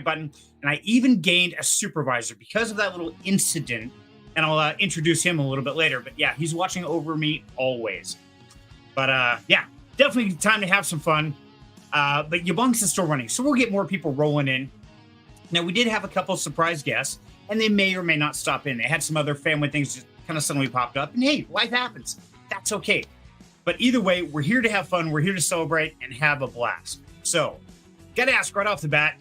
button. And I even gained a supervisor because of that little incident. And I'll introduce him a little bit later. But yeah, he's watching over me always. But yeah, definitely time to have some fun. But Yabunks is still running, so we'll get more people rolling in. Now, we did have a couple of surprise guests, and they may or may not stop in. They had some other family things just kind of suddenly popped up. And hey, life happens. That's okay. But either way, we're here to have fun. We're here to celebrate and have a blast. So, got to ask right off the bat,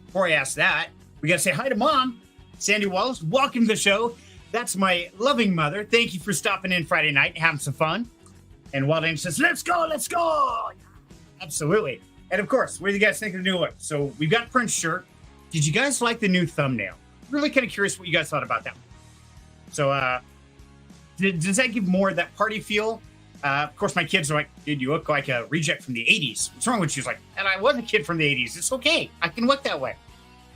before I ask that, we got to say hi to Mom. Sandy Wallace, welcome to the show. That's my loving mother. Thank you for stopping in Friday night and having some fun. And Wilding says, let's go, let's go. Absolutely. And of course, what do you guys think of the new look? So we've got Prince's shirt. Did you guys like the new thumbnail? Really kind of curious what you guys thought about that. So does that give more of that party feel? Of course, my kids are like, dude, you look like a reject from the 80s. What's wrong with you? She's like, and I was a kid from the 80s. It's okay. I can look that way.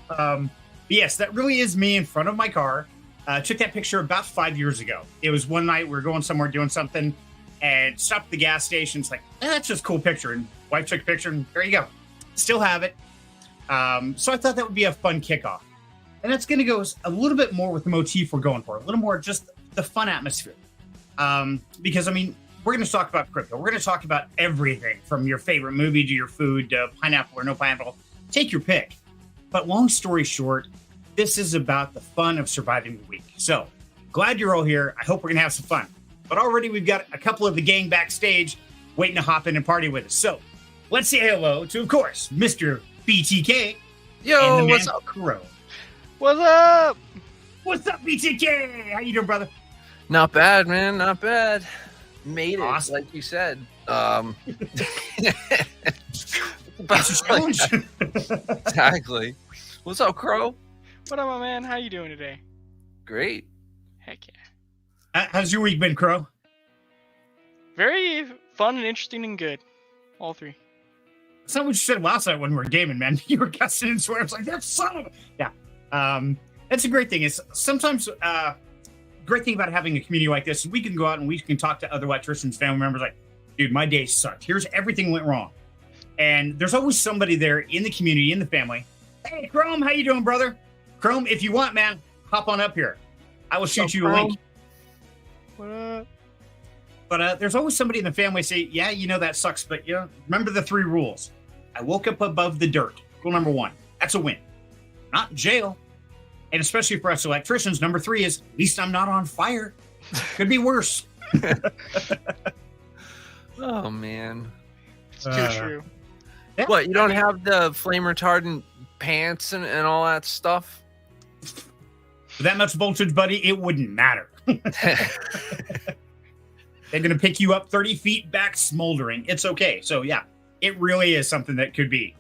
But yes, that really is me in front of my car. Took that picture about 5 years ago. It was one night we were going somewhere doing something and stopped at the gas station. It's like, that's just a cool picture. And wife took a picture and there you go. Still have it. So I thought that would be a fun kickoff. And that's going to go a little bit more with the motif we're going for. A little more just the fun atmosphere. Because, I mean, we're going to talk about crypto. We're going to talk about everything from your favorite movie to your food, pineapple or no pineapple. Take your pick. But long story short, this is about the fun of surviving the week. So glad you're all here. I hope we're going to have some fun. But already we've got a couple of the gang backstage waiting to hop in and party with us. So let's say hello to, of course, Mr. BTK. Yo, and the what's man up? Crow. What's up? What's up, BTK? How you doing, brother? Not bad, man. Not bad. Made it, Awesome. like you said. That's a challenge. Exactly. What's up, Crow? What up, my man? How you doing today? Great. Heck yeah. How's your week been, Crow? Very fun and interesting and good. All three. That's not what you said last night when we were gaming, man. You were cussing and swearing. It's like, that son of a... Yeah. That's a great thing. Is sometimes great thing about having a community like this is we can go out and we can talk to other electricians, family members like, dude, my day sucked. Here's everything went wrong. And there's always somebody there in the community, in the family. Hey, Chrome, how you doing, brother? Chrome, if you want, man, hop on up here. I will shoot you a link. What up? But there's always somebody in the family say, yeah, you know, that sucks. But, you know, remember the 3 rules. I woke up above the dirt. Rule number 1. That's a win. Not in jail. And especially for us electricians, number 3 is at least I'm not on fire. Could be worse. Oh, man. It's too true. Yeah. What, you don't have the flame retardant pants and all that stuff? For that much voltage, buddy, it wouldn't matter. They're going to pick you up 30 feet back smoldering. It's okay. So, yeah, it really is something that could be.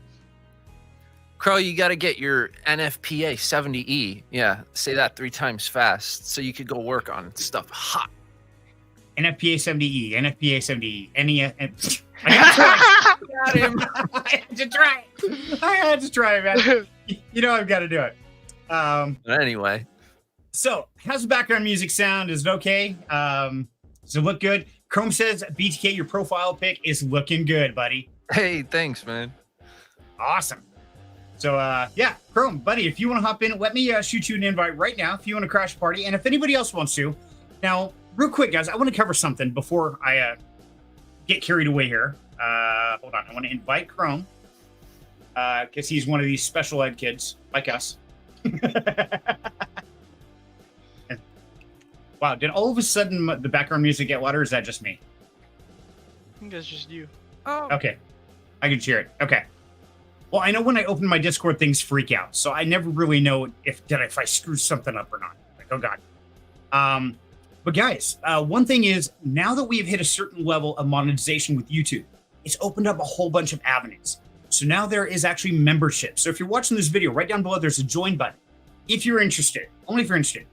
Crow, you got to get your NFPA 70E. Yeah, say that 3 times fast so you could go work on stuff hot. NFPA 70E, NFPA 70E, NEF. I got him. I had to try it. I had to try it, man. You know I've got to do it. But anyway. So, how's the background music sound? Is it okay? Does it look good? Chrome says, BTK, your profile pic is looking good, buddy. Hey, thanks, man. Awesome. So, yeah, Chrome, buddy, if you want to hop in, let me shoot you an invite right now if you want to crash party. And if anybody else wants to. Now, real quick, guys, I want to cover something before I get carried away here. Hold on. I want to invite Chrome because he's one of these special ed kids like us. Wow, did all of a sudden the background music get louder, or is that just me? I think that's just you. Oh. Okay. I can cheer it. Okay. Well, I know when I open my Discord, things freak out. So I never really know if I screw something up or not. Like, oh, God. But guys, one thing is, now that we've hit a certain level of monetization with YouTube, it's opened up a whole bunch of avenues. So now there is actually membership. So if you're watching this video, right down below, there's a join button. If you're interested, only if you're interested,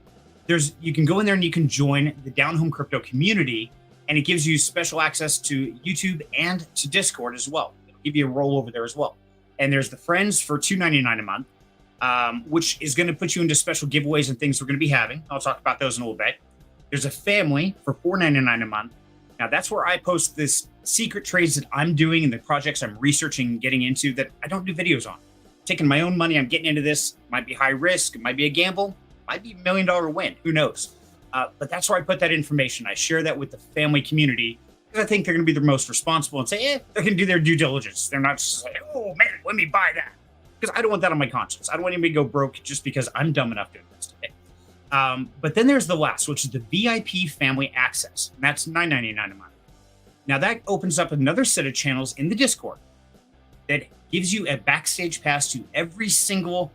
you can go in there and you can join the Down Home Crypto community, and it gives you special access to YouTube and to Discord as well. It'll give you a role over there as well. And there's the Friends for $2.99 a month, which is going to put you into special giveaways and things we're going to be having. I'll talk about those in a little bit. There's a Family for $4.99 a month. Now, that's where I post this secret trades that I'm doing and the projects I'm researching and getting into that I don't do videos on. taking my own money. I'm getting into this. Might be high risk. It might be a gamble. Might be $1 million win. Who knows? But that's where I put that information. I share that with the family community because I think they're going to be the most responsible and say, they're going to do their due diligence. They're not just like, oh man, let me buy that. Because I don't want that on my conscience. I don't want anybody to go broke just because I'm dumb enough to invest in it. But then there's the last, which is the VIP family access. And that's $9.99 a month. Now that opens up another set of channels in the Discord that gives you a backstage pass to every single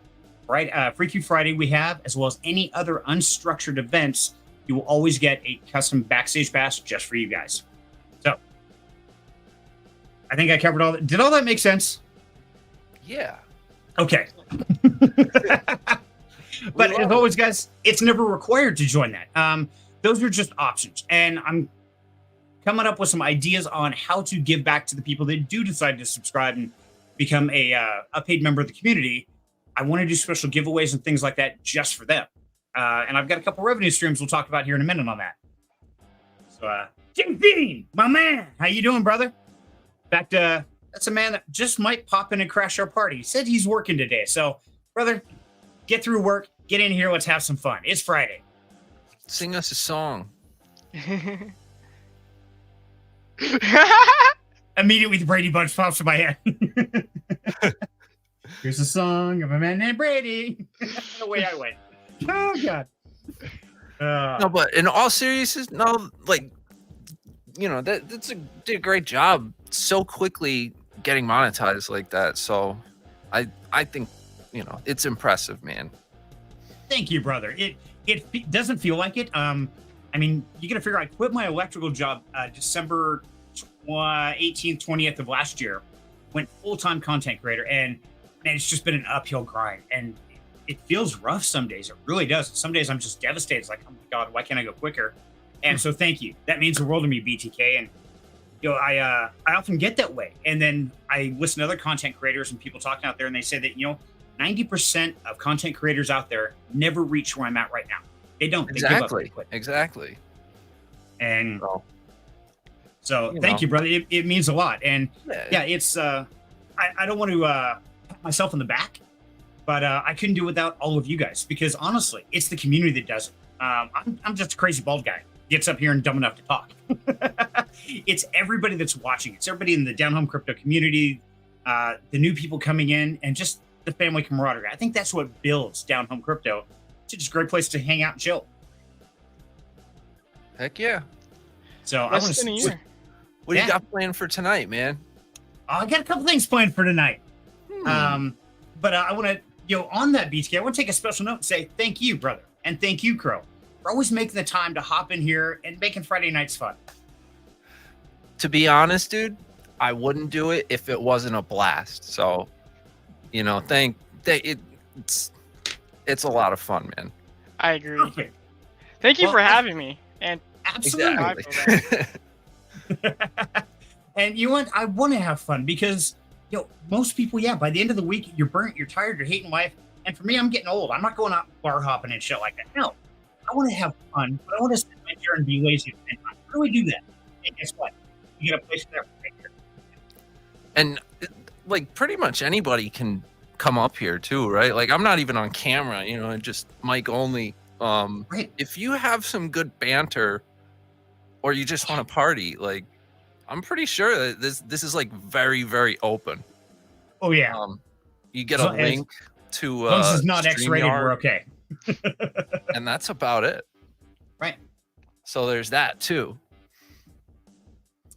Freaky Friday we have, as well as any other unstructured events. You will always get a custom backstage pass just for you guys. So I think I covered all that. Did all that make sense? Yeah. Okay. But as always, guys, it's never required to join that. Those are just options. And I'm coming up with some ideas on how to give back to the people that do decide to subscribe and become a paid member of the community. I want to do special giveaways and things like that just for them. And I've got a couple revenue streams we'll talk about here in a minute on that. So, Jim Bean, my man, how you doing, brother? In fact, that's a man that just might pop in and crash our party. He said he's working today. So, brother, get through work, get in here, let's have some fun. It's Friday. Sing us a song. Immediately, the Brady Bunch pops in my head. Here's a song of a man named Brady. The way I went. Oh, God. No, but in all seriousness, no, like, you know, did a great job so quickly getting monetized like that. So I think, you know, it's impressive, man. Thank you, brother. It doesn't feel like it. I mean, you got to figure I quit my electrical job December 18th, 20th of last year, went full-time content creator, and man, it's just been an uphill grind. And it feels rough some days. It really does. Some days I'm just devastated. It's like, oh my God, why can't I go quicker? And so thank you. That means the world to me, BTK. And you know, I often get that way. And then I listen to other content creators and people talking out there, and they say that, you know, 90% of content creators out there never reach where I'm at right now. They don't. They give up really quick. Exactly. And so thank you, brother. It means a lot. And yeah, it's I don't want to pat myself on the back, but I couldn't do it without all of you guys, because honestly, it's the community that does it. I'm just a crazy bald guy. Gets up here and dumb enough to talk. It's everybody that's watching. It's everybody in the Down Home Crypto community, the new people coming in, and just the family camaraderie. I think that's what builds Down Home Crypto. It's just a great place to hang out and chill. Heck yeah. So What do you got planned for tonight, man? I got a couple things planned for tonight. But I want to, on that BTK, I want to take a special note and say thank you, brother, and thank you, Crow, for always making the time to hop in here and making Friday nights fun. To be honest, dude, I wouldn't do it if it wasn't a blast. So, you know, it's a lot and man. I agree. Perfect. Thank you for having me. And absolutely. And you know what? I want to have fun because, most people, by the end of the week, you're burnt, you're tired, you're hating life. And for me, I'm getting old. I'm not going out bar hopping and shit like that. No, I want to have fun, but I want to sit right here and be lazy. And how do we do that? And guess what? You get a place there right here. And like pretty much anybody can come up here too, right? Like I'm not even on camera, just mic only. Right. If you have some good banter or you just want to party, like I'm pretty sure that this is like very, very open. Oh yeah. You get a link to this is not X-rated, we're okay. And that's about it. Right. So there's that too.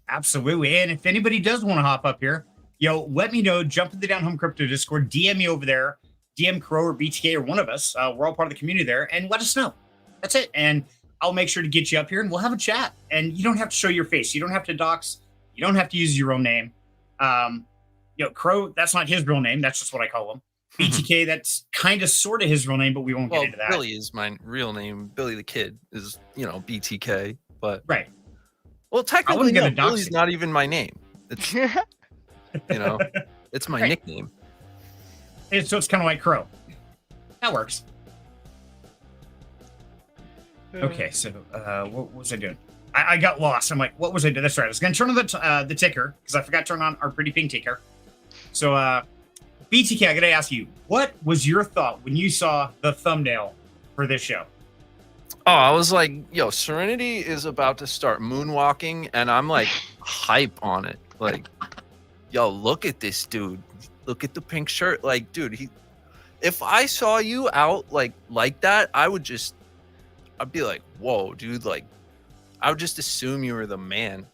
Absolutely. And if anybody does want to hop up here, let me know. Jump in the Down Home Crypto Discord, DM me over there, DM Crow or BTK or one of us. We're all part of the community there, and let us know. That's it. And I'll make sure to get you up here and we'll have a chat. And you don't have to show your face. You don't have to dox. You don't have to use your own name. Crow, that's not his real name. That's just what I call him. BTK, that's kind of sort of his real name, but we won't get into that. Billy is my real name. Billy the Kid is, BTK. But right. Well, technically, Billy's not even my name. It's, it's my nickname. So it's kind of like Crow. That works. Okay, so what was I doing? I got lost. I'm like, what was I doing? That's right. I was going to turn on the ticker because I forgot to turn on our pretty pink ticker. So BTK, I gotta ask you, what was your thought when you saw the thumbnail for this show? Oh, I was like, yo, Serenity is about to start moonwalking, and I'm like hype on it. Like, yo, look at this dude. Look at the pink shirt. Like, dude, if I saw you out like that, I'd be like, whoa, dude, like I would just assume you were the man.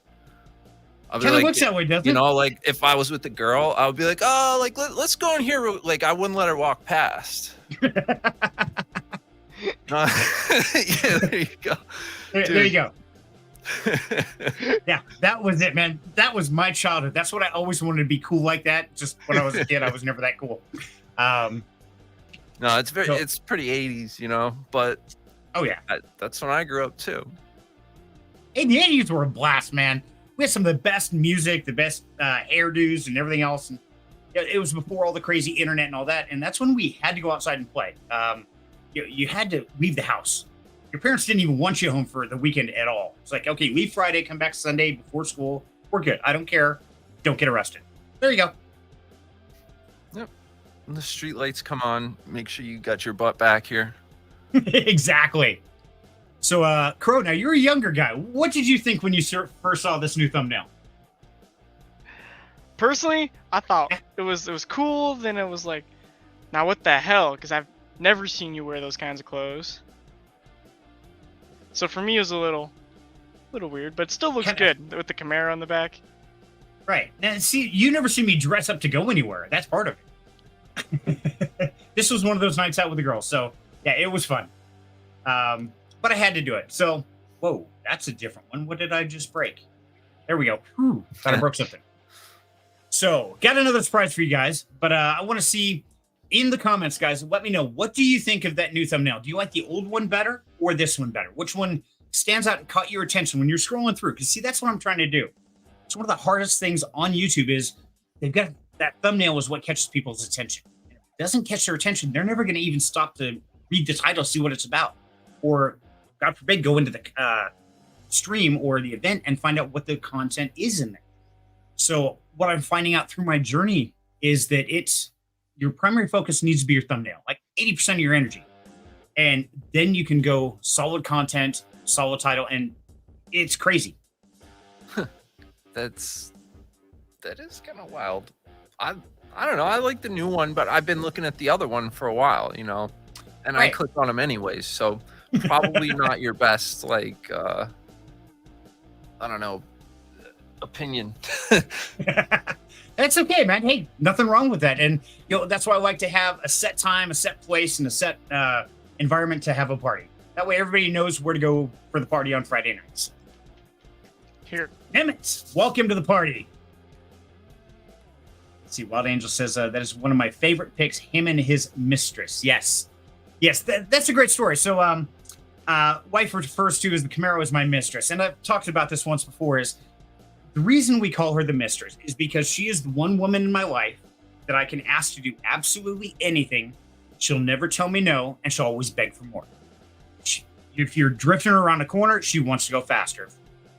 Kind of looks that way, doesn't it? You know, like if I was with a girl, I would be like, oh, like let's go in here. Like I wouldn't let her walk past. Yeah, there you go. There you go. Yeah, that was it, man. That was my childhood. That's what I always wanted to be cool like that. Just when I was a kid, I was never that cool. No, it's pretty 80s, you know, but oh yeah, that's when I grew up too. Hey, the 80s were a blast, man. We had some of the best music, the best hairdos and everything else. And it was before all the crazy internet and all that. And that's when we had to go outside and play. You had to leave the house. Your parents didn't even want you home for the weekend at all. It's like, okay, leave Friday, come back Sunday before school. We're good. I don't care. Don't get arrested. There you go. Yep. When the street lights come on, make sure you got your butt back here. Exactly. So, Crow, now you're a younger guy. What did you think when you first saw this new thumbnail? Personally, I thought it was cool. Then it was like, now what the hell? Because I've never seen you wear those kinds of clothes. So for me, it was a little weird, but it still looks good with the Camaro on the back. Right. Now, see, you never see me dress up to go anywhere. That's part of it. This was one of those nights out with the girls. So, yeah, it was fun. But I had to do it. So, whoa, that's a different one. What did I just break? There we go. Whew, thought I broke something. So, got another surprise for you guys. But I want to see in the comments, guys, let me know. What do you think of that new thumbnail? Do you like the old one better or this one better? Which one stands out and caught your attention when you're scrolling through? Because, see, that's what I'm trying to do. It's one of the hardest things on YouTube is they've got that thumbnail is what catches people's attention. If it doesn't catch their attention, they're never going to even stop to read the title, see what it's about. Or, God forbid, go into the stream or the event and find out what the content is in there. So what I'm finding out through my journey is that your primary focus needs to be your thumbnail, like 80% of your energy. And then you can go solid content, solid title, and it's crazy. That is kind of wild. I don't know. I like the new one, but I've been looking at the other one for a while, you know, and right. I clicked on them anyways. So probably not your best, like, I don't know, opinion. That's okay, man. Hey, nothing wrong with that. And, that's why I like to have a set time, a set place, and a set environment to have a party. That way everybody knows where to go for the party on Friday nights. Here. Emmett, welcome to the party. Let's see, Wild Angel says that is one of my favorite picks, him and his mistress. Yes, that's a great story. So, wife refers to as the Camaro as my mistress. And I've talked about this once before is the reason we call her the mistress is because she is the one woman in my life that I can ask to do absolutely anything. She'll never tell me no, and she'll always beg for more. If you're drifting around a corner, she wants to go faster.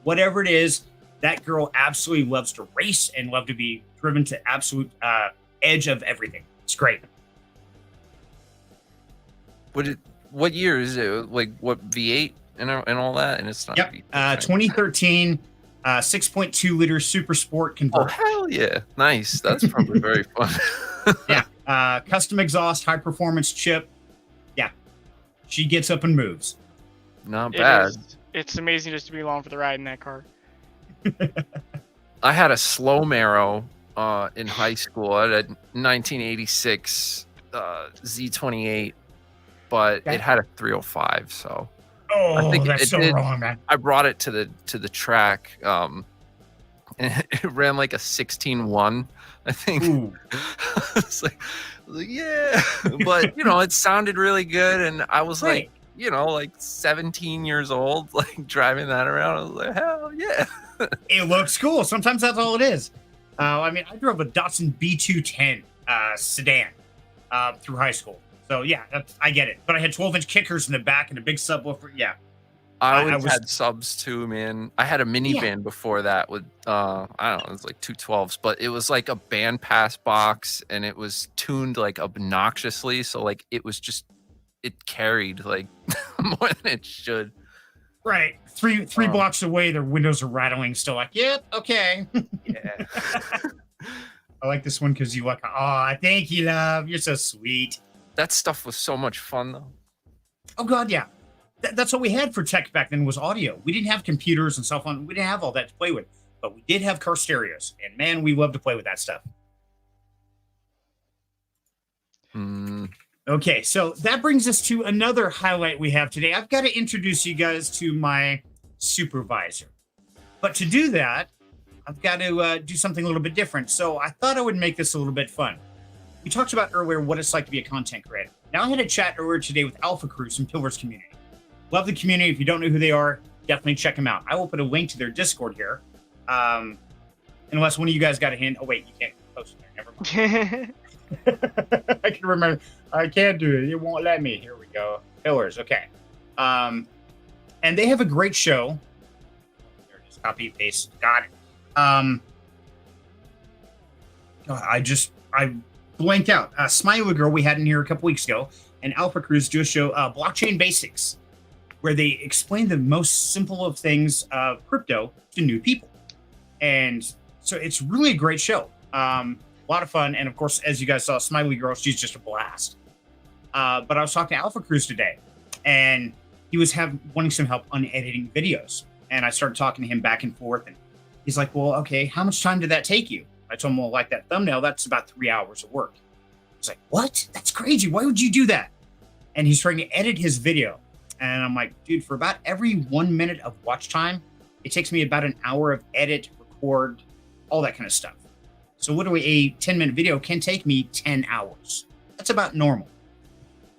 Whatever it is, that girl absolutely loves to race and love to be driven to absolute edge of everything. It's great. What year is it? Like what V8 and all that? And it's not. Yep. V8, 2013, 6.2 liter Super Sport convertible. Oh hell yeah! Nice. That's probably very fun. Yeah. Custom exhaust, high performance chip. Yeah. She gets up and moves. Not bad. It's amazing just to be along for the ride in that car. I had a slow Maro in high school. I had a 1986 Z28, but it had a 305. So I think that's so wrong, man. I brought it to the track. And it ran like a 16.1, I think. It's like, yeah, but it sounded really good, and I was like, like 17 years old, like driving that around. I was like, hell yeah. It looks cool. Sometimes that's all it is. I drove a Datsun B210 sedan through high school. So, yeah, I get it. But I had 12-inch kickers in the back and a big subwoofer. Yeah. I always had subs too, man. I had a minivan before that with I don't know, it was like 212s, but it was like a band pass box and it was tuned like obnoxiously, so like it carried like more than it should. Right. Three blocks away, their windows are rattling still like, yep, okay. Yeah. I like this one because you like, oh, thank you, love. You're so sweet. That stuff was so much fun though. Oh God, yeah. That's what we had for tech back then was audio. We didn't have computers and cell phones. We didn't have all that to play with, but we did have car stereos, and man, we loved to play with that stuff. Okay, so that brings us to another highlight we have today. I've got to introduce you guys to my supervisor, but to do that, I've got to do something a little bit different. So I thought I would make this a little bit fun. We talked about earlier what it's like to be a content creator. Now I had a chat earlier today with Alpha Crews from Pilver's community. Love the community. If you don't know who they are, definitely check them out. I will put a link to their Discord here. Unless one of you guys got a hint. Oh, wait, you can't post it there. Never mind. I can remember. I can't do it. It won't let me. Here we go. Pillars. Okay. And they have a great show. There it is. Copy, paste. Got it. I blanked out. Smiley Girl we had in here a couple weeks ago, and Alpha Crews do a show, Blockchain Basics, where they explain the most simple of things of crypto to new people. And so it's really a great show. A lot of fun. And of course, as you guys saw, Smiley Girl, she's just a blast. But I was talking to Alpha Crews today, and he was wanting some help on editing videos. And I started talking to him back and forth, and he's like, well, okay, how much time did that take you? I told him, well, like that thumbnail, that's about 3 hours of work. He's like, what? That's crazy. Why would you do that? And he's trying to edit his video. And I'm like, dude, for about every 1 minute of watch time, it takes me about an hour of edit, record, all that kind of stuff. So literally a 10-minute video can take me 10 hours. That's about normal.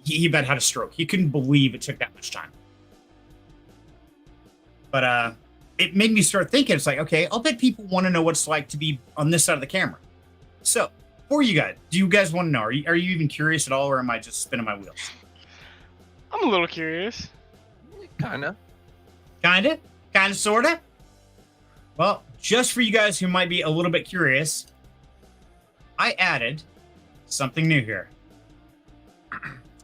He about had a stroke. He couldn't believe it took that much time. But it made me start thinking, it's like, okay, I'll bet people want to know what it's like to be on this side of the camera. So for you guys, do you guys want to know? Are you even curious at all, or am I just spinning my wheels? I'm a little curious. Kinda, sorta. Well, just for you guys who might be a little bit curious, I added something new here.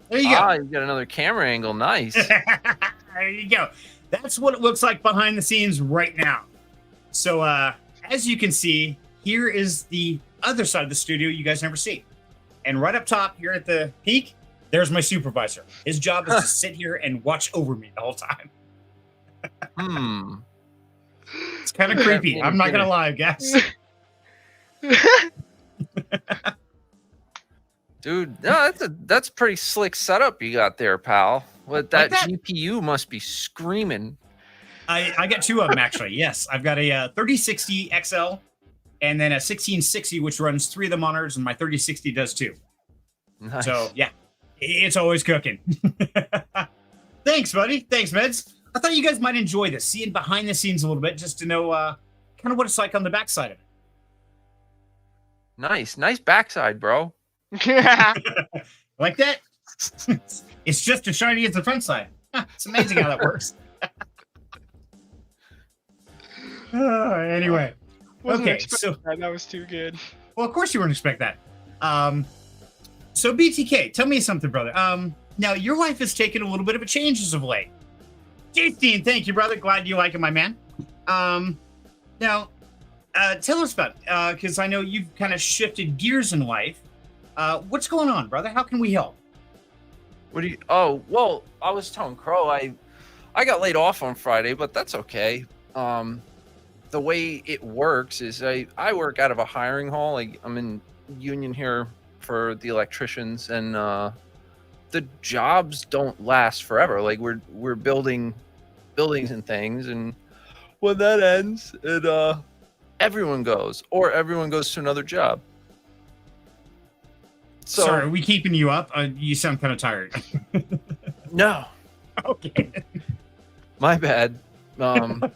There you go. Ah, you got another camera angle. Nice. There you go. That's what it looks like behind the scenes right now. So as you can see, here is the other side of the studio you guys never see. And right up top here at the peak, there's my supervisor. His job is to sit here and watch over me the whole time. It's kind of creepy. I'm not going to lie, guys. Dude, no, that's a pretty slick setup you got there, pal. What that Like that? GPU must be screaming. I got two of them, actually. Yes, I've got a 3060 XL and then a 1660, which runs 3 of the monitors, and my 3060 does too. Nice. So, yeah, it's always cooking. Thanks, buddy. Thanks, Meds. I thought you guys might enjoy this, seeing behind the scenes a little bit, just to know kind of what it's like on the backside of it. Nice backside, bro. Like that? It's just as shiny as the front side. It's amazing how that works. Anyway. Okay, so that was too good. Well, of course you wouldn't expect that. So BTK, tell me something, brother. Now your life has taken a little bit of a change as of late. J-Steen, thank you, brother. Glad you like it, my man. Now, tell us about it, because I know you've kind of shifted gears in life. What's going on, brother? How can we help? Oh, well, I was telling Crow, I got laid off on Friday, but that's okay. The way it works is I work out of a hiring hall. I'm in union here for the electricians, and the jobs don't last forever. Like we're building buildings and things, and when that ends, everyone goes to another job. So, sorry, are we keeping you up? You sound kind of tired. No. Okay. My bad.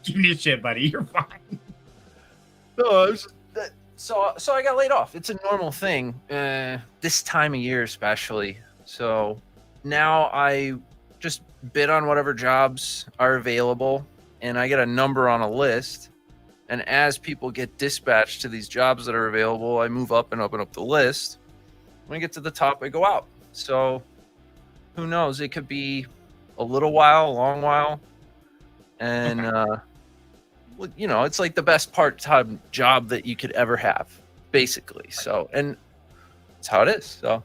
Give me a shit, buddy. You're fine. No, so I got laid off. It's a normal thing, this time of year especially. So now I just bid on whatever jobs are available, and I get a number on a list. And as people get dispatched to these jobs that are available, I move up and open up the list. When I get to the top, I go out. So who knows? It could be a little while, a long while. And, well, you know, it's like the best part-time job that you could ever have, basically. So, and that's how it is. So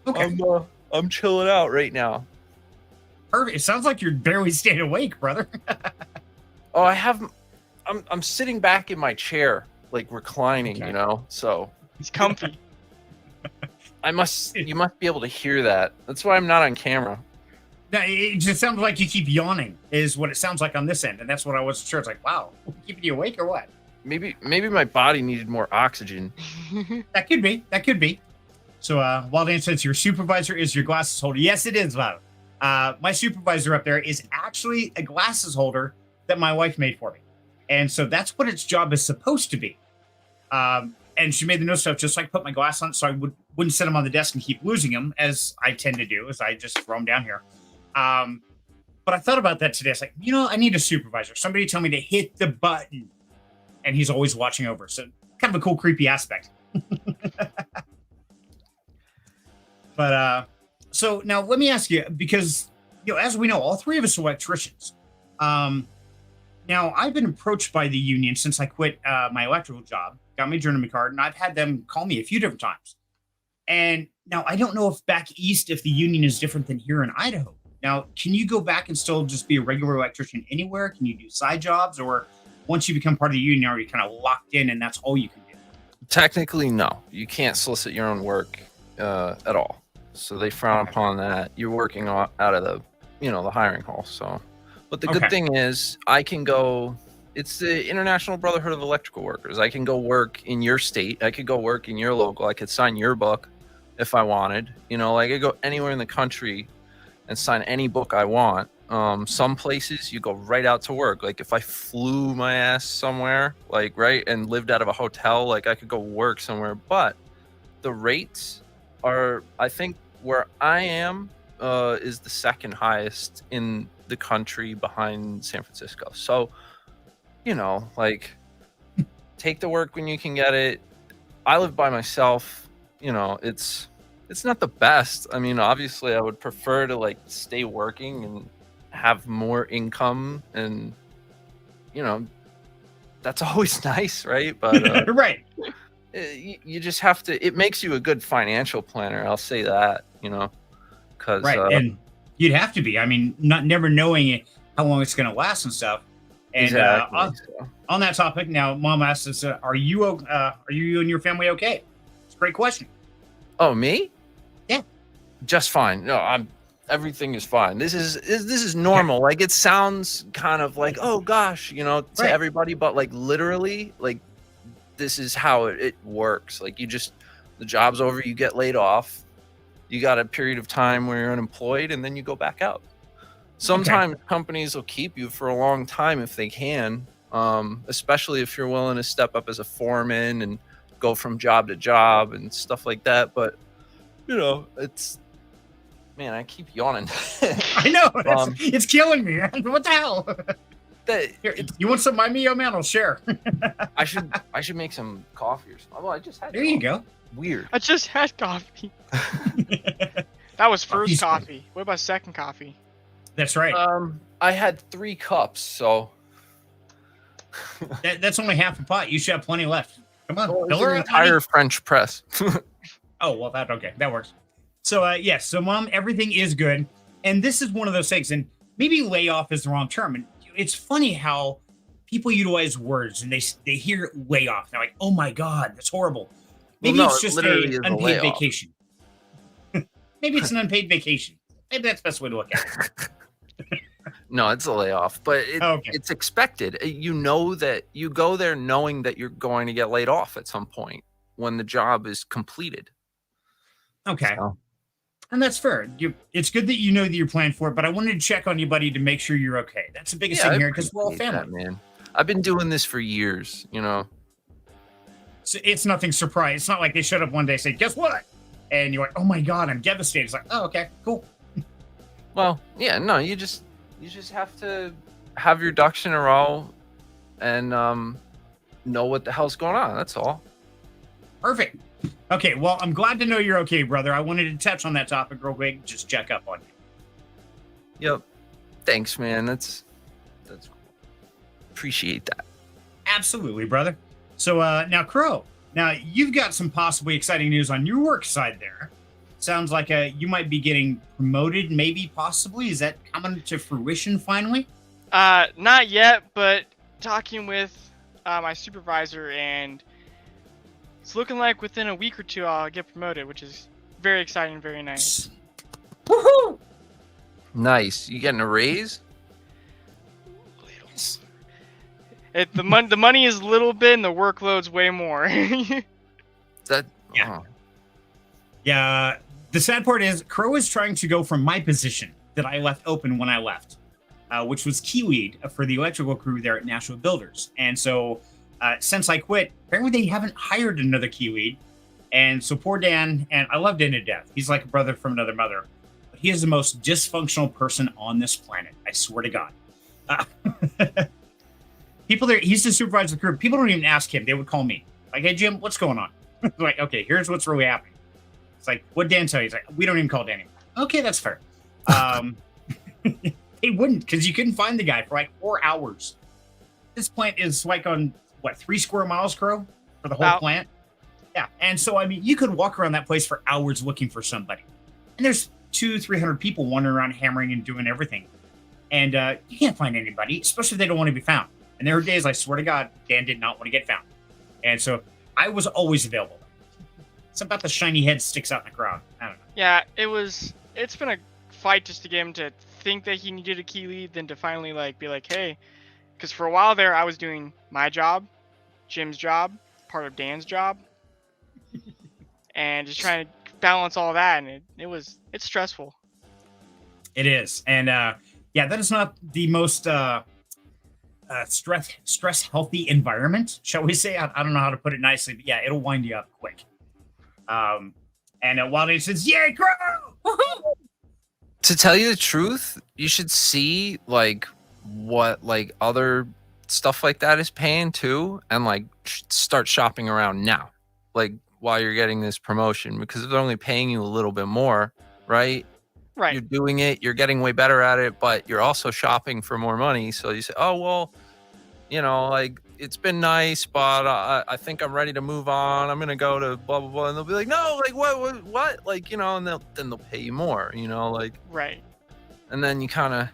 I'm chilling out right now. Perfect. It sounds like you're barely staying awake, brother. Oh, I'm sitting back in my chair, like reclining, you know, so He's comfy. you must be able to hear that. That's why I'm not on camera. No, it just sounds like you keep yawning is what it sounds like on this end. And that's what I wasn't sure. It's like, wow, keeping you awake or what? Maybe my body needed more oxygen. That could be. So, Wild says your supervisor is your glasses holder. Yes, it is, Wild. My supervisor up there is actually a glasses holder that my wife made for me. And so that's what its job is supposed to be. And she made the note stuff just so I could put my glass on so I wouldn't set them on the desk and keep losing them, as I tend to do, as I just throw them down here. But I thought about that today. It's like, you know, I need a supervisor. Somebody tell me to hit the button. And he's always watching over. So kind of a cool, creepy aspect. But so now let me ask you, because, you know, as we know, all three of us are electricians. Now, I've been approached by the union since I quit my electrical job, got my journeyman card, and I've had them call me a few different times. And now I don't know if back east, if the union is different than here in Idaho. Now, can you go back and still just be a regular electrician anywhere? Can you do side jobs? Or once you become part of the union, are you kind of locked in and that's all you can do? Technically, no. You can't solicit your own work at all. So they frown upon that. You're working out of the, you know, the hiring hall. So, but the good thing is I can go, it's the International Brotherhood of Electrical Workers. I can go work in your state. I could go work in your local. I could sign your book if I wanted. You know, like I could go anywhere in the country and sign any book I want. Some places you go right out to work. Like if I flew my ass somewhere, like, right, and lived out of a hotel, like I could go work somewhere. But the rates are, I think where I am is the second highest in the country behind San Francisco. So, you know, like take the work when you can get it. I live by myself. You know, it's not the best. I mean, obviously I would prefer to like stay working and have more income, and you know, that's always nice, right? But right. You just have to, it makes you a good financial planner, I'll say that, you know, because right. And you'd have to be, I mean, never knowing how long it's going to last and stuff. And exactly. On that topic, now mom asks us, are you and your family okay? It's a great question. Oh, me? Yeah. Just fine. No, everything is fine. This is normal. Like it sounds kind of like, oh gosh, you know, to everybody, but like literally, like this is how it works. Like the job's over, you get laid off, you got a period of time where you're unemployed, and then you go back out. Sometimes companies will keep you for a long time if they can, especially if you're willing to step up as a foreman and go from job to job and stuff like that. But you know, man, I keep yawning. I know. It's killing me. What the hell? Here, you want some of my Mio, man? I'll share. I should make some coffee or something. Well, I just had There you go. Weird. I just had coffee. That was first coffee. What about second coffee? That's right. I had 3 cups, so that's only half a pot. You should have plenty left. Come on. It's an entire French press. Oh, well, that works. So, yes. So, Mom, everything is good. And this is one of those things, and maybe layoff is the wrong term. And it's funny how people utilize words and they hear layoff. They're like, oh my God, that's horrible. Maybe it's just an unpaid vacation. Maybe it's an unpaid vacation. Maybe that's the best way to look at it. No, it's a layoff, but it's expected. You know that you go there knowing that you're going to get laid off at some point when the job is completed. Okay. So. And that's fair. It's good that you know that you're planning for it, but I wanted to check on you, buddy, to make sure you're okay. That's the biggest thing here because we're all family. That, man. I've been doing this for years, you know. So it's nothing surprise. It's not like they showed up one day and said, guess what? And you're like, oh my God, I'm devastated. It's like, oh, okay, cool. Well, yeah, no, you just have to have your ducks in a row and know what the hell's going on. That's all. Perfect. Okay, well, I'm glad to know you're okay, brother. I wanted to touch on that topic real quick, just check up on you. Yep. Thanks, man. That's cool. Appreciate that. Absolutely, brother. So now, Crow, now you've got some possibly exciting news on your work side there. Sounds like you might be getting promoted, maybe, possibly. Is that coming to fruition finally? Not yet, but talking with my supervisor, and it's looking like within a week or two I'll get promoted, which is very exciting, very nice. Woohoo! Nice. You getting a raise? The money is a little bit, and the workload's way more. That Yeah. Yeah. The sad part is Crow is trying to go from my position that I left open when I left, which was key lead for the electrical crew there at National Builders. And so since I quit, apparently they haven't hired another key lead. And so poor Dan, and I love Dan to death. He's like a brother from another mother. But he is the most dysfunctional person on this planet. I swear to God. People there, he's the supervisor of the crew. People don't even ask him. They would call me. Like, hey, Jim, what's going on? Like, okay, here's what's really happening. It's like, what Dan tell you? He's like, we don't even call Dan. Okay, that's fair. They wouldn't, because you couldn't find the guy for like 4 hours. This plant is like on, 3 square miles, Crow? For the whole plant? Yeah, and so, I mean, you could walk around that place for hours looking for somebody. And there's 200-300 people wandering around hammering and doing everything. And you can't find anybody, especially if they don't want to be found. And there were days, I swear to God, Dan did not want to get found. And so I was always available. It's about the shiny head sticks out in the crowd. I don't know. Yeah, it's been a fight just to get him to think that he needed a key lead, then to finally be like, hey, because for a while there I was doing my job, Jim's job, part of Dan's job, and just trying to balance all that, and it's stressful. It is. And yeah, that is not the most stress healthy environment, shall we say. I don't know how to put it nicely, but yeah, it'll wind you up quick. And Wildy says, "Yay, Crow!" Woo-hoo! To tell you the truth, you should see what other stuff like that is paying too, and start shopping around now, while you're getting this promotion, because if they're only paying you a little bit more, right? Right. You're doing it, you're getting way better at it, but you're also shopping for more money. So you say, oh, well, it's been nice, but I think I'm ready to move on. I'm going to go to blah, blah, blah. And they'll be like, no, what? And then they'll pay you more, Right. And then you kind of.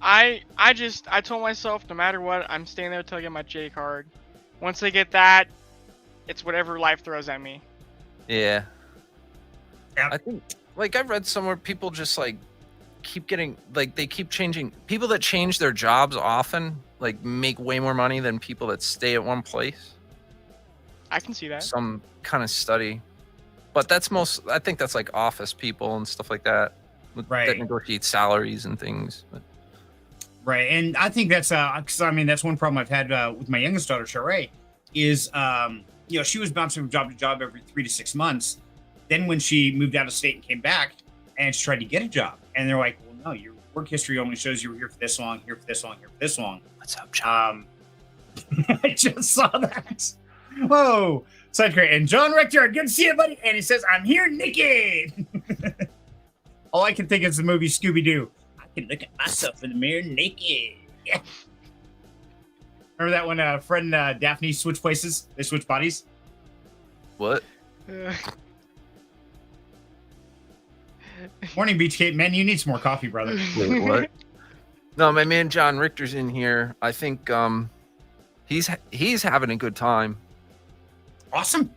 I told myself, no matter what, I'm staying there till I get my J card. Once I get that, it's whatever life throws at me. Yeah. Yeah. I think. I've read somewhere people just keep getting they keep changing. People that change their jobs often make way more money than people that stay at one place. I can see that. Some kind of study, but I think that's office people and stuff like that, Right. that negotiate salaries and things. But. Right, and I think that's because that's one problem I've had with my youngest daughter, Sheree, is she was bouncing from job to job every 3 to 6 months. Then when she moved out of state and came back, and she tried to get a job, and they're like, "Well, no, your work history only shows you were here for this long, here for this long, here for this long." What's up, John? I just saw that. Whoa, such great! And John Richter, good to see you, buddy. And he says, "I'm here naked." All I can think is the movie Scooby Doo. I can look at myself in the mirror naked. Yeah. Remember that when Fred and Daphne switch places? They switch bodies. What? Morning, Beach Cape. Man, you need some more coffee, brother. Wait, what? No, my man John Richter's in here. I think he's having a good time. Awesome.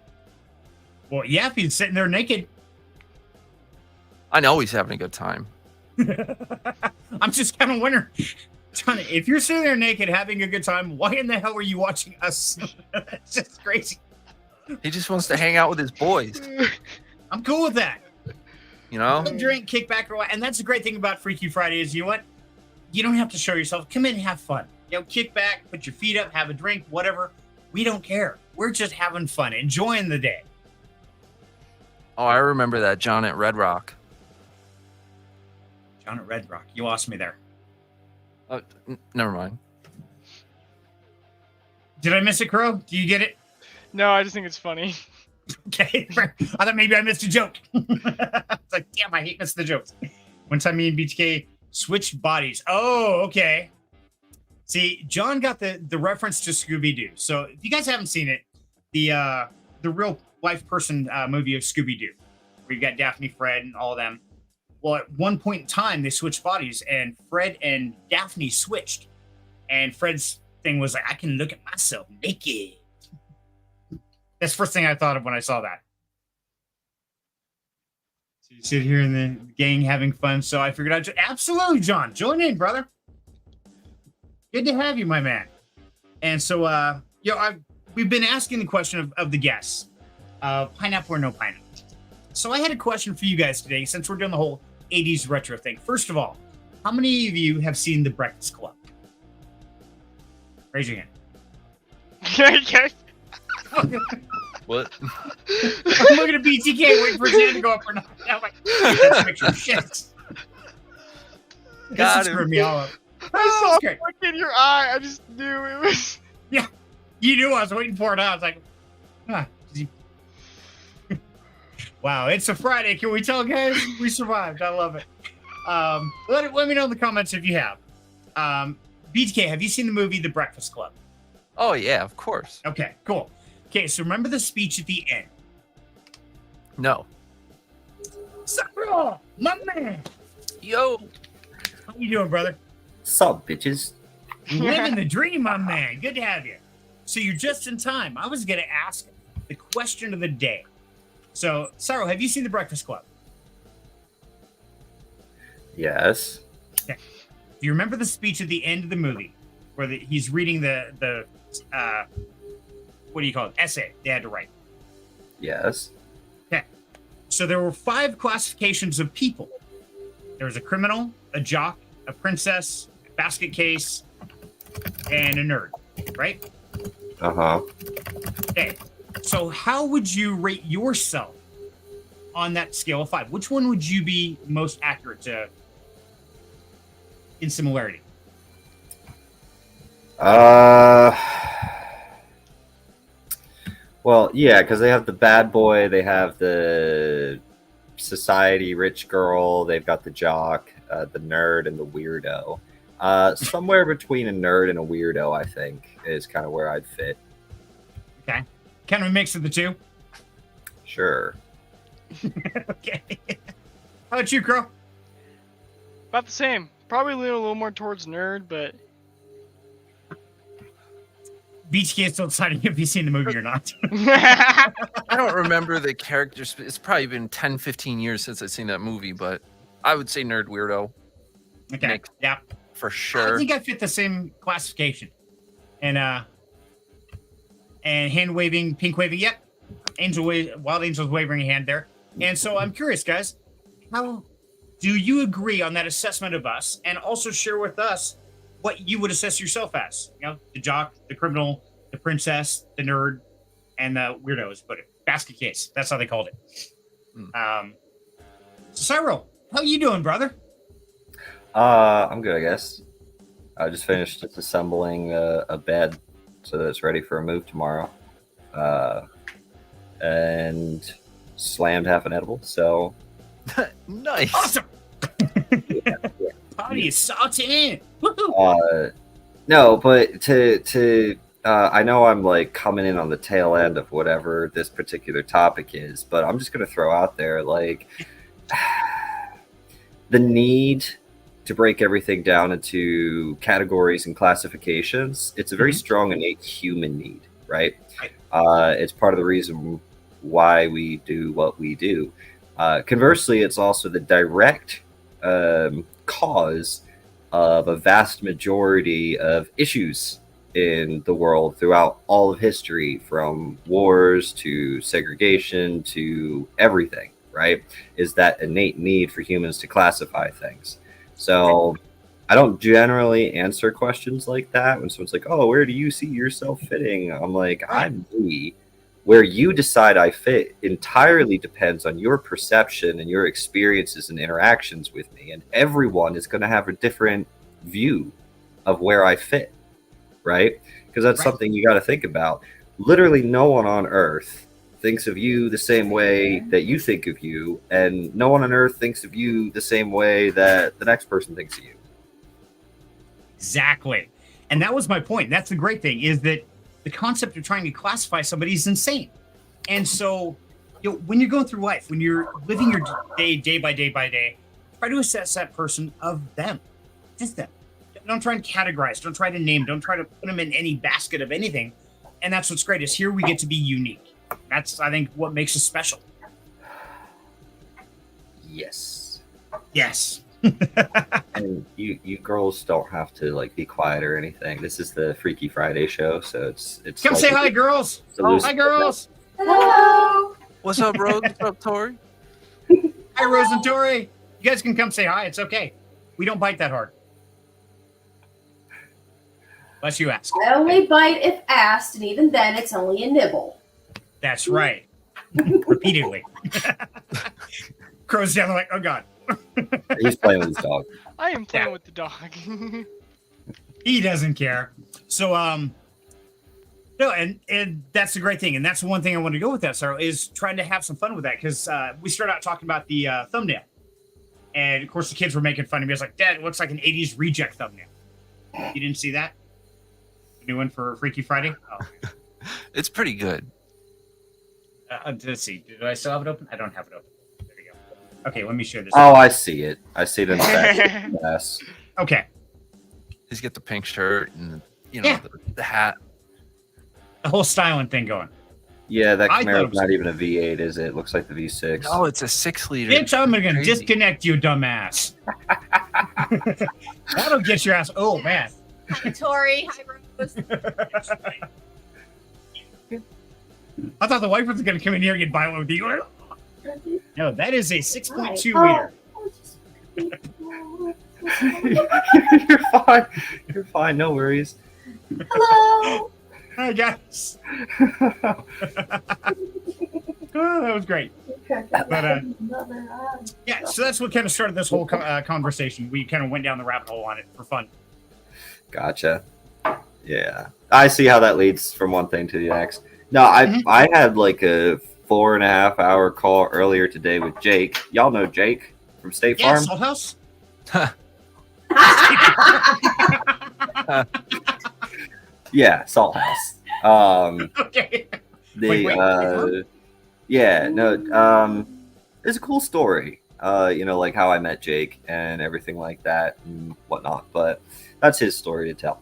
Well, yeah, if he's sitting there naked. I know he's having a good time. I'm just kind of wondering, John, if you're sitting there naked having a good time, why in the hell are you watching us? That's just crazy. He just wants to hang out with his boys. I'm cool with that. Drink, kick back, and that's the great thing about Freaky Friday is, you know what? You don't have to show yourself. Come in and have fun. Kick back, put your feet up, have a drink, whatever. We don't care. We're just having fun, enjoying the day. Oh, I remember that John at Red Rock. John at Red Rock. You lost me there. Never mind. Did I miss it, Crow? Do you get it? No, I just think it's funny. Okay. I thought maybe I missed a joke. It's like, damn, I hate missing the jokes. One time me and BTK switched bodies. Oh, okay. See, John got the reference to Scooby-Doo. So if you guys haven't seen it, the real life person movie of Scooby-Doo, where you got Daphne, Fred, and all of them. Well, at one point in time, they switched bodies, and Fred and Daphne switched. And Fred's thing was like, I can look at myself naked. That's the first thing I thought of when I saw that. So you sit here in the gang having fun. So I figured out, absolutely, John, join in, brother. Good to have you, my man. And so, we've been asking the question of the guests, pineapple or no pineapple. So I had a question for you guys today, since we're doing the whole 80s retro thing. First of all, how many of you have seen The Breakfast Club? Raise your hand. Okay. What? I'm looking at BTK, waiting for his hand to go up or not. I'm like, that's a picture of shit. Got This him. screwed me all up. I Oh, saw okay. a look in your eye. I just knew it was. Yeah, you knew I was waiting for it. I was like, wow, it's a Friday. Can we tell, guys? We survived. I love it. Let me know in the comments if you have. BTK, have you seen the movie The Breakfast Club? Oh yeah, of course. Okay, cool. Okay, so remember the speech at the end. No. Sakura, my man. Yo. How you doing, brother? Sup, bitches? Living the dream, my man. Good to have you. So you're just in time. I was going to ask the question of the day. So, Saro, have you seen The Breakfast Club? Yes. Do you remember the speech at the end of the movie where he's reading the what do you call it? Essay they had to write. Yes. Okay. So there were 5 classifications of people. There was a criminal, a jock, a princess, a basket case, and a nerd, right? Uh-huh. Okay. So how would you rate yourself on that scale of 5? Which one would you be most accurate to in similarity? Well, yeah, because they have the bad boy, they have the society rich girl, they've got the jock, the nerd, and the weirdo. Somewhere between a nerd and a weirdo, I think, is kind of where I'd fit. Okay. Kind of a mix of the two. Sure. Okay. How about you, Crow? About the same. Probably lean a little more towards nerd, but BTK is still deciding if he's seen the movie or not. I don't remember the characters. It's probably been 10, 15 years since I've seen that movie, but I would say nerd weirdo Okay. Nick. Yeah. for I sure. think I fit the same classification. And hand waving, pink waving. Yep. Wild Angel's waving a hand there. And so I'm curious, guys, how do you agree on that assessment of us? And also share with us what you would assess yourself as. You know, the jock, the criminal, the princess, the nerd, and the weirdo, as put it. Basket case. That's how they called it. So Cyril, how you doing, brother? I'm good, I guess. I just finished disassembling a bed so that it's ready for a move tomorrow. And slammed half an edible, so... Nice. Awesome. yeah. Party is salty. No, but to I know I'm like coming in on the tail end of whatever this particular topic is, but I'm just gonna throw out there like the need to break everything down into categories and classifications. It's a very strong innate human need, right? It's part of the reason why we do what we do. Conversely, it's also the direct cause of a vast majority of issues in the world throughout all of history, from wars to segregation to everything, right? Is that innate need for humans to classify things. So I don't generally answer questions like that when someone's like, oh, where do you see yourself fitting? I'm like, I'm me. Where you decide I fit entirely depends on your perception and your experiences and interactions with me. And everyone is going to have a different view of where I fit, right? Because that's something you got to think about. Literally no one on earth thinks of you the same way that you think of you, and no one on earth thinks of you the same way that the next person thinks of you. Exactly. And that was my point. That's the great thing, is that the concept of trying to classify somebody is insane. And so, when you're going through life, when you're living your day by day, try to assess that person of them, just them. Don't try and categorize. Don't try to name. Don't try to put them in any basket of anything. And that's what's great, is here we get to be unique. That's, I think, what makes us special. Yes. Yes. And you girls don't have to like be quiet or anything. This is the Freaky Friday show, so it's come like say hi, girls. Hi, girls. Hello. What's up, Rose? What's up, Tori? Hi, Rose and Tori. You guys can come say hi. It's okay. We don't bite that hard. Unless you ask. I only bite if asked, and even then, it's only a nibble. That's right. Repeatedly. Crow's down, like, oh God. He's playing with his dog. I am playing with the dog. He doesn't care. So, no, and that's the great thing. And that's the one thing I want to go with that, Sarah, is trying to have some fun with that. Because we started out talking about the thumbnail. And, of course, the kids were making fun of me. I was like, Dad, it looks like an 80s reject thumbnail. You didn't see that? The new one for Freaky Friday? Oh. It's pretty good. Let's see. Did I still have it open? I don't have it open. There we go. Okay, let me share this. Oh, I see it. I see it in the back. Yes. Okay. He's got the pink shirt and the hat. The whole styling thing going. Yeah, that I thought it Camara's was- not even a V8, is it? It looks like the V6. No, it's a 6-liter. Bitch, I'm going to Crazy. disconnect you, dumbass. That'll get your ass. Oh, man. Hi, Tori. Hi, Rose. I thought the wife was going to come in here and get violent with you. No, that is a 6.2 liter. You're fine. You're fine. No worries. Hello. Hi, guys. Oh, that was great. But, yeah, so that's what kind of started this whole conversation. We kind of went down the rabbit hole on it for fun. Gotcha. Yeah, I see how that leads from one thing to the next. No, I had like a 4.5 hour call earlier today with Jake. Y'all know Jake from State Yeah, Farm? Salt House. Yeah, Salt House. Okay. Yeah, no, it's a cool story. Like how I met Jake and everything like that and whatnot, but that's his story to tell.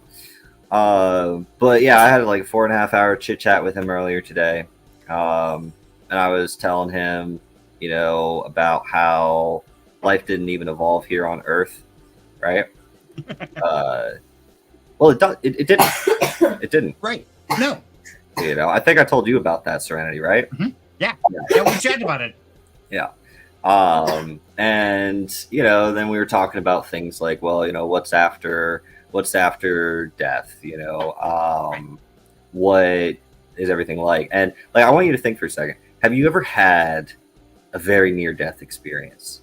But yeah, I had like a 4.5 hour chit chat with him earlier today. And I was telling him, about how life didn't even evolve here on Earth, right? Well, it didn't. It didn't. Right. No. I think I told you about that, Serenity, right? Yeah. Yeah, we chatted about it. Yeah. And then we were talking about things like, well, what's after death, what is everything like? And like, I want you to think for a second. Have you ever had a very near death experience?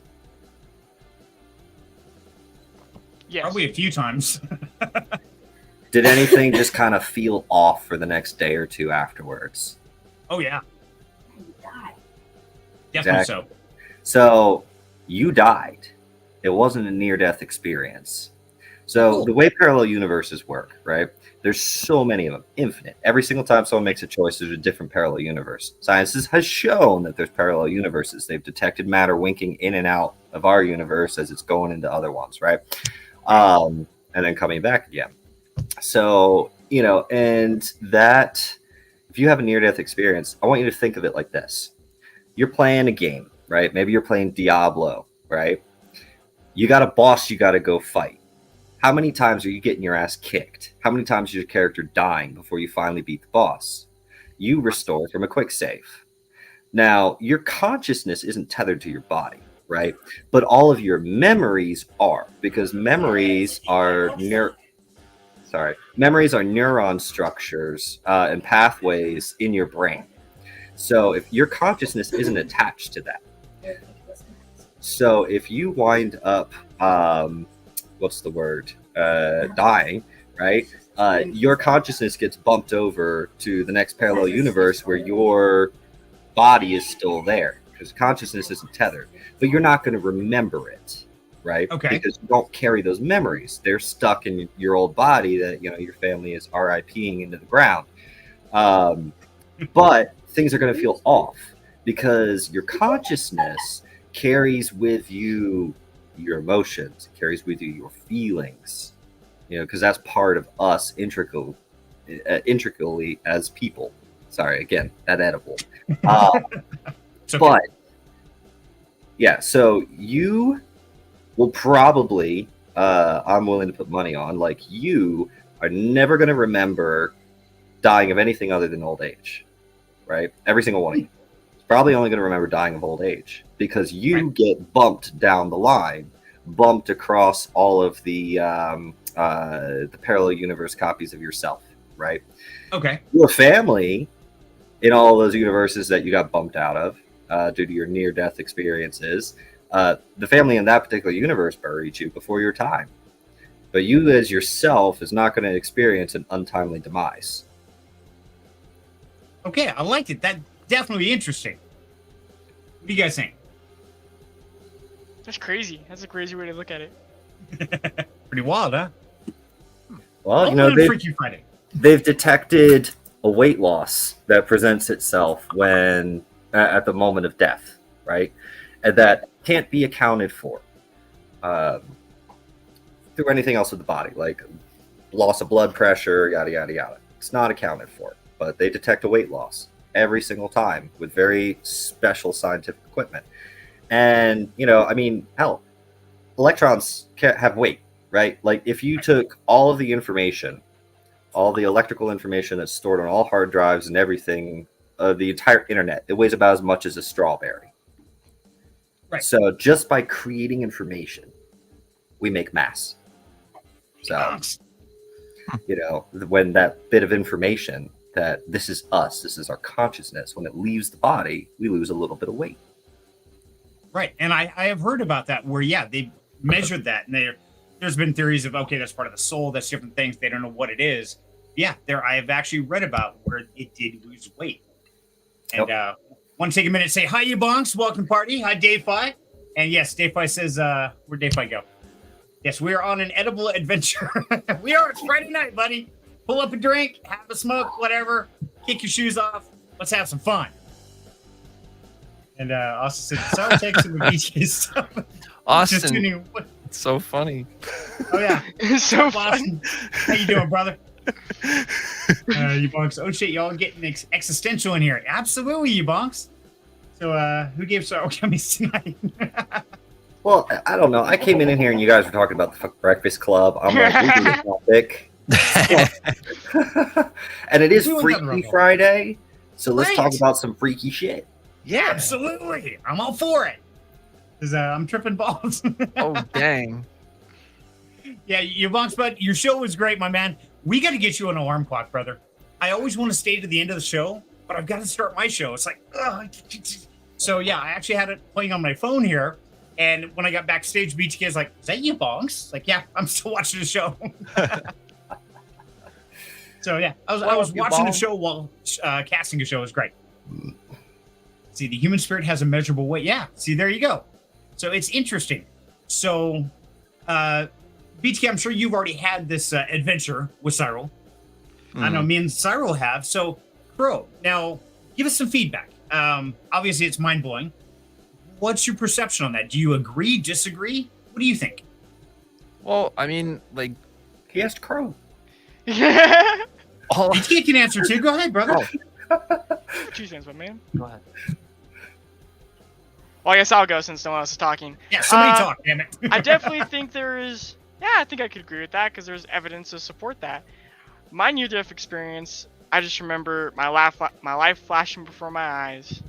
Yes. Probably a few times. Did anything just kind of feel off for the next day or two afterwards? Oh, yeah. Definitely Exactly. so. So you died. It wasn't a near-death experience. So Cool. the way parallel universes work, right? There's so many of them, infinite. Every single time someone makes a choice, there's a different parallel universe. Science has shown that there's parallel universes. They've detected matter winking in and out of our universe as it's going into other ones, right? And then coming back again. So, and that, if you have a near-death experience, I want you to think of it like this. You're playing a game, right? Maybe you're playing Diablo, right? You got a boss you got to go fight. How many times are you getting your ass kicked? How many times is your character dying before you finally beat the boss? You restore from a quick save. Now, your consciousness isn't tethered to your body, right? But all of your memories are, because memories are neuron structures and pathways in your brain. So if your consciousness isn't attached to that, so if you wind up, what's the word, dying, right? Your consciousness gets bumped over to the next parallel universe where your body is still there because consciousness isn't tethered, but you're not going to remember it, right? Okay. Because you don't carry those memories. They're stuck in your old body that, your family is RIPing into the ground. But things are going to feel off because your consciousness carries with you your emotions, carries with you your feelings, because that's part of us intricately as people. Sorry, again, that edible. It's okay. But yeah, so you will probably, I'm willing to put money on, like you are never going to remember dying of anything other than old age, right? Every single one of you is probably only going to remember dying of old age because you get bumped down the line, bumped across all of the parallel universe copies of yourself, right? Okay. Your family in all those universes that you got bumped out of due to your near-death experiences, the family in that particular universe buried you before your time. But you as yourself is not going to experience an untimely demise. Okay, I liked it. That definitely interesting. What do you guys think? That's crazy. That's a crazy way to look at it. Pretty wild, huh? Well, Freaky Friday. they've detected a weight loss that presents itself when at the moment of death, right? And that can't be accounted for through anything else with the body, like loss of blood pressure, yada, yada, yada. It's not accounted for, but they detect a weight loss every single time with very special scientific equipment. And, hell, electrons can't have weight, right? Like if you took all of the information, all the electrical information that's stored on all hard drives and everything, the entire internet, it weighs about as much as a strawberry. Right. So just by creating information, we make mass. So, when that bit of information that this is us, this is our consciousness, when it leaves the body, we lose a little bit of weight. Right. And I have heard about that where, they measured that and there's been theories of, okay, that's part of the soul. That's different things. They don't know what it is. Yeah. I have actually read about where it did lose weight. And want to take a minute and say, hi, you bonks. Welcome party. Hi, Dave Fi. And yes, Dave Fi says, where'd Dave Fi go? Yes, we are on an edible adventure. We are. It's Friday night, buddy. Pull up a drink, have a smoke, whatever. Kick your shoes off. Let's have some fun. And Austin said, sorry, texting the BJ stuff. Austin, it's so funny. Oh, yeah. It's so funny. How you doing, brother? You bonks. Oh, shit, y'all getting existential in here. Absolutely, you bonks. So, who gave Sorrow Gummies tonight? Well, I don't know. I came in here and you guys were talking about the Breakfast Club. I'm like, we need a topic. And it is Freaky Friday, so let's talk about some freaky shit. Yeah, absolutely. I'm all for it. Because I'm tripping balls. Oh, dang. Yeah, you bonks, bud. Your show was great, my man. We got to get you an alarm clock, brother. I always want to stay to the end of the show, but I've got to start my show. It's like, ugh. So, yeah, I actually had it playing on my phone here. And when I got backstage, BTK is like, is that you, bonks? Like, yeah, I'm still watching the show. So, yeah, I was watching the show while casting a show. It was great. See, the human spirit has a measurable weight. Yeah, see, there you go. So it's interesting. So, BTK, I'm sure you've already had this adventure with Cyril. I know me and Cyril have. So, bro, now give us some feedback. Obviously, it's mind-blowing. What's your perception on that? Do you agree, disagree? What do you think? Well, I mean, like, he asked Crow. BTK can answer too. Go ahead, brother. Two cents, my man. Go ahead. Well, I guess I'll go since no one else is talking. Yeah, somebody talk, damn it. I definitely think there is. Yeah, I think I could agree with that because there's evidence to support that. My near-death experience, I just remember my life flashing before my eyes,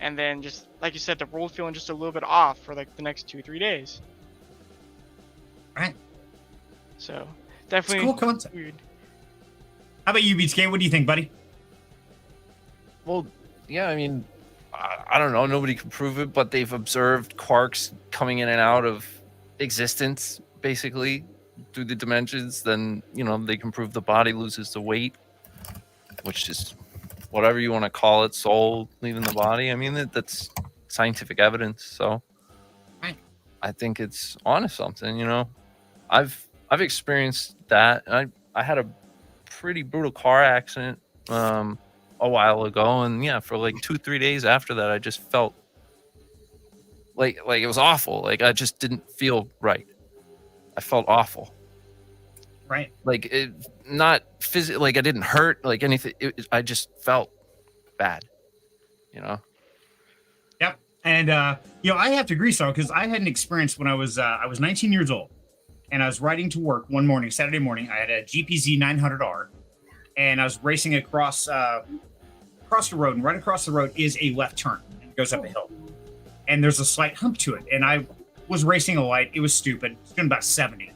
and then just like you said, the world feeling just a little bit off for like the next 2-3 days. Right. So definitely it's cool concept. weird. How about you, BTK? What do you think, buddy? Well, yeah, I mean, I don't know. Nobody can prove it, but they've observed quarks coming in and out of existence, basically, through the dimensions. Then, you know, they can prove the body loses the weight, which is whatever you want to call it, soul leaving the body. I mean, that's scientific evidence. So Right. I think it's onto something, you know. I've experienced that. I had a pretty brutal car accident a while ago, and yeah, for like 2-3 days after that, I just felt like it was awful. Like I just didn't feel right. I felt awful. Right. Like it, not physically. Like I didn't hurt. Like anything. I just felt bad. You know. Yep. And you know, I have to agree, so because I had an experience when I was 19 years old, and I was riding to work one morning, Saturday morning. I had a GPZ 900R, and I was racing across the road, and right across the road is a left turn, and it goes up a hill, and there's a slight hump to it. And I was racing a light. It was stupid. It was doing about 70.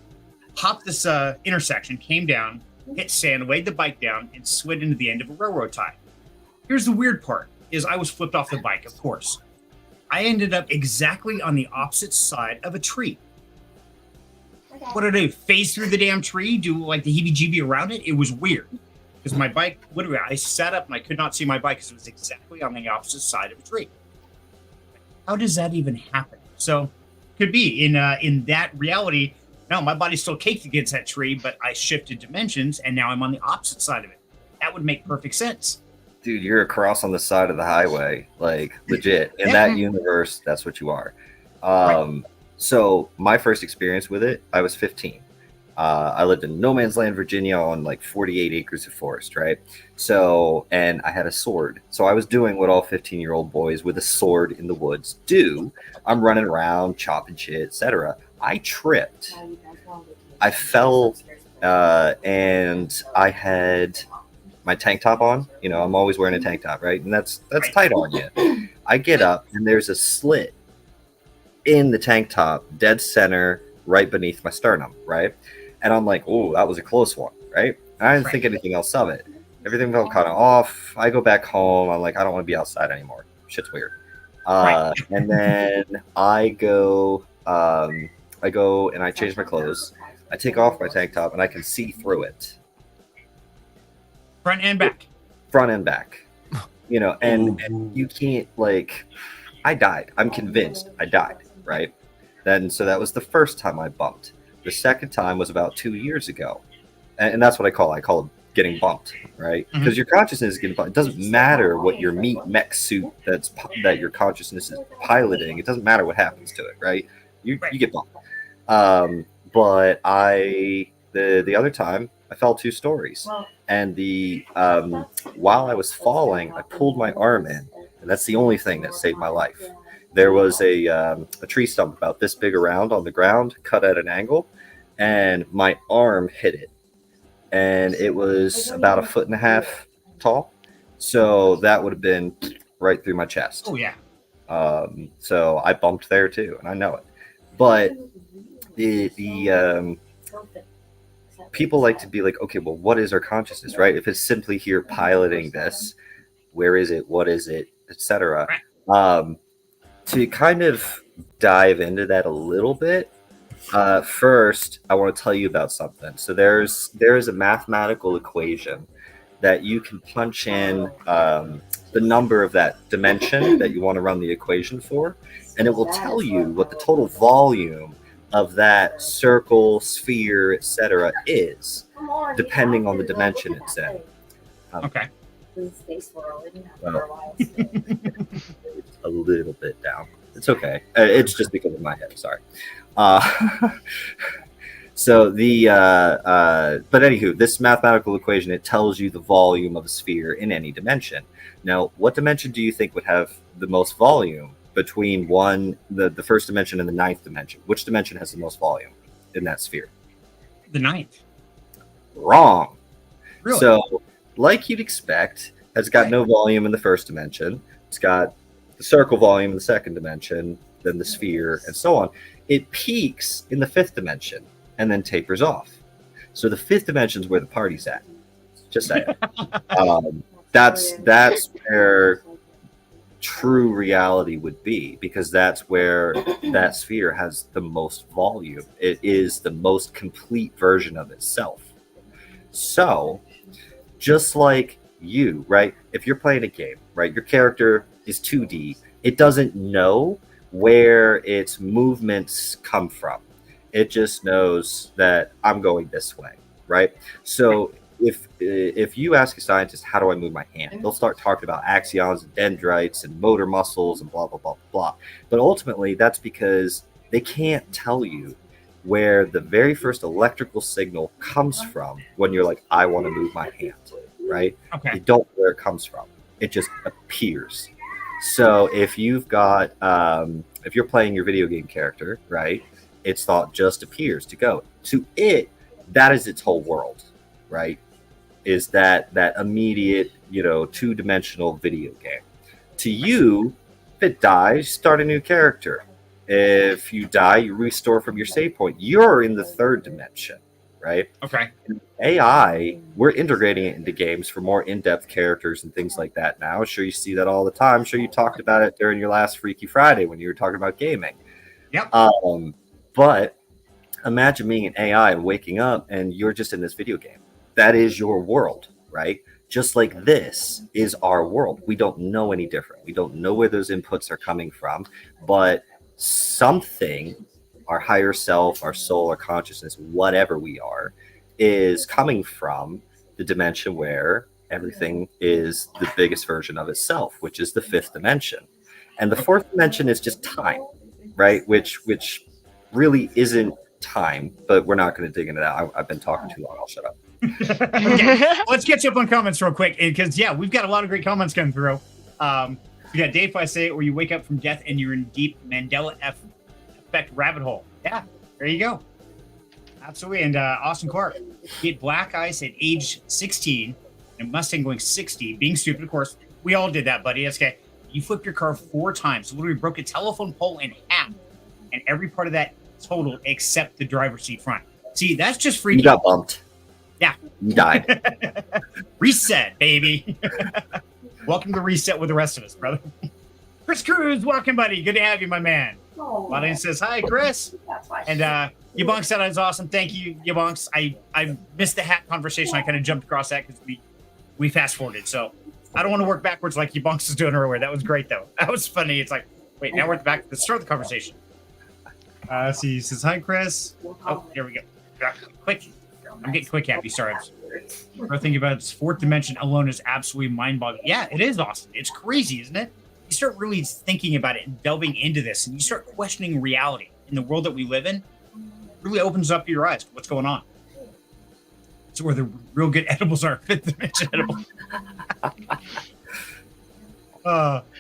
Hopped this intersection, came down, hit sand, laid the bike down, and slid into the end of a railroad tie. Here's the weird part: is I was flipped off the bike. Of course, I ended up exactly on the opposite side of a tree. What did I do? Phase through the damn tree? Do like the heebie-jeebie around it? It was weird because my bike, literally, I sat up and I could not see my bike because it was exactly on the opposite side of a tree. How does that even happen? So, could be in that reality. No, my body's still caked against that tree, but I shifted dimensions and now I'm on the opposite side of it. That would make perfect sense. Dude, you're across on the side of the highway, like legit. In that universe, that's what you are. Right. So my first experience with it, I was 15. I lived in no man's land, Virginia, on like 48 acres of forest, right? So, and I had a sword. So I was doing what all 15-year-old boys with a sword in the woods do. I'm running around, chopping shit, etc. I tripped. I fell, and I had my tank top on. You know, I'm always wearing a tank top, right? And that's tight on you. I get up, and there's a slit in the tank top, dead center, right beneath my sternum, right? And I'm like, oh, that was a close one, right? I didn't think anything else of it. Everything felt kind of off. I go back home. I'm like, I don't want to be outside anymore. Shit's weird. And then I go and I change my clothes. I take off my tank top and I can see through it. Front and back. Front and back. You know, and you can't, like, I died. I'm convinced I died, right? So that was the first time I bumped. The second time was about 2 years ago. And that's what I call it getting bumped, right? Because your consciousness is getting bumped. It doesn't matter what your mech suit that your consciousness is piloting. It doesn't matter what happens to it, right? You get bumped. But the other time I fell 2 stories, and while I was falling, I pulled my arm in, and that's the only thing that saved my life. There was a tree stump about this big around on the ground, cut at an angle, and my arm hit it, and it was about 1.5 feet tall, so that would have been right through my chest. Oh yeah. So I bumped there too, and I know it. But the people like to be like, okay, well, what is our consciousness, right? If it's simply here piloting this, where is it? What is it? Etc. To kind of dive into that a little bit, first, I want to tell you about something. So there is a mathematical equation that you can punch in the number of that dimension that you want to run the equation for, and it will tell you what the total volume of that circle, sphere, etc. is, depending on the dimension it's in. Okay. A little bit down. It's okay. It's just because of my head. Sorry. So but anywho, this mathematical equation, it tells you the volume of a sphere in any dimension. Now, what dimension do you think would have the most volume between the first dimension and the 9th dimension? Which dimension has the most volume in that sphere? The 9th. Wrong. Really? So, like you'd expect, has got no volume in the first dimension. It's got the circle volume in the second dimension, then the sphere, and so on. It peaks in the 5th dimension and then tapers off. So the 5th dimension is where the party's at. Just saying. That's where true reality would be, because that's where that sphere has the most volume. It is the most complete version of itself. So just like you, right? If you're playing a game, right, your character is 2D, it doesn't know where its movements come from. It just knows that I'm going this way, right? So if you ask a scientist, how do I move my hand? They'll start talking about axons and dendrites and motor muscles and blah, blah, blah, blah. But ultimately, that's because they can't tell you where the very first electrical signal comes from when you're like, I want to move my hand, right? Okay. You don't know where it comes from. It just appears. So if you've got, if you're playing your video game character, right, its thought just appears to go. To it, that is its whole world, right? Is that immediate, two-dimensional video game. To you, if it dies, start a new character. If you die, you restore from your save point. You're in the third dimension, right? Okay. AI, we're integrating it into games for more in-depth characters and things like that now. I'm sure you see that all the time. I'm sure you talked about it during your last Freaky Friday when you were talking about gaming. Yep. But imagine being an AI and waking up and you're just in this video game. That is your world, right? Just like this is our world. We don't know any different. We don't know where those inputs are coming from, but something, our higher self, our soul, our consciousness, whatever we are, is coming from the dimension where everything is the biggest version of itself, which is the fifth dimension. And the fourth dimension is just time, right? Which really isn't time, but we're not going to dig into that. I've been talking too long. I'll shut up. Okay. Let's catch up on comments real quick, because we've got a lot of great comments coming through. We got Dave, I say it, where you wake up from death and you're in deep Mandela effect rabbit hole. Yeah, there you go. Absolutely. And Austin Clark, get black ice at age 16 and Mustang going 60, being stupid. Of course, we all did that, buddy. That's okay. You flipped your car 4 times, literally broke a telephone pole in half, and every part of that totaled except the driver's seat front. See, that's just freaky. You got bumped. Yeah. You died. Reset, baby. Welcome to Reset with the rest of us, brother. Chris Cruz, welcome, buddy. Good to have you, my man. Lana says, hi, Chris. And Yabonk said I was awesome. Thank you, Yabonks. I missed the hat conversation. I kind of jumped across that because we fast forwarded. So I don't want to work backwards like Yabonks is doing earlier. That was great, though. That was funny. It's like, wait, now we're back to the start of the conversation. See, he says, hi, Chris. Oh, there we go. Quick. I'm getting quick happy. Sorry. I'm thinking about this fourth dimension alone is absolutely mind-boggling. Yeah, it is, Austin. It's crazy, isn't it? You start really thinking about it and delving into this, and you start questioning reality in the world that we live in. It really opens up your eyes to what's going on. It's where the real good edibles are. Fifth dimension edible.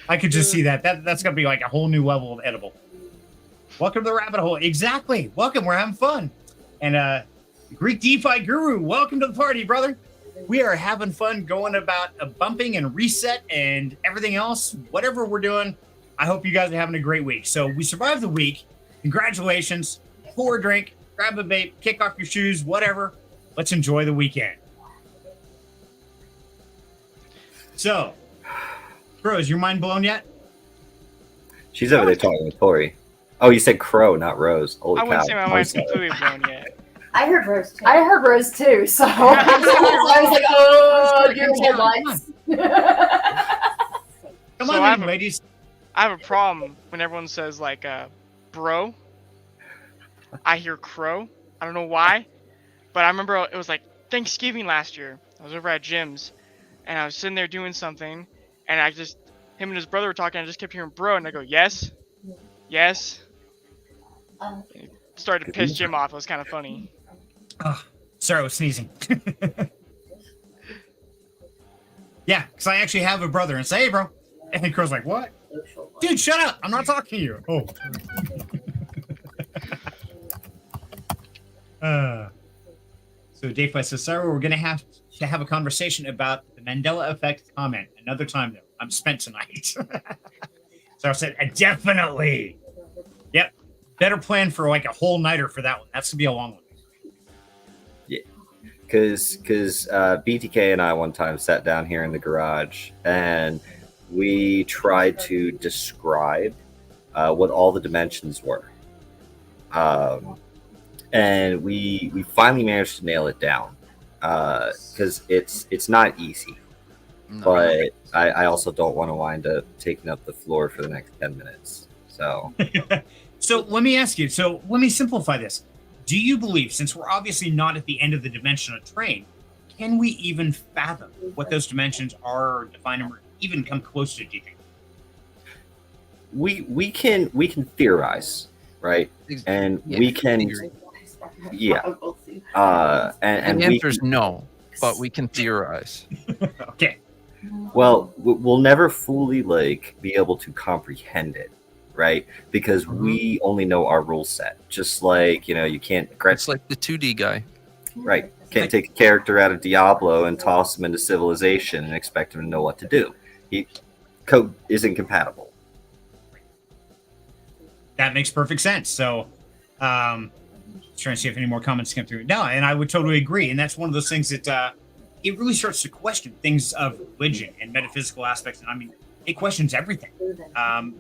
I could just see that. That's going to be like a whole new level of edible. Welcome to the rabbit hole. Exactly. Welcome. We're having fun. And Greek DeFi Guru, welcome to the party, brother. We are having fun going about a bumping and reset and everything else, whatever we're doing. I hope you guys are having a great week. So we survived the week. Congratulations. Pour a drink, grab a vape, kick off your shoes, whatever. Let's enjoy the weekend. So, bro, is your mind blown yet? She's over there talking with Tori. Oh, you said Crow, not Rose. Holy I wouldn't cow. say my mind's completely blown yet. I heard Rose too. So I was like, oh, your headlights. Come on, ladies. I have a problem when everyone says like, bro. I hear crow. I don't know why, but I remember it was like Thanksgiving last year. I was over at Jim's, and I was sitting there doing something, and him and his brother were talking. I just kept hearing bro, and I go, yes. It started to piss Jim off. It was kind of funny. Oh, sorry, I was sneezing. Yeah, because I actually have a brother, and say, hey, bro. And the crow's like, what? Dude, shut up. I'm not talking to you. Oh. So Dave says, sorry, we're going to have a conversation about the Mandela effect comment another time, though. I'm spent tonight. So I said, definitely. Yep. Better plan for like a whole nighter for that one. That's going to be a long one. Because BTK and I one time sat down here in the garage and we tried to describe what all the dimensions were. And we finally managed to nail it down because it's not easy. No. But I also don't want to wind up taking up the floor for the next 10 minutes. So So let me ask you. So let me simplify this. Do you believe, since we're obviously not at the end of the dimension of train, can we even fathom what those dimensions are, define them, or even come close to? Do you think? we can theorize, right? And Yeah, we can, theory. yeah. And the we answer is no, but we can theorize. Okay. well, we'll never fully like be able to comprehend it, right? Because we only know our rule set. Just like, you can't It's like the 2D guy. right. Can't take a character out of Diablo and toss him into Civilization and expect him to know what to do. Code isn't compatible. That makes perfect sense. So, trying to see if any more comments come through. No, and I would totally agree. And that's one of those things that it really starts to question things of religion and metaphysical aspects. And I mean, it questions everything.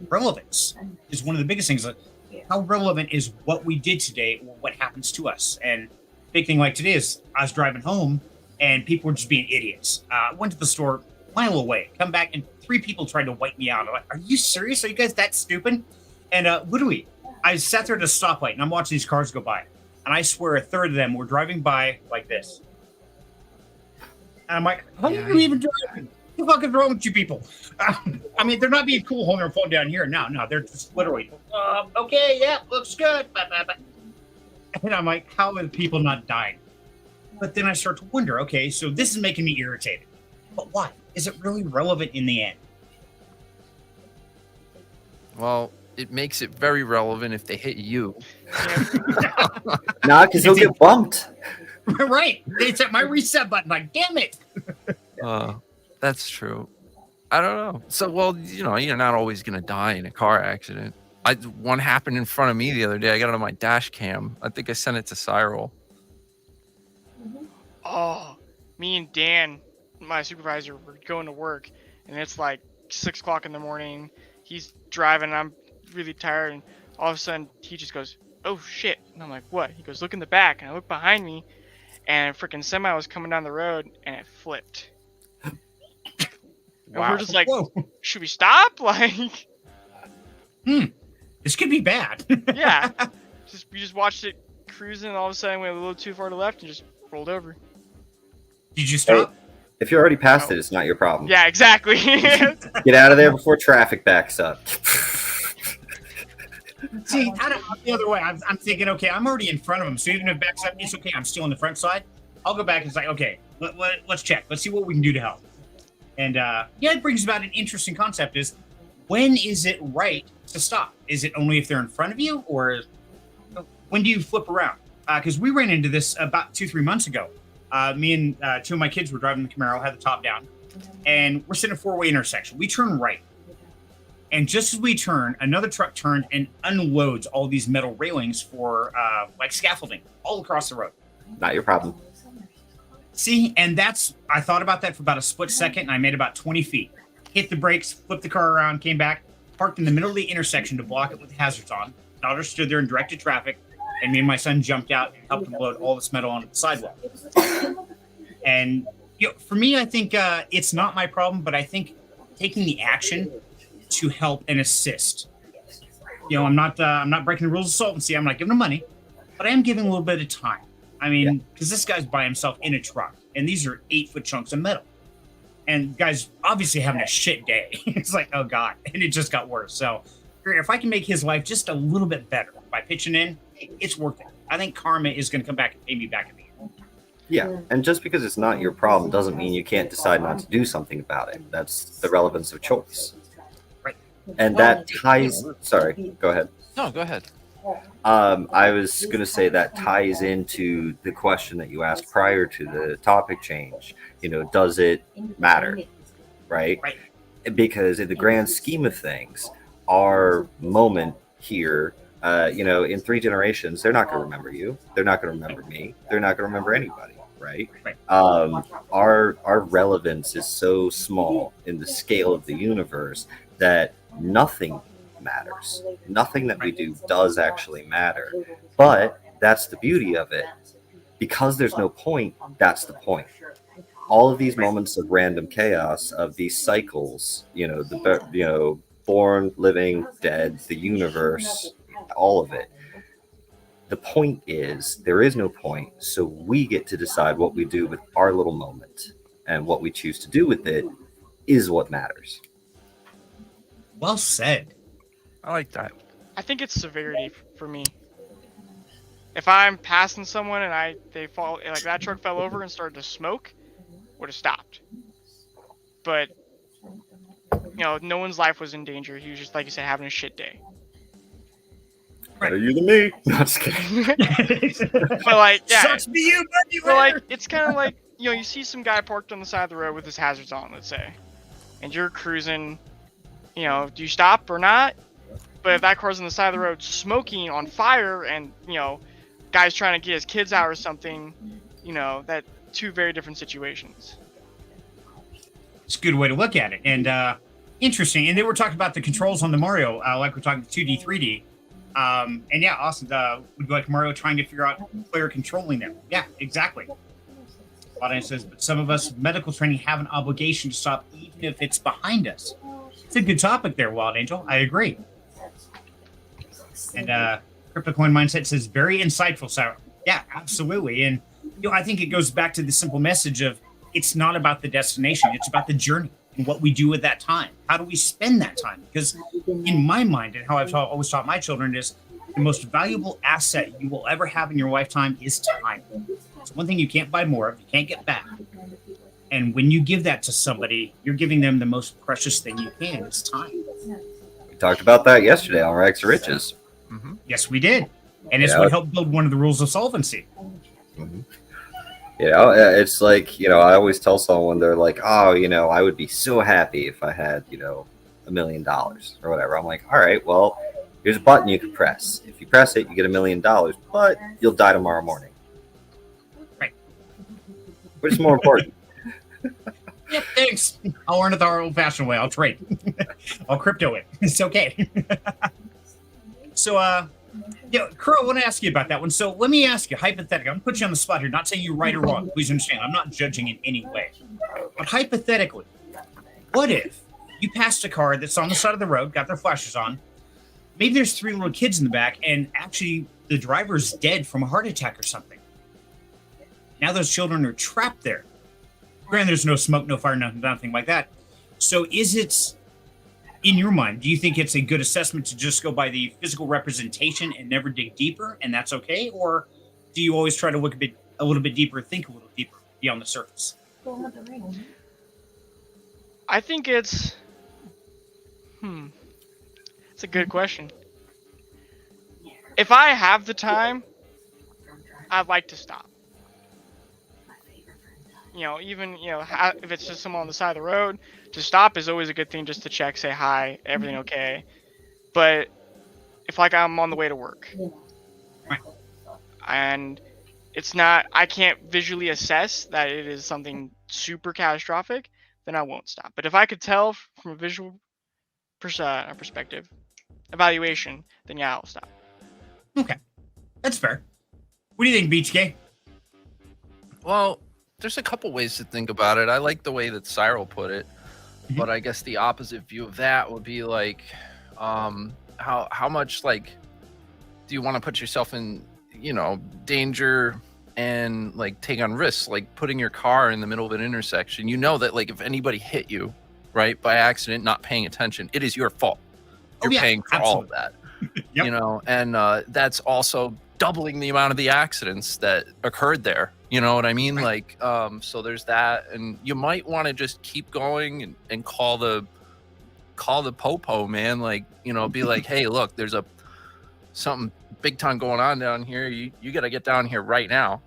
Relevance is one of the biggest things. Like, how relevant is what we did today or what happens to us? And big thing like today is I was driving home and people were just being idiots. Went to the store a mile away, come back, and 3 people tried to wipe me out. I'm like, are you serious? Are you guys that stupid? And literally, I sat there at a stoplight and I'm watching these cars go by. And I swear a third of them were driving by like this. And I'm like, how are you even driving? What the fuck is wrong with you people? I mean, they're not being cool holding their phone down here. No, they're just literally, okay, yeah, looks good. And I'm like, how are the people not dying? But then I start to wonder, okay, so this is making me irritated. But why? Is it really relevant in the end? Well, it makes it very relevant if they hit you. Nah, because he'll get bumped. Right. It's at my reset button. Like, damn it. That's true. I don't know. So, well, you're not always going to die in a car accident. One happened in front of me the other day. I got it on my dash cam. I think I sent it to Cyril. Oh, me and Dan, my supervisor, were going to work, and it's like 6 o'clock in the morning. He's driving, and I'm really tired, and all of a sudden, he just goes, oh, shit. And I'm like, what? He goes, look in the back, and I look behind me, and a freaking semi was coming down the road, and it flipped. And we're just like, whoa. Should we stop? Like, This could be bad. yeah. We just watched it cruising, and all of a sudden, we went a little too far to the left, and just rolled over. Did you stop? Hey, if you're already past it, it's not your problem. Yeah, exactly. Get out of there before traffic backs up. See, I don't, the other way. I'm thinking, okay, I'm already in front of him, so even if it backs up, it's okay. I'm still on the front side. I'll go back and say, okay, let's check. Let's see what we can do to help. And it brings about an interesting concept: is when is it right to stop? Is it only if they're in front of you, or when do you flip around? Because we ran into this about 2-3 months ago. Me and 2 of my kids were driving the Camaro, had the top down, and we're sitting in a 4-way intersection. We turn right. And just as we turn, another truck turned and unloads all these metal railings for like scaffolding all across the road. Not your problem. See, and I thought about that for about a split second, and I made about 20 feet. Hit the brakes, flipped the car around, came back, parked in the middle of the intersection to block it with hazards on. Daughter stood there and directed traffic, and me and my son jumped out and helped him load all this metal onto the sidewalk. And for me, I think it's not my problem, but I think taking the action to help and assist. I'm not breaking the rules of solvency. I'm not giving him money, but I am giving a little bit of time. I mean, because this guy's by himself in a truck, and these are 8-foot chunks of metal. And the guy's obviously having a shit day. It's like, oh God. And it just got worse. So if I can make his life just a little bit better by pitching in, it's worth it. I think karma is going to come back and pay me back at the end. Yeah, and just because it's not your problem doesn't mean you can't decide not to do something about it. That's the relevance of choice. Right. And that ties... Sorry, go ahead. No, go ahead. I was going to say that ties into the question that you asked prior to the topic change. Does it matter? Right? Because in the grand scheme of things, our moment here, in 3 generations, they're not going to remember you. They're not going to remember me. They're not going to remember anybody. right? Right. Our relevance is so small in the scale of the universe that nothing matters. Nothing that we do does actually matter. But that's the beauty of it. Because there's no point, that's the point. All of these moments of random chaos, of these cycles, born, living, dead, the universe, all of it. The point is, there is no point, so we get to decide what we do with our little moment, and what we choose to do with it is what matters. Well said. I like that. I think it's severity for me. If I'm passing someone and they fall, like that truck fell over and started to smoke, would have stopped. But no one's life was in danger. He was just, like you said, having a shit day. Better you than me. No, just kidding. But like, yeah. Sucks to be you, buddy. But like, it's kind of like, you see some guy parked on the side of the road with his hazards on, let's say, and you're cruising. Do you stop or not? But if that car's on the side of the road smoking on fire, and guy's trying to get his kids out or something, that two very different situations. It's a good way to look at it, and interesting. And they were talking about the controls on the Mario, like we're talking 2D, 3D. And yeah, awesome. Would you like Mario trying to figure out player controlling them? Yeah, exactly. Audience says, but some of us medical training have an obligation to stop even if it's behind us. It's a good topic there, Wild Angel. I agree. And CryptoCoin Mindset says, very insightful, Sarah. Yeah, absolutely. And I think it goes back to the simple message of it's not about the destination, it's about the journey and what we do with that time. How do we spend that time? Because in my mind, and how I've always taught my children, is the most valuable asset you will ever have in your lifetime is time. It's one thing you can't buy more of, you can't get back. And when you give that to somebody, you're giving them the most precious thing you can. It's time. We talked about that yesterday on Rags to Riches. Mm-hmm. Yes, we did. And it's what helped build one of the rules of solvency. Mm-hmm. It's like, I always tell someone, they're like, oh, I would be so happy if I had, $1 million or whatever. I'm like, all right, well, here's a button you can press. If you press it, you get $1 million, but you'll die tomorrow morning. Right. Which is more important? Yep, thanks. I'll earn it the old-fashioned way. I'll trade. I'll crypto it. It's okay. So, Crow, I want to ask you about that one. So let me ask you, hypothetically, I'm going to put you on the spot here, not saying you're right or wrong. Please understand, I'm not judging in any way. But hypothetically, what if you passed a car that's on the side of the road, got their flashers on, maybe there's 3 little kids in the back, and actually the driver's dead from a heart attack or something. Now those children are trapped there. Granted, there's no smoke, no fire, nothing like that. So is it, in your mind, do you think it's a good assessment to just go by the physical representation and never dig deeper, and that's okay? Or do you always try to look a little bit deeper, think a little deeper beyond the surface? I think it's a good question. If I have the time, I'd like to stop. Even if it's just someone on the side of the road, to stop is always a good thing, just to check, say hi, everything okay. But if I'm on the way to work, and it's not, I can't visually assess that it is something super catastrophic, then I won't stop. But if I could tell from a visual perspective, evaluation, then yeah, I'll stop. Okay, that's fair. What do you think, BHK? Well, there's a couple ways to think about it. I like the way that Cyril put it, but I guess the opposite view of that would be like, how much do you want to put yourself in, danger and take on risks, like putting your car in the middle of an intersection. That if anybody hit you, right, by accident, not paying attention, it is your fault. You're paying for all of that. Yep. And that's also doubling the amount of the accidents that occurred there. You know what I mean? Right. So there's that, and you might want to just keep going and call the popo, man. Be like, hey, look, there's something big time going on down here. You got to get down here right now,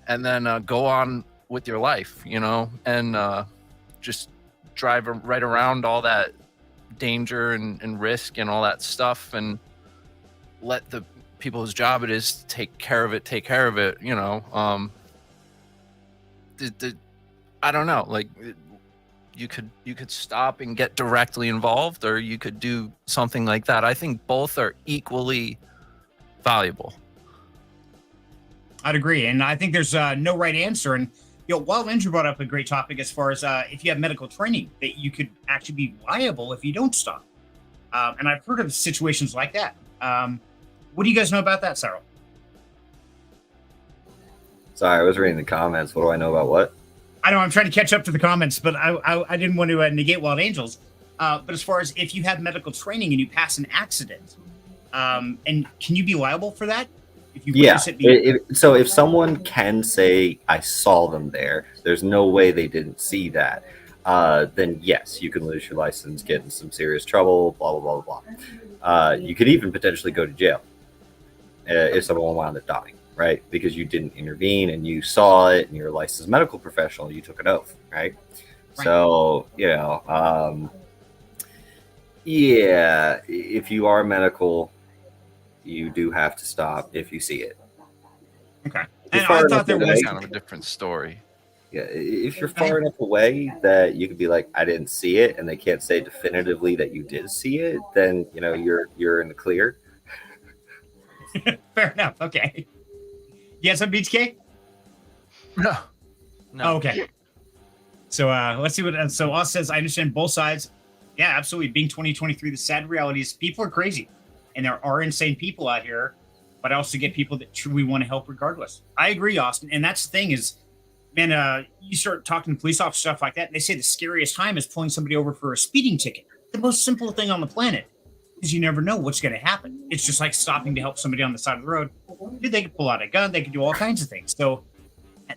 and then go on with your life, and just drive right around all that danger and risk and all that stuff, and let the people whose job it is take care of it, I don't know. Like, you could stop and get directly involved, or you could do something like that. I think both are equally valuable. I'd agree, and I think there's no right answer. And Wild Andrew brought up a great topic as far as if you have medical training, that you could actually be liable if you don't stop. And I've heard of situations like that. What do you guys know about that, Sarah? Sorry, I was reading the comments. What do I know about what? I know I'm trying to catch up to the comments, but I didn't want to negate Wild Angels. But as far as if you have medical training and you pass an accident, and can you be liable for that? If you Yeah. it So if someone can say, I saw them there, there's no way they didn't see that, then yes, you can lose your license, get in some serious trouble, blah, blah, blah, blah. You could even potentially go to jail if someone wound up dying, right? Because you didn't intervene and you saw it and you're a licensed medical professional, you took an oath, right? So, yeah, if you are medical, you do have to stop if you see it. Okay. If And you're I far thought there enough was away- Kind of a different story. Yeah, if you're far enough away that you could be like, I didn't see it, and they can't say definitively that you did see it, then you're in the clear. fair enough. Okay. You got some Beach K? No. Oh, okay. So let's see what. So Oz says, I understand both sides. Yeah, absolutely. Being 2023, the sad reality is people are crazy, and there are insane people out here. But I also get people that truly want to help regardless. I agree, Austin. And that's the thing is, man, you start talking to police officers, stuff like that, and they say the scariest time is pulling somebody over for a speeding ticket. The most simple thing on the planet, because you never know what's going to happen. It's just like stopping to help somebody on the side of the road. Dude, they could pull out a gun. They could do all kinds of things. So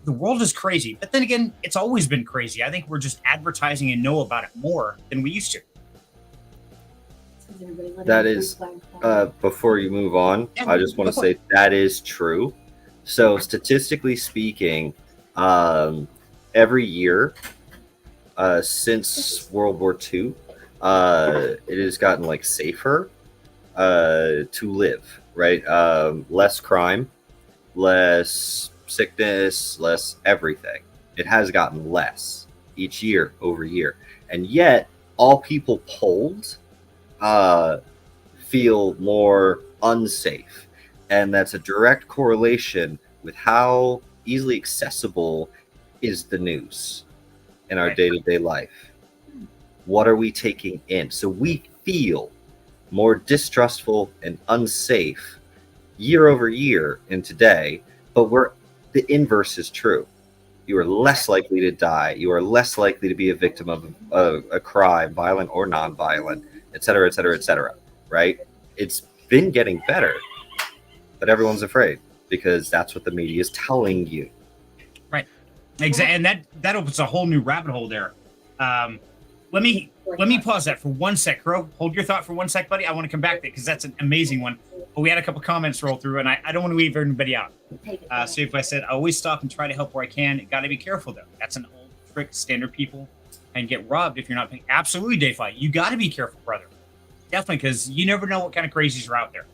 the world is crazy. But then again, it's always been crazy. I think we're just advertising and know about it more than we used to. That is, before you move on, Yeah, I just want to say that is true. So statistically speaking, every year since World War II, it has gotten like safer to live, right? Less crime, less sickness, less everything. It has gotten less each year over year. And yet all people polled feel more unsafe. And that's a direct correlation with how easily accessible is the news in our day-to-day life. What are we taking in? So we feel more distrustful and unsafe year over year in today, but the inverse is true. You are less likely to die. You are less likely to be a victim of a crime, violent or non-violent, et cetera, et cetera, et cetera, right? It's been getting better, but everyone's afraid because that's what the media is telling you. Right. Exactly. And that opens a whole new rabbit hole there. Let me pause that for 1 sec. Crow, hold your thought for 1 sec, buddy. I want to come back to it because that's an amazing one. But we had a couple comments roll through, and I don't want to leave anybody out. So if I said, I always stop and try to help where I can, got to be careful, though. That's an old trick. Standard people and get robbed if you're not paying. Absolutely, Dayfly. You got to be careful, brother. Definitely, because you never know what kind of crazies are out there.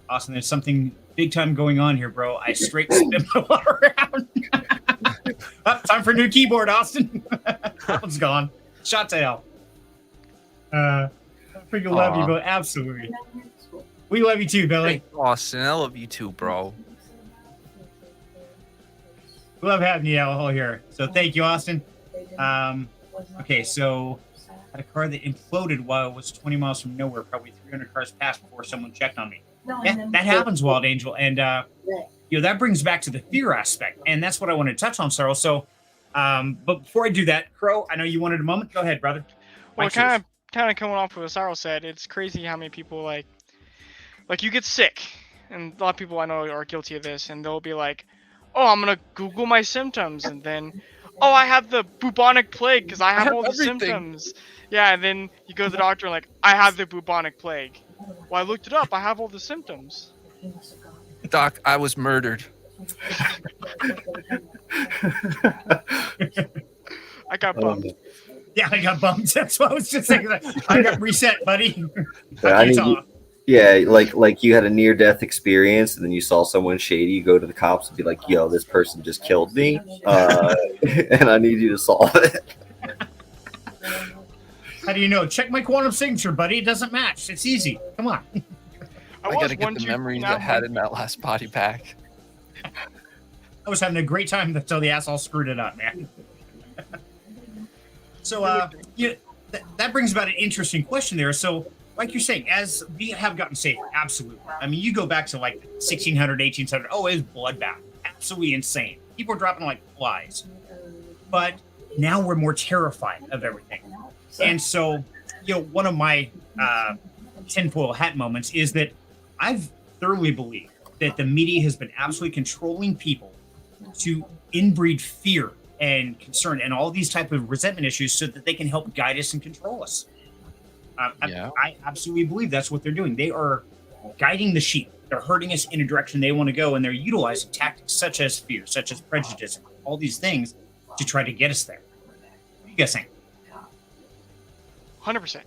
Austin, there's something big time going on here, bro. I straight spin my water around. Time for a new keyboard, Austin. That one's gone. Shot to hell. I freaking love you, but absolutely. We love you too, Billy. Hey, Austin, I love you too, bro. We love having you all here. So thank you, Austin. Okay, so I had a car that imploded while it was 20 miles from nowhere. Probably 300 cars passed before someone checked on me. Yeah, that happens, Wild Angel. And, that brings back to the fear aspect. And that's what I wanted to touch on, Sarl. So, but before I do that, Crow, I know you wanted a moment. Go ahead, brother. Well, kind of coming off of what Sarl said, it's crazy how many people like you get sick, and a lot of people I know are guilty of this, and they'll be like, "Oh, I'm gonna Google my symptoms," and then, "Oh, I have the bubonic plague because I have all the symptoms." Yeah, and then you go to the doctor and like, "I have the bubonic plague." Well, I looked it up. I have all the symptoms. Doc, I was murdered. I got bumped. Yeah, I got bumped. That's what I was just saying. I got reset, buddy. Yeah, Yeah, like you had a near death experience, and then you saw someone shady. You go to the cops and be like, "Yo, this person just killed me, and I need you to solve it." How do you know? Check my quantum signature, buddy. It doesn't match. It's easy. Come on. I gotta get the memories I had in that last body pack. I was having a great time until the asshole screwed it up, man. So, that brings about an interesting question there. So, like you're saying, as we have gotten safer, absolutely. I mean, you go back to like 1600, 1800. Oh, it was bloodbath. Absolutely insane. People are dropping like flies. But now we're more terrified of everything. And so, one of my tinfoil hat moments is that I've thoroughly believed that the media has been absolutely controlling people to inbreed fear and concern and all these type of resentment issues so that they can help guide us and control us. I absolutely believe that's what they're doing. They are guiding the sheep. They're herding us in a direction they want to go, and they're utilizing tactics such as fear, such as prejudice, all these things to try to get us there. What are you guys saying? 100%.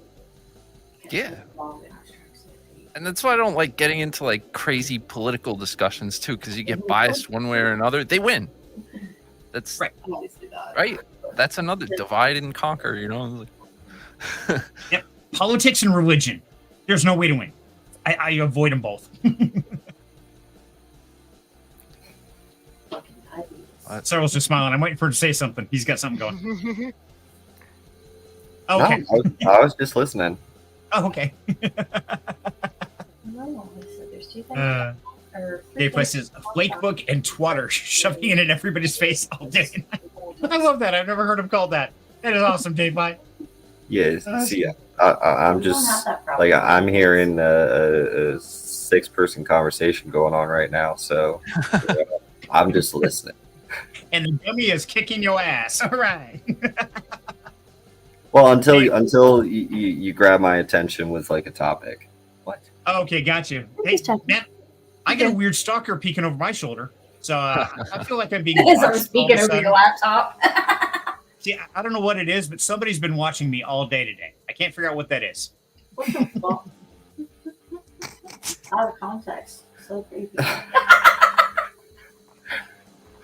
Yeah. And that's why I don't like getting into like crazy political discussions too, because you get biased one way or another. They win. That's right. That's another divide and conquer, Yep. Politics and religion. There's no way to win. I avoid them both. Cyril's just smiling. I'm waiting for him to say something. He's got something going. Okay. No, I was just listening. Oh, okay. Dave Price says flake book and twatter, shoving it in everybody's face all day. I love that. I've never heard him called that. That is awesome, Dave. Bye. Yes. See, I'm just like I'm hearing a 6-person conversation going on right now, so I'm just listening. And the dummy is kicking your ass. All right. Well, until you grab my attention with like a topic. What? Okay, got you. Hey, man, I got a weird stalker peeking over my shoulder, so I feel like I'm being watched. I'm speaking over your laptop. See, I don't know what it is, but somebody's been watching me all day today. I can't figure out what that is. What the fuck? Out of context. So creepy. I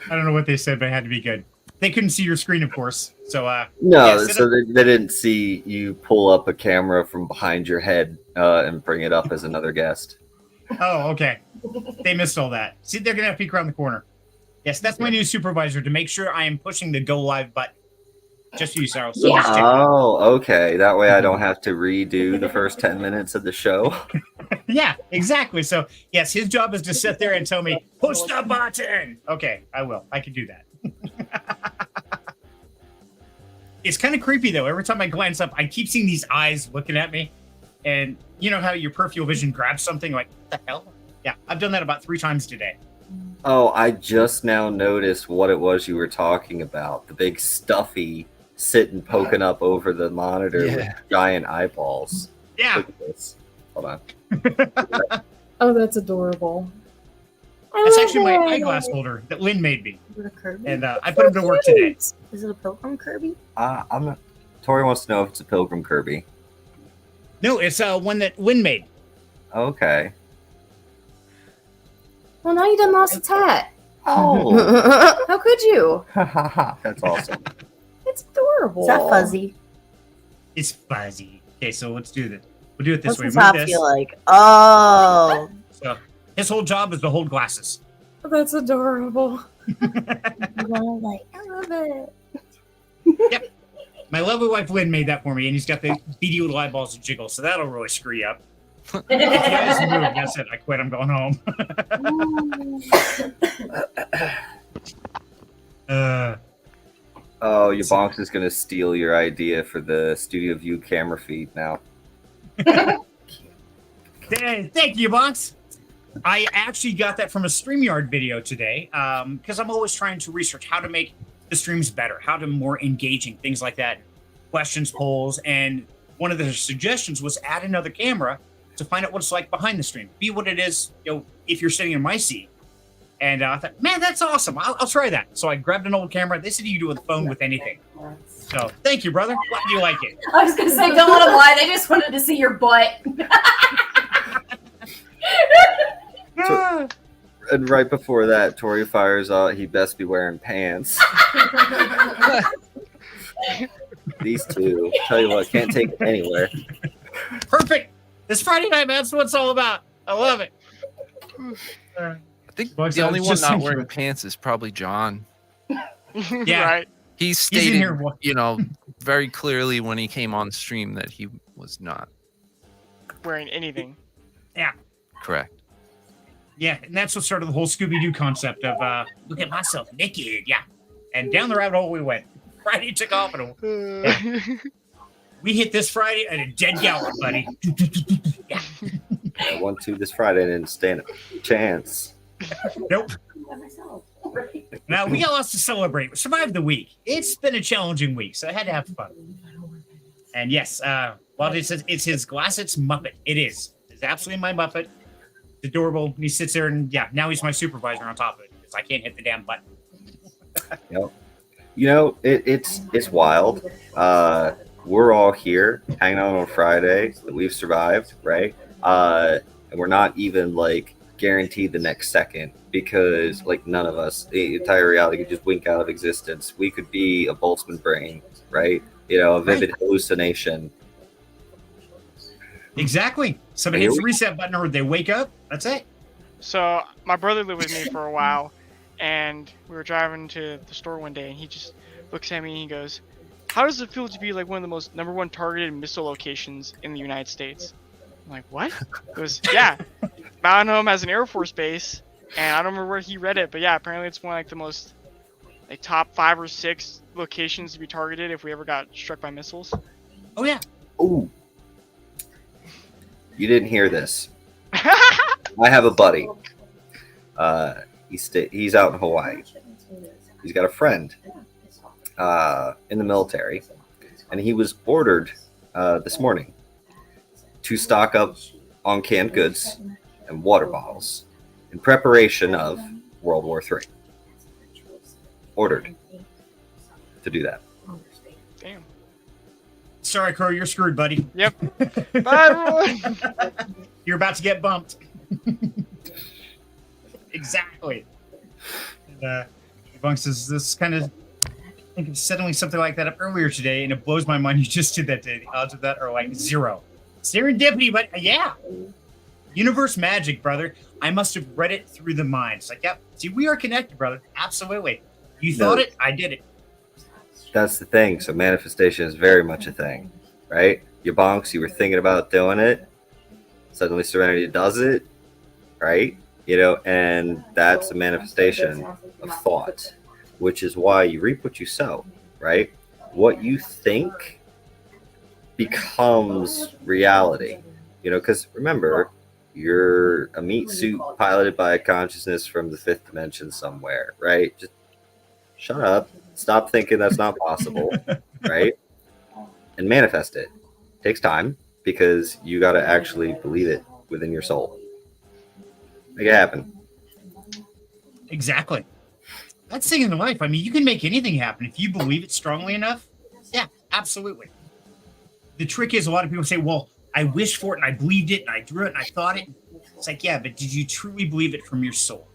don't know what they said, but it had to be good. They couldn't see your screen, of course. So no, so they didn't see you pull up a camera from behind your head and bring it up as another guest. Oh, okay. They missed all that. See, they're gonna have to peek around the corner. Yes, that's my new supervisor to make sure I am pushing the go live button. Just for you, Sarah. So Yeah. Oh, okay. That way I don't have to redo the first 10 minutes of the show. Yeah, exactly. So yes, his job is to sit there and tell me, push the button. Okay, I will. I can do that. It's kind of creepy though. Every time I glance up, I keep seeing these eyes looking at me. And you know how your peripheral vision grabs something like, what the hell? Yeah, I've done that about 3 times today. Oh, I just now noticed what it was you were talking about. The big stuffy sitting poking up over the monitor with giant eyeballs. Yeah. Look at this. Hold on. Oh, that's adorable. It's actually my eyeglass holder that Lynn made me. Is it a Kirby? And I put him to work today. Is it a Pilgrim Kirby? I'm not. Tori wants to know if it's a Pilgrim Kirby. No, it's one that Lynn made. Okay. Well, now you done lost its hat. Oh. How could you? That's awesome. It's adorable. Is that fuzzy? It's fuzzy. Okay, so let's do this. We'll do it this What's way. the top Move this. feel like? Oh. So his whole job is to hold glasses. That's adorable. I love it. Yep. My lovely wife Lynn made that for me, and he's got the beady little eyeballs to jiggle, so that'll really screw you up. If you guys move, that's it. I quit. I'm going home. Oh, your bonks is going to steal your idea for the Studio View camera feed now. Thank you, Bonks. I actually got that from a StreamYard video today because I'm always trying to research how to make the streams better, how to more engaging, things like that, questions, polls, and one of the suggestions was add another camera to find out what it's like behind the stream, be what it is, if you're sitting in my seat. And I thought, man, that's awesome. I'll try that. So I grabbed an old camera. They said you can do it with a phone with anything. So thank you, brother. Glad you like it. I was gonna say, don't let them lie. They just wanted to see your butt. And right before that, Tori fires out, he best be wearing pants. These two, tell you what, can't take it anywhere. Perfect. This Friday night, man, that's what it's all about. I love it. I think Bugs, the I only was one just not thinking wearing about- pants is probably John. Yeah. Right. He in stated, here. very clearly when he came on stream that he was not Wearing anything. correct. Yeah, and that's what started the whole Scooby-Doo concept of look at myself naked. Yeah. And down the rabbit hole we went. Friday took off and we hit this Friday at a dead gallop, buddy. Yeah. I 1-2 this Friday and didn't stand a chance. Nope. Now we got lots to celebrate. We survived the week. It's been a challenging week, so I had to have fun. And yes, while it says it's his Glassets Muppet, it is. It's absolutely my Muppet. It's adorable. And he sits there and now he's my supervisor on top of it because I can't hit the damn button. Yep. You know, it's wild. We're all here hanging out on Friday. We've survived, right? And we're not even like guaranteed the next second because like none of us, the entire reality could just wink out of existence. We could be a Boltzmann brain, right? You know, a vivid hallucination. Exactly. Somebody hits the reset button or they wake up. That's it. So my brother lived with me for a while, and we were driving to the store one day, and he just looks at me and he goes, "How does it feel to be like one of the most #1 targeted missile locations in the United States?" I'm like, "What?" He goes, "Yeah, Mountain Home has an Air Force base, and I don't remember where he read it, but yeah, apparently it's one of like the most like top 5 or 6 locations to be targeted if we ever got struck by missiles." Oh yeah. Ooh. You didn't hear this. I have a buddy. He's out in Hawaii. He's got a friend in the military, and he was ordered this morning to stock up on canned goods and water bottles in preparation of World War III. Ordered to do that. Damn. Sorry, Crow, you're screwed, buddy. Yep. Bye, everyone. You're about to get bumped. Exactly. And, Bunks is this kind of I think of settling something like that up earlier today, and it blows my mind you just did that today. The odds of that are like 0. Serendipity, but yeah. Universe magic, brother. I must have read it through the mind. It's like, yep. See, we are connected, brother. Absolutely. You thought it, I did it. That's the thing. So manifestation is very much a thing, right? You bonks, you were thinking about doing it. Suddenly Serenity does it, right? You know, and that's a manifestation of thought, which is why you reap what you sow, right? What you think becomes reality, you know, because remember, you're a meat suit piloted by a consciousness from the 5th dimension somewhere, right? Just shut up. Stop thinking that's not possible, right? And manifest it. Takes time because you got to actually believe it within your soul. Make it happen. Exactly. That's the thing in life. I mean, you can make anything happen if you believe it strongly enough. Yeah, absolutely. The trick is a lot of people say, well, I wished for it and I believed it and I drew it and I thought it. It's like, yeah, but did you truly believe it from your soul?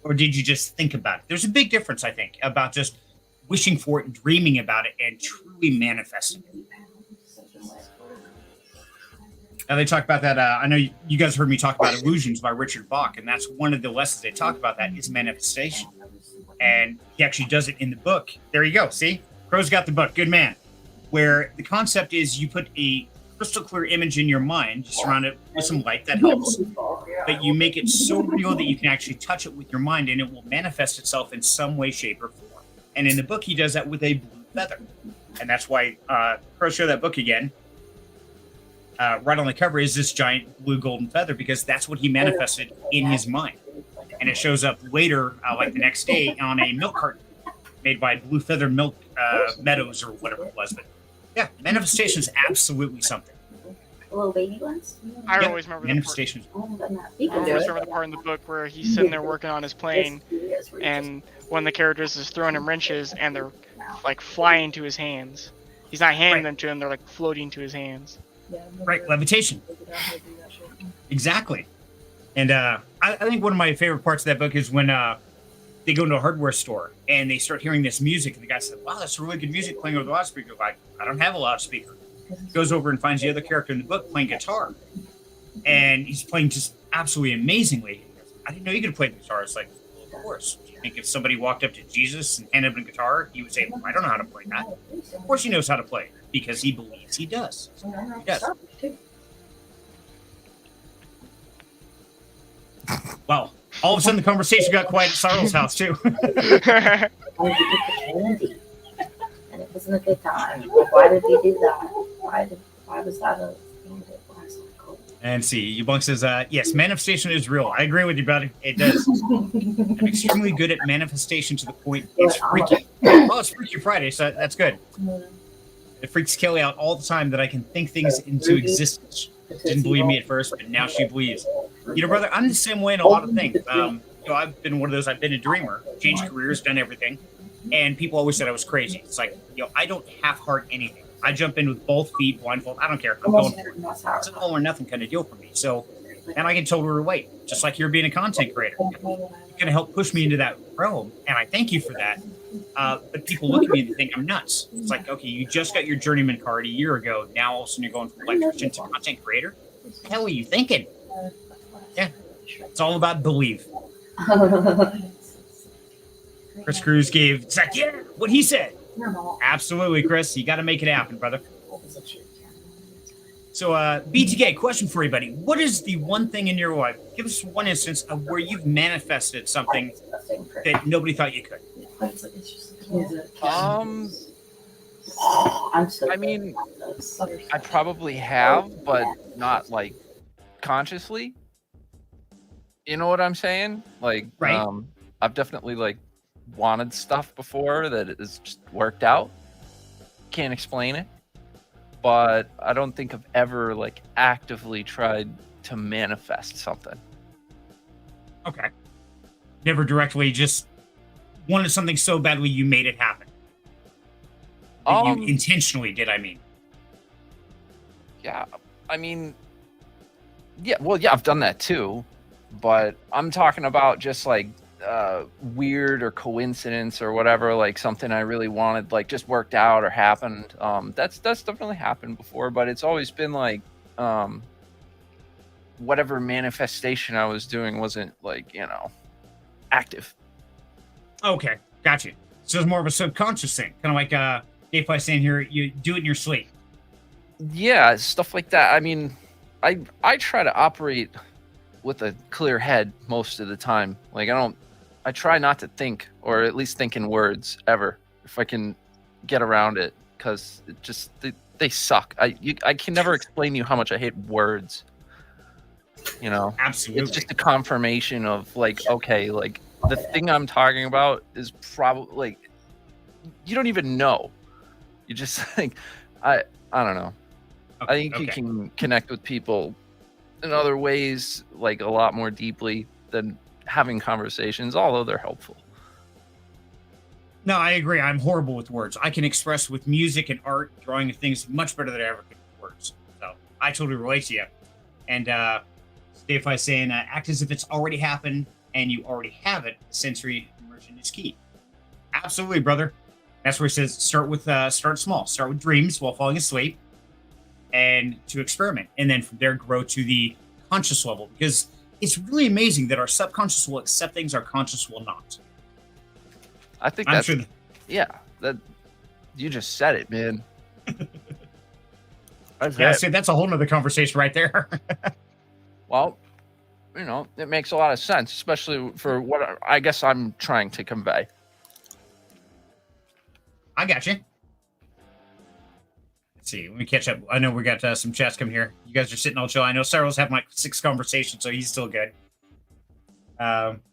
Or did you just think about it? There's a big difference, I think, about just wishing for it and dreaming about it and truly manifesting it. Now they talk about that. I know you guys heard me talk about Illusions by Richard Bach, and that's one of the lessons they talk about. That is manifestation, and he actually does it in the book. There you go. See, Crow's got the book. Good man. Where the concept is, you put a crystal clear image in your mind, you surround it with some light that helps, but you make it so real that you can actually touch it with your mind, and it will manifest itself in some way, shape, or form. And in the book, he does that with a blue feather, and that's why Crow show that book again. Right on the cover is this giant blue golden feather because that's what he manifested in his mind. And it shows up later, like the next day, on a milk carton made by Blue Feather Milk Meadows or whatever it was. But yeah, manifestation is absolutely something. Little baby ones? I always remember the manifestation. part. I always remember the part in the book where he's sitting there working on his plane, and one of the characters is throwing him wrenches, and they're like flying to his hands. He's not handing them to him; they're like floating to his hands. Right, levitation. Exactly. And I think one of my favorite parts of that book is when they go into a hardware store and they start hearing this music, and the guy said, "Wow, that's really good music playing over the loudspeaker." Like, I don't have a loudspeaker. Goes over and finds the other character in the book playing guitar, and he's playing just absolutely amazingly. He goes, I didn't know you could play the guitar. It's like, well, of course. Do you think if somebody walked up to Jesus and handed him a guitar, he would say, "I don't know how to play that"? Of course, he knows how to play it because he believes he does. He does. Wow. All of a sudden, the conversation got quiet at Cyril's house, too. And it wasn't a good time. Like, why did we do that? Why was that a thing? Why was that cool? And see, Ubunk says, yes, manifestation is real. I agree with you, buddy. It does. I'm extremely good at manifestation to the point it's freaky. Oh, it's Freaky Friday, so that's good. It freaks Kelly out all the time that I can think things into existence. Didn't believe me at first, but now she believes. You know, brother, I'm the same way in a lot of things. You know, I've been one of those. I've been a dreamer, changed careers, done everything, and people always said I was crazy. It's like, you know, I don't half-heart anything. I jump in with both feet, blindfold. I don't care. I'm going for it. It's an all or nothing kind of deal for me. So, and I can totally relate. Just like you're being a content creator, you're going to help push me into that realm, and I thank you for that. But people look at me and they think I'm nuts. It's like, okay, you just got your journeyman card a year ago. Now all of a sudden you're going from electrician to content creator. What the hell are you thinking? Yeah, it's all about belief. Chris Cruz gave Zach, yeah, what he said. Absolutely, Chris. You got to make it happen, brother. So, BTK, question for you, buddy. What is the one thing in your life? Give us one instance of where you've manifested something that nobody thought you could. I mean, I probably have, but not like consciously. You know what I'm saying? Like, right. I've definitely like wanted stuff before that has just worked out. Can't explain it, but I don't think I've ever like actively tried to manifest something. Okay. Never directly, just wanted something so badly you made it happen. That you intentionally did, I mean. Yeah, I mean, yeah, well, yeah, I've done that too, but I'm talking about just like weird or coincidence or whatever, like something I really wanted, like just worked out or happened. That's definitely happened before, but it's always been like whatever manifestation I was doing wasn't like, you know, active. Okay, got you. So it's more of a subconscious thing, kind of like Dave Fly saying here, you do it in your sleep. Yeah, stuff like that. I mean, I try to operate with a clear head most of the time. Like I try not to think, or at least think in words ever, if I can get around it, because it just they suck. I can never explain to you how much I hate words. You know, absolutely. It's just a confirmation of like, okay, like the thing I'm talking about is probably like you don't even know. You just think I don't know. I think you can connect with people in other ways, like a lot more deeply than having conversations, although they're helpful. No, I agree. I'm horrible with words. I can express with music and art, drawing and things much better than I ever could with words. So I totally relate to you. And Dave is saying, act as if it's already happened and you already have it. Sensory immersion is key. Absolutely, brother. That's where it says start small. Start with dreams while falling asleep and to experiment. And then from there, grow to the conscious level, because it's really amazing that our subconscious will accept things our conscious will not. I think that's yeah. That you just said it, man. See, that's a whole nother conversation right there. Well, you know, it makes a lot of sense, especially for what I guess I'm trying to convey. I got you. Let's see. Let me catch up. I know we got some chats coming here. You guys are sitting all chill. I know Cyril's having like 6 conversations, so he's still good.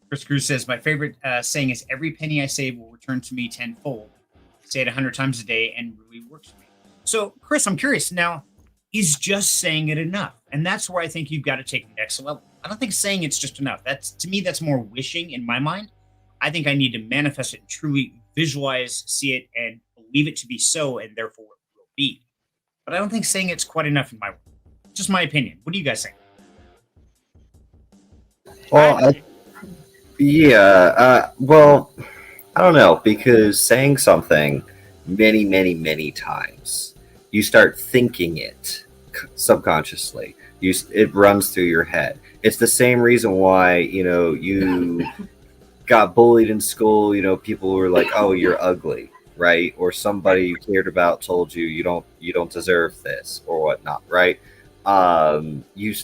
Chris Cruz says, my favorite saying is, every penny I save will return to me tenfold. Say it 100 times a day and really works for me. So, Chris, I'm curious now, is just saying it enough? And that's where I think you've got to take the next level. I don't think saying it's just enough. That's, to me, that's more wishing in my mind. I think I need to manifest it and truly visualize, see it, and believe it to be so, and therefore it will be. But I don't think saying it's quite enough in my world. Just my opinion. What do you guys think? Well, well, I don't know, because saying something many, many, many times, you start thinking it subconsciously. It runs through your head. It's the same reason why, you got bullied in school. People were like, "Oh, you're ugly," right? Or somebody you cared about told you you don't deserve this or whatnot, right? You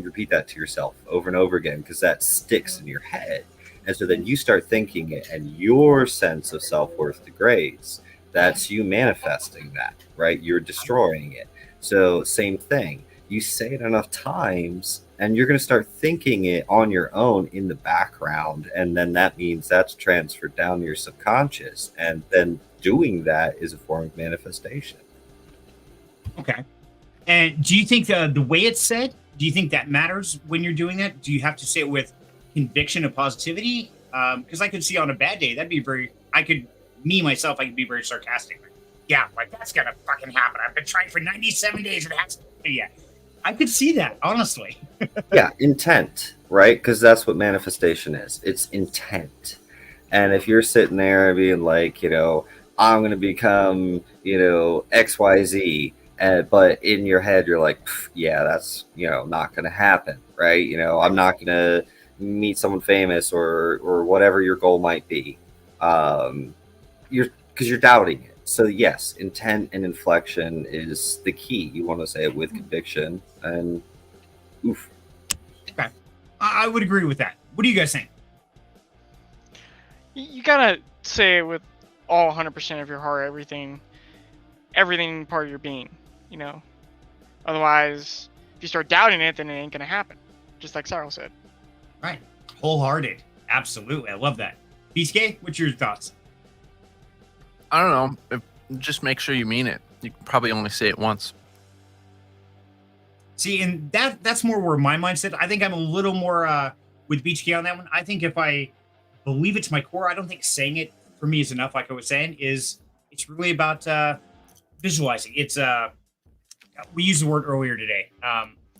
repeat that to yourself over and over again because that sticks in your head. And so then you start thinking it, and your sense of self-worth degrades. That's you manifesting that, right? You're destroying it. So same thing. You say it enough times, and you're going to start thinking it on your own in the background. And then that means that's transferred down to your subconscious. And then doing that is a form of manifestation. Okay. And do you think the way it's said, do you think that matters when you're doing that? Do you have to say it with conviction of positivity? Because I could see on a bad day, I could be very sarcastic. Like, yeah, like that's going to fucking happen. I've been trying for 97 days and it hasn't happened yet. I could see that, honestly. Yeah, intent, right? Because that's what manifestation is. It's intent. And if you're sitting there being like, I'm going to become, XYZ, but in your head, you're like, yeah, that's, not going to happen, right? I'm not going to meet someone famous or whatever your goal might be. You're doubting it. So yes, intent and inflection is the key. You want to say it with conviction, and oof. Okay, I would agree with that. What do you guys think? You gotta say it with all 100% of your heart, everything part of your being. Otherwise, if you start doubting it, then it ain't gonna happen. Just like Cyril said. Right, wholehearted, absolutely. I love that. BSK, what's your thoughts? I don't know. Just make sure you mean it. You can probably only say it once. See, and that's more where my mindset. I think I'm a little more with BHK on that one. I think if I believe it to my core, I don't think saying it for me is enough. Like I was saying, it's really about visualizing. It's we used the word earlier today.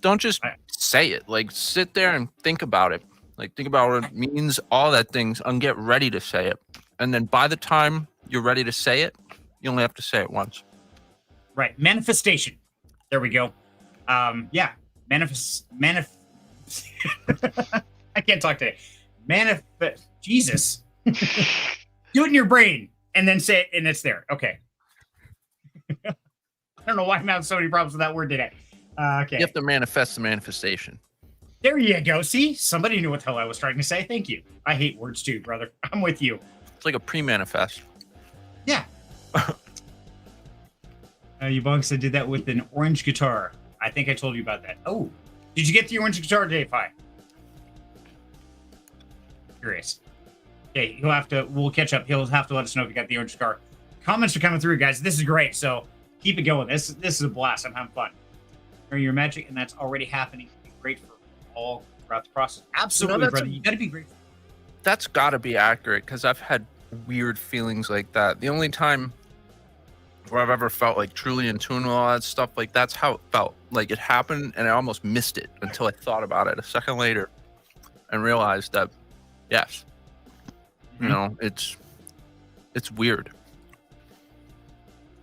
Don't just say it. Like sit there and think about it. Like think about what it means, all that things, and get ready to say it. And then by the time you're ready to say it, you only have to say it once. Right. Manifestation. There we go. Yeah. I can't talk today. Jesus. Do it in your brain and then say it and it's there. Okay. I don't know why I'm having so many problems with that word today. Okay. You have to manifest the manifestation. There you go. See, somebody knew what the hell I was trying to say. Thank you. I hate words too, brother. I'm with you. It's like a pre-manifest. Yeah. Yubonks did that with an orange guitar. I think I told you about that. Oh, did you get the orange guitar today, Pi? Curious. Okay, we'll catch up. He'll have to let us know if you got the orange guitar. Comments are coming through, guys. This is great. So keep it going. This is a blast. I'm having fun. Are your magic, and that's already happening. Be great for all throughout the process. Absolutely, brother. You got to be grateful. That's got to be accurate because I've had weird feelings like that. The only time where I've ever felt like truly in tune with all that stuff, like that's how it felt. Like it happened and I almost missed it until I thought about it a second later and realized that, yes, it's weird.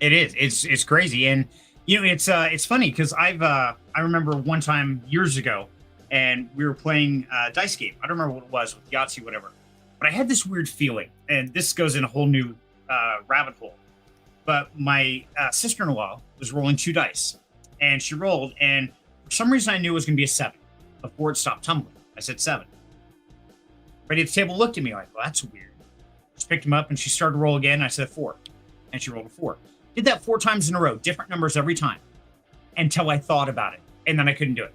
It is. It's crazy. And it's funny because I remember one time years ago and we were playing a dice game. I don't remember what it was with Yahtzee, whatever. But I had this weird feeling, and this goes in a whole new rabbit hole. But my sister-in-law was rolling 2 dice, and she rolled, and for some reason I knew it was going to be a 7 before it stopped tumbling. I said 7. Everybody at the table looked at me like, well, that's weird. She picked him up, and she started to roll again. I said 4, and she rolled a 4. Did that 4 times in a row, different numbers every time, until I thought about it, and then I couldn't do it.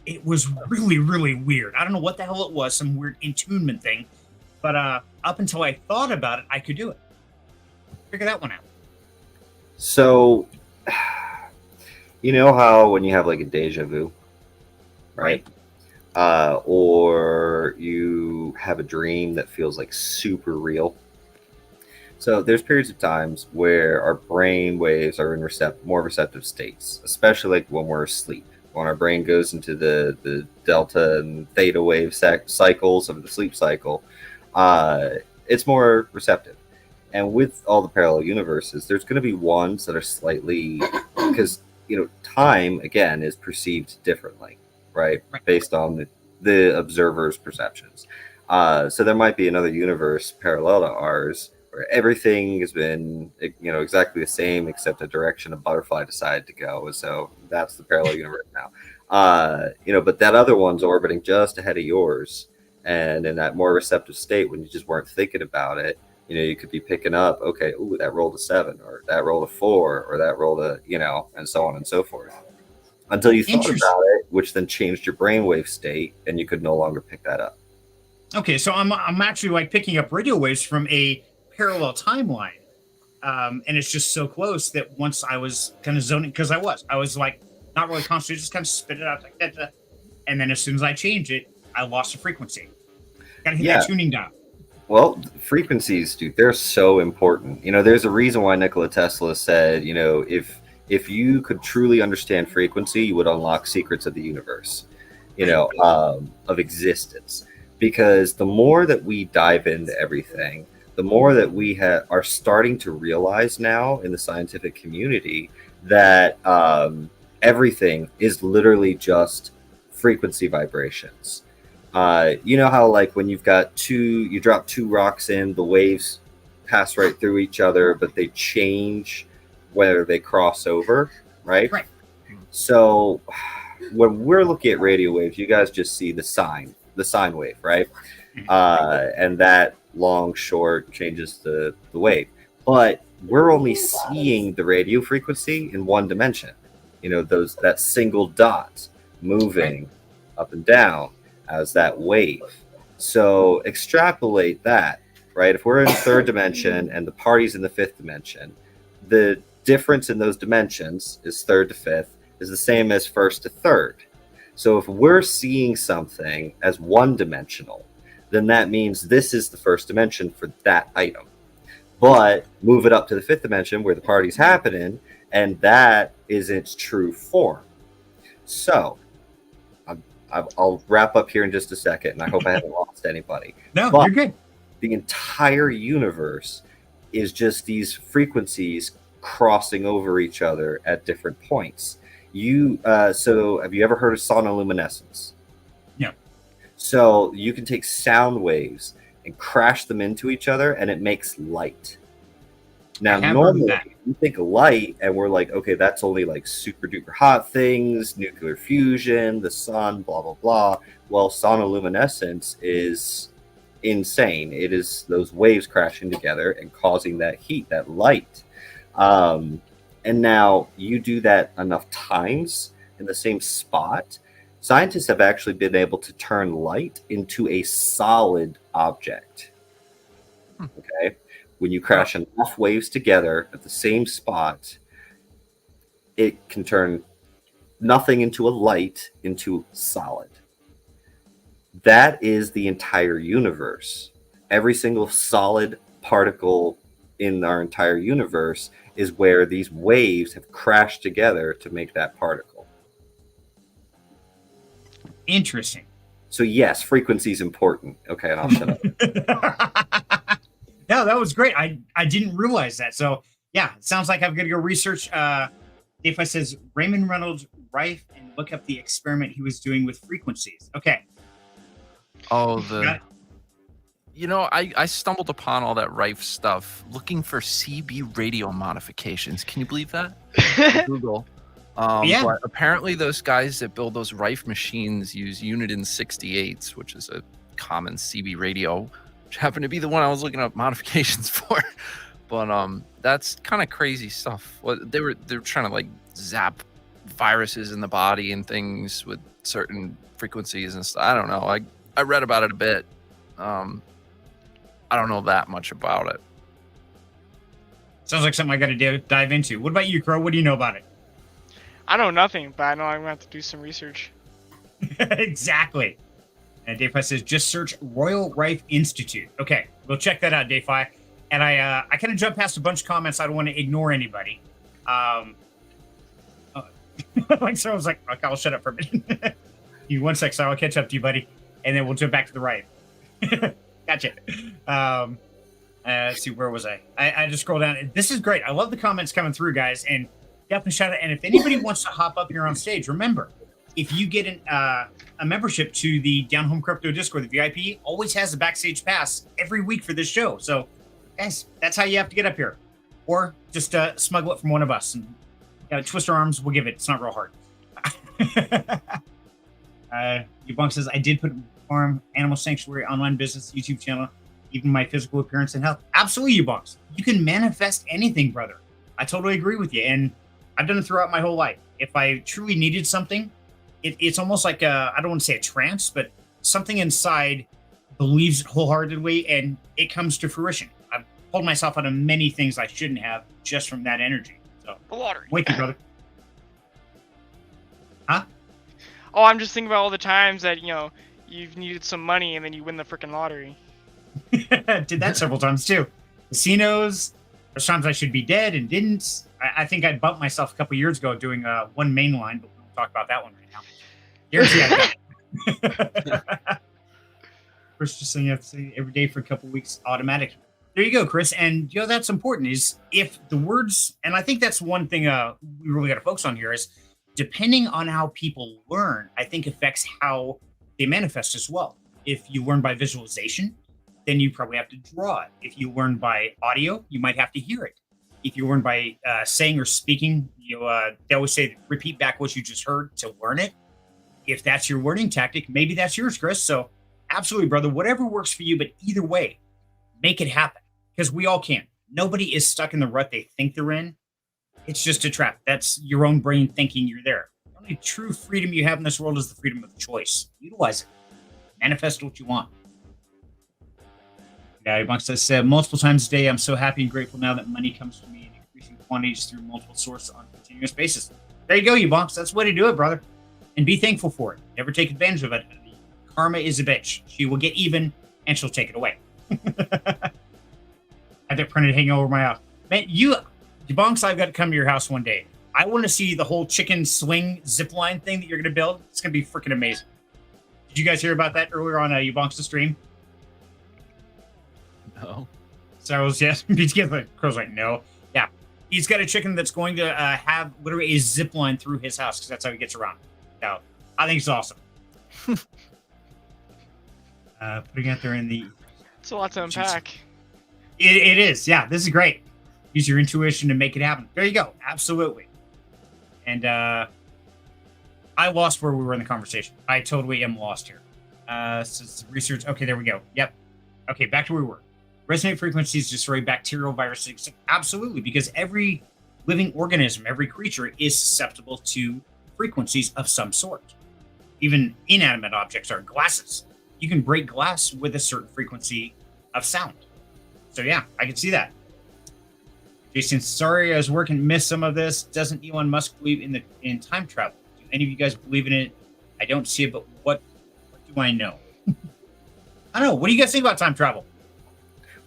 It was really, really weird. I don't know what the hell it was, some weird attunement thing. But up until I thought about it, I could do it. Figure that one out. So, you know how when you have like a deja vu, right? Or you have a dream that feels like super real. So there's periods of times where our brain waves are in more receptive states, especially like when we're asleep, when our brain goes into the delta and theta wave cycles of the sleep cycle, it's more receptive. And with all the parallel universes, there's going to be ones that are slightly, because time again is perceived differently, right? Based on the observer's perceptions. So there might be another universe parallel to ours where everything has been, exactly the same except the direction a butterfly decided to go. So that's the parallel universe now. But that other one's orbiting just ahead of yours, and in that more receptive state when you just weren't thinking about it, you could be picking up, okay, ooh, that rolled a 7, or that rolled a 4, or that rolled a, and so on and so forth, until you thought about it, which then changed your brainwave state, and you could no longer pick that up. Okay, so I'm actually like picking up radio waves from a parallel timeline, and it's just so close that once I was kind of zoning, because I was like not really concentrated, just kind of spit it out like that, and then as soon as I change it, I lost the frequency. Gotta hit that tuning dial. Well, frequencies, dude, they're so important. There's a reason why Nikola Tesla said, if you could truly understand frequency, you would unlock secrets of the universe, of existence. Because the more that we dive into everything, the more that we are starting to realize now in the scientific community that everything is literally just frequency vibrations. How like when you drop 2 rocks in, the waves pass right through each other, but they change whether they cross over, right? Right. So when we're looking at radio waves, you guys just see the sine wave, right? And that long, short changes the wave. But we're only seeing the radio frequency in one dimension. That single dot moving up and down as that wave. So extrapolate that, right? If we're in 3rd dimension and the party's in the 5th dimension, the difference in those dimensions is 3rd to 5th is the same as 1st to 3rd. So if we're seeing something as one-dimensional, then that means this is the 1st dimension for that item. But move it up to the 5th dimension where the party's happening, and that is its true form. So I'll wrap up here in just a second, and I hope I haven't lost anybody. No, but you're good. The entire universe is just these frequencies crossing over each other at different points. So have you ever heard of sonoluminescence? No. So you can take sound waves and crash them into each other, and it makes light. Now, normally we think of light, and we're like, okay, that's only like super duper hot things, nuclear fusion, the sun, blah blah blah. Well, sonoluminescence is insane. It is those waves crashing together and causing that heat, that light. And now you do that enough times in the same spot, scientists have actually been able to turn light into a solid object. Okay? When you crash enough waves together at the same spot, it can turn nothing into a light into solid. That is the entire universe. Every single solid particle in our entire universe is where these waves have crashed together to make that particle. Interesting. So yes, frequency is important. Okay, and I'll shut up. No, that was great. I didn't realize that. So yeah, it sounds like I'm gonna go research. If I says Raymond Reynolds Rife and look up the experiment he was doing with frequencies. Okay. Oh, I stumbled upon all that Rife stuff looking for CB radio modifications. Can you believe that? Google. Yeah. But apparently those guys that build those Rife machines use Uniden 68s, which is a common CB radio, which happened to be the one I was looking up modifications for. But that's kind of crazy stuff. What they're trying to like zap viruses in the body and things with certain frequencies and stuff. I don't know. I read about it a bit. I don't know that much about it. Sounds like something I got to dive into. What about you, Crow? What do you know about it? I know nothing, but I know I'm going to have to do some research. Exactly. And Dayfi says, just search Royal Rife Institute. Okay, we'll check that out, Dayfi. And I kind of jumped past a bunch of comments. I don't want to ignore anybody. Like someone's like, okay, I'll shut up for a minute. You 1 sec, so I'll catch up to you, buddy, and then we'll jump back to the right. Gotcha. Let's see, where was I? I just scroll down. This is great. I love the comments coming through, guys, and definitely shout out. And if anybody wants to hop up here on stage, remember, if you get a membership to the Down Home Crypto Discord, the VIP always has a backstage pass every week for this show. So, guys, that's how you have to get up here, or just smuggle it from one of us and twist our arms. We'll give it. It's not real hard. Ubunk says, I did put farm, animal sanctuary, online business, YouTube channel, even my physical appearance and health. Absolutely, Ubunks. You can manifest anything, brother. I totally agree with you. And I've done it throughout my whole life. If I truly needed something, it's almost like I don't want to say a trance, but something inside believes it wholeheartedly and it comes to fruition. I've pulled myself out of many things I shouldn't have just from that energy. So, The lottery. wait, brother. Huh? Oh, I'm just thinking about all the times that, you've needed some money and then you win the freaking lottery. Did that several times too. Casinos. There's times I should be dead and didn't. I think I bumped myself a couple years ago doing one main line, but we won't talk about that one right now. Guarantee I've done it. First, just saying you have to say every day for a couple weeks, automatic. There you go, Chris. And that's important. Is if the words, and I think that's one thing we really got to focus on here is depending on how people learn, I think affects how they manifest as well. If you learn by visualization, then you probably have to draw it. If you learn by audio, you might have to hear it. If you learn by saying or speaking, they always say repeat back what you just heard to learn it. If that's your learning tactic, maybe that's yours, Chris. So absolutely, brother, whatever works for you, but either way, make it happen because we all can. Nobody is stuck in the rut they think they're in. It's just a trap. That's your own brain thinking you're there. The only true freedom you have in this world is the freedom of choice. Utilize it. Manifest what you want. Yeah, amongst us said multiple times a day, I'm so happy and grateful now that money comes to me in increasing quantities through multiple sources on a continuous basis. There you go, you bunks. That's the way to do it, brother. And be thankful for it. Never take advantage of it. Karma is a bitch. She will get even, and she'll take it away. I had that printed hanging over my house. Man, you bunks, I've got to come to your house one day. I want to see the whole chicken swing zip line thing that you're going to build. It's going to be freaking amazing. Did you guys hear about that earlier on Ubunks stream? No. So I was, yes, BTK, Crow's like, no. Yeah. He's got a chicken that's going to have literally a zip line through his house because that's how he gets around. So I think it's awesome. Putting it there in the... It's a lot to unpack. It is. Yeah, this is great. Use your intuition to make it happen. There you go. Absolutely. And I lost where we were in the conversation. I totally am lost here. So research. Okay, there we go. Yep. Okay, back to where we were. Resonant frequencies destroy bacterial viruses. Absolutely, because every living organism, every creature is susceptible to frequencies of some sort. Even inanimate objects are glasses. You can break glass with a certain frequency of sound. So yeah, I can see that. Jason, sorry I was working, missed some of this. Doesn't Elon Musk believe in time travel? Do any of you guys believe in it? I don't see it, but what do I know? I don't know. What do you guys think about time travel?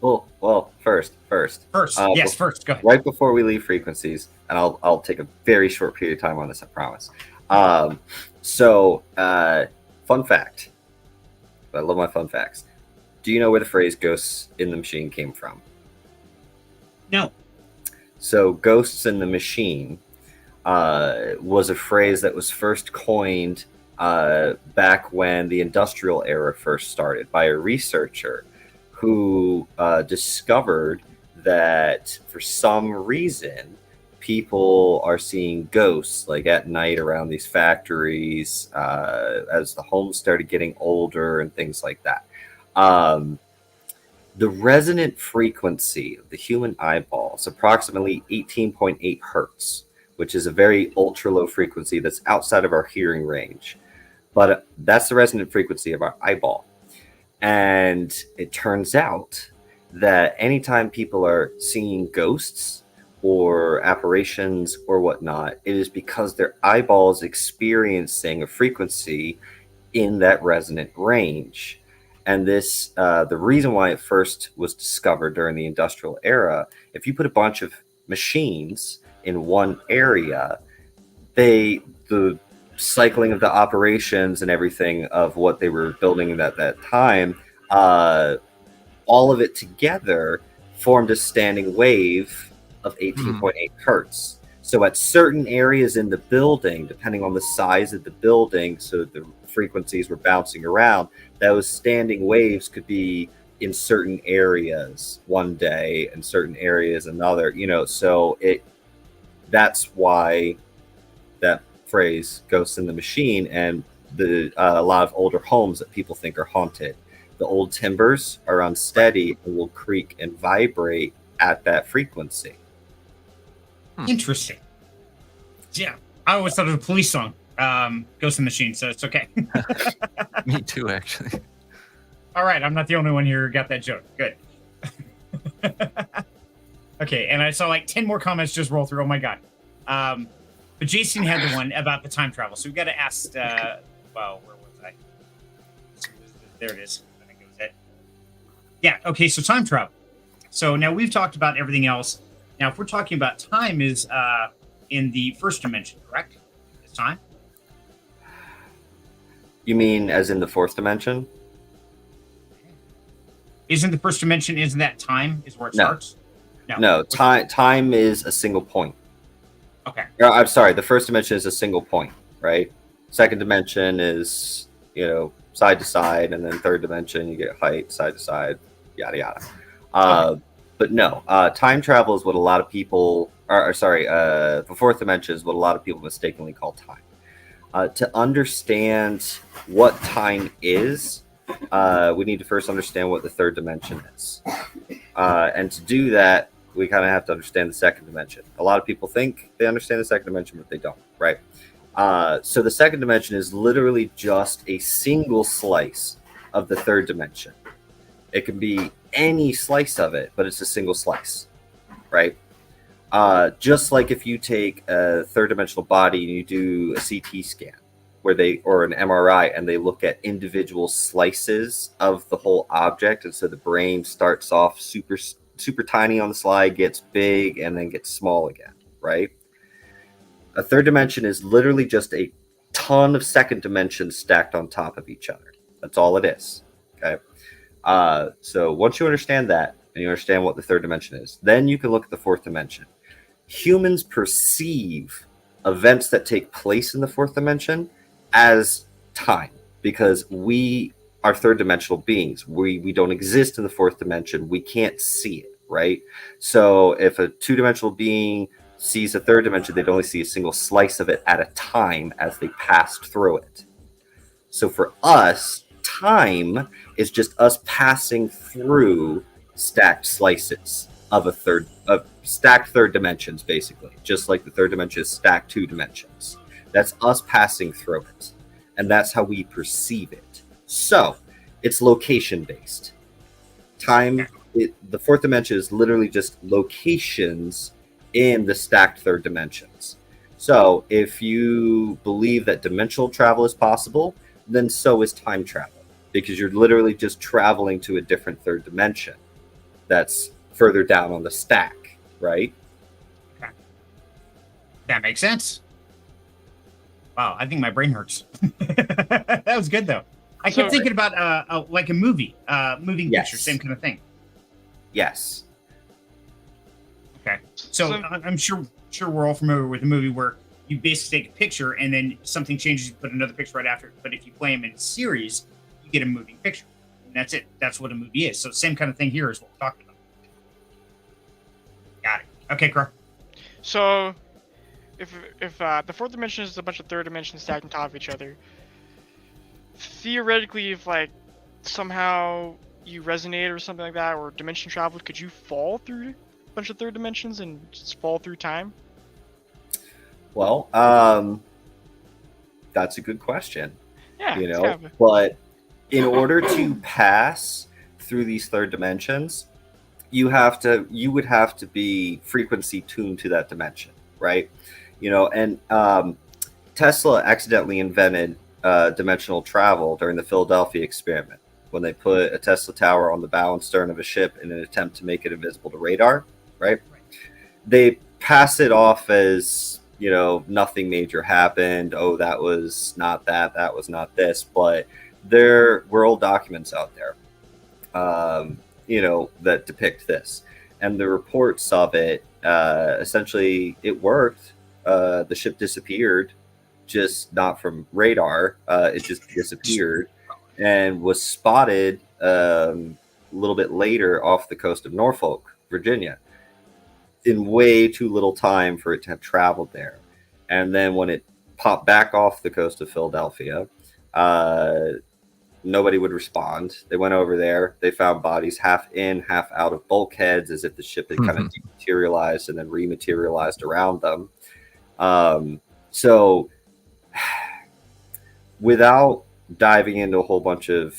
Well, first. First. Yes, first. Go ahead. Right before we leave frequencies, and I'll take a very short period of time on this, I promise. Fun fact. I love my fun facts. Do you know where the phrase "ghosts in the machine" came from? No. So, "ghosts in the machine" was a phrase that was first coined back when the industrial era first started by a researcher who discovered that for some reason people are seeing ghosts like at night around these factories as the homes started getting older and things like that. The resonant frequency of the human eyeball is approximately 18.8 hertz, which is a very ultra low frequency that's outside of our hearing range. But that's the resonant frequency of our eyeball. And it turns out that anytime people are seeing ghosts or apparitions or whatnot, it is because their eyeball is experiencing a frequency in that resonant range. And this, the reason why it first was discovered during the industrial era, if you put a bunch of machines in one area, the cycling of the operations and everything of what they were building at that time, all of it together formed a standing wave of 18.8 hertz. So at certain areas in the building, depending on the size of the building, so the frequencies were bouncing around, those standing waves could be in certain areas one day and certain areas another, you know, so that's why that phrase "ghosts in the machine," and a lot of older homes that people think are haunted. The old timbers are unsteady and will creak and vibrate at that frequency. Interesting. Yeah, I always thought it was a police song, "Ghost in the Machine," so it's okay. Me too, actually. All right, I'm not the only one here who got that joke. Good. Okay, and I saw like 10 more comments just roll through. Oh my god. But Jason had the one about the time travel, so we got to ask. Well, where was I? There it is. I think it was it. Yeah. Okay. So time travel. So now we've talked about everything else. Now, if we're talking about time, is in the first dimension, correct? It's time. You mean as in the fourth dimension? Isn't the first dimension? Isn't that time? Is where it starts? No. Time is a single point. Okay. I'm sorry. The first dimension is a single point, right? Second dimension is, you know, side to side, and then third dimension you get height, side to side, yada yada. Okay. But no, time travel is what a lot of people, the fourth dimension is what a lot of people mistakenly call time. To understand what time is, we need to first understand what the third dimension is. And to do that, we kind of have to understand the second dimension. A lot of people think they understand the second dimension, but they don't, right? So the second dimension is literally just a single slice of the third dimension. It can be any slice of it, but it's a single slice, right? Just like if you take a third dimensional body and you do a CT scan or an MRI, and they look at individual slices of the whole object. And so the brain starts off super tiny on the slide, gets big, and then gets small again, right? A third dimension is literally just a ton of second dimensions stacked on top of each other. That's all it is, okay? So once you understand that, and you understand what the third dimension is, then you can look at the fourth dimension. Humans perceive events that take place in the fourth dimension as time, because we are third dimensional beings. We don't exist in the fourth dimension. We can't see it, right? So if a two-dimensional being sees a third dimension, they'd only see a single slice of it at a time as they passed through it. So for us, time is just us passing through stacked slices of stacked third dimensions, basically, just like the third dimension is stacked two dimensions. That's us passing through it, and that's how we perceive it. So it's location based. Time, the fourth dimension is literally just locations in the stacked third dimensions. So if you believe that dimensional travel is possible, then so is time travel, because you're literally just traveling to a different third dimension that's further down on the stack, right? Okay. That makes sense. Wow, I think my brain hurts. That was good though. I kept thinking about like a movie, moving picture, same kind of thing. Yes. Okay, so I'm sure we're all familiar with a movie where you basically take a picture and then something changes, you put another picture right after it. But if you play them in series, you get a moving picture, and that's it. That's what a movie is. So same kind of thing here is what we're talking about. Got it. Okay, Carl. So if the fourth dimension is a bunch of third dimensions stacked on top of each other, theoretically, if like somehow you resonate or something like that, or dimension travel, could you fall through a bunch of third dimensions and just fall through time? Well, that's a good question. Yeah, you know, but in order to pass through these third dimensions, you would have to be frequency tuned to that dimension, right? You know, and Tesla accidentally invented dimensional travel during the Philadelphia experiment, when they put a Tesla tower on the bow and stern of a ship in an attempt to make it invisible to radar, right? They pass it off as nothing major happened. Oh, that was not that. That was not this. But there were old documents out there, that depict this. And the reports of it, essentially, it worked. The ship disappeared, just not from radar. It just disappeared and was spotted a little bit later off the coast of Norfolk, Virginia, in way too little time for it to have traveled there. And then when it popped back off the coast of Philadelphia, nobody would respond. They went over there. They found bodies half in, half out of bulkheads, as if the ship had kind of dematerialized and then rematerialized around them. So without diving into a whole bunch of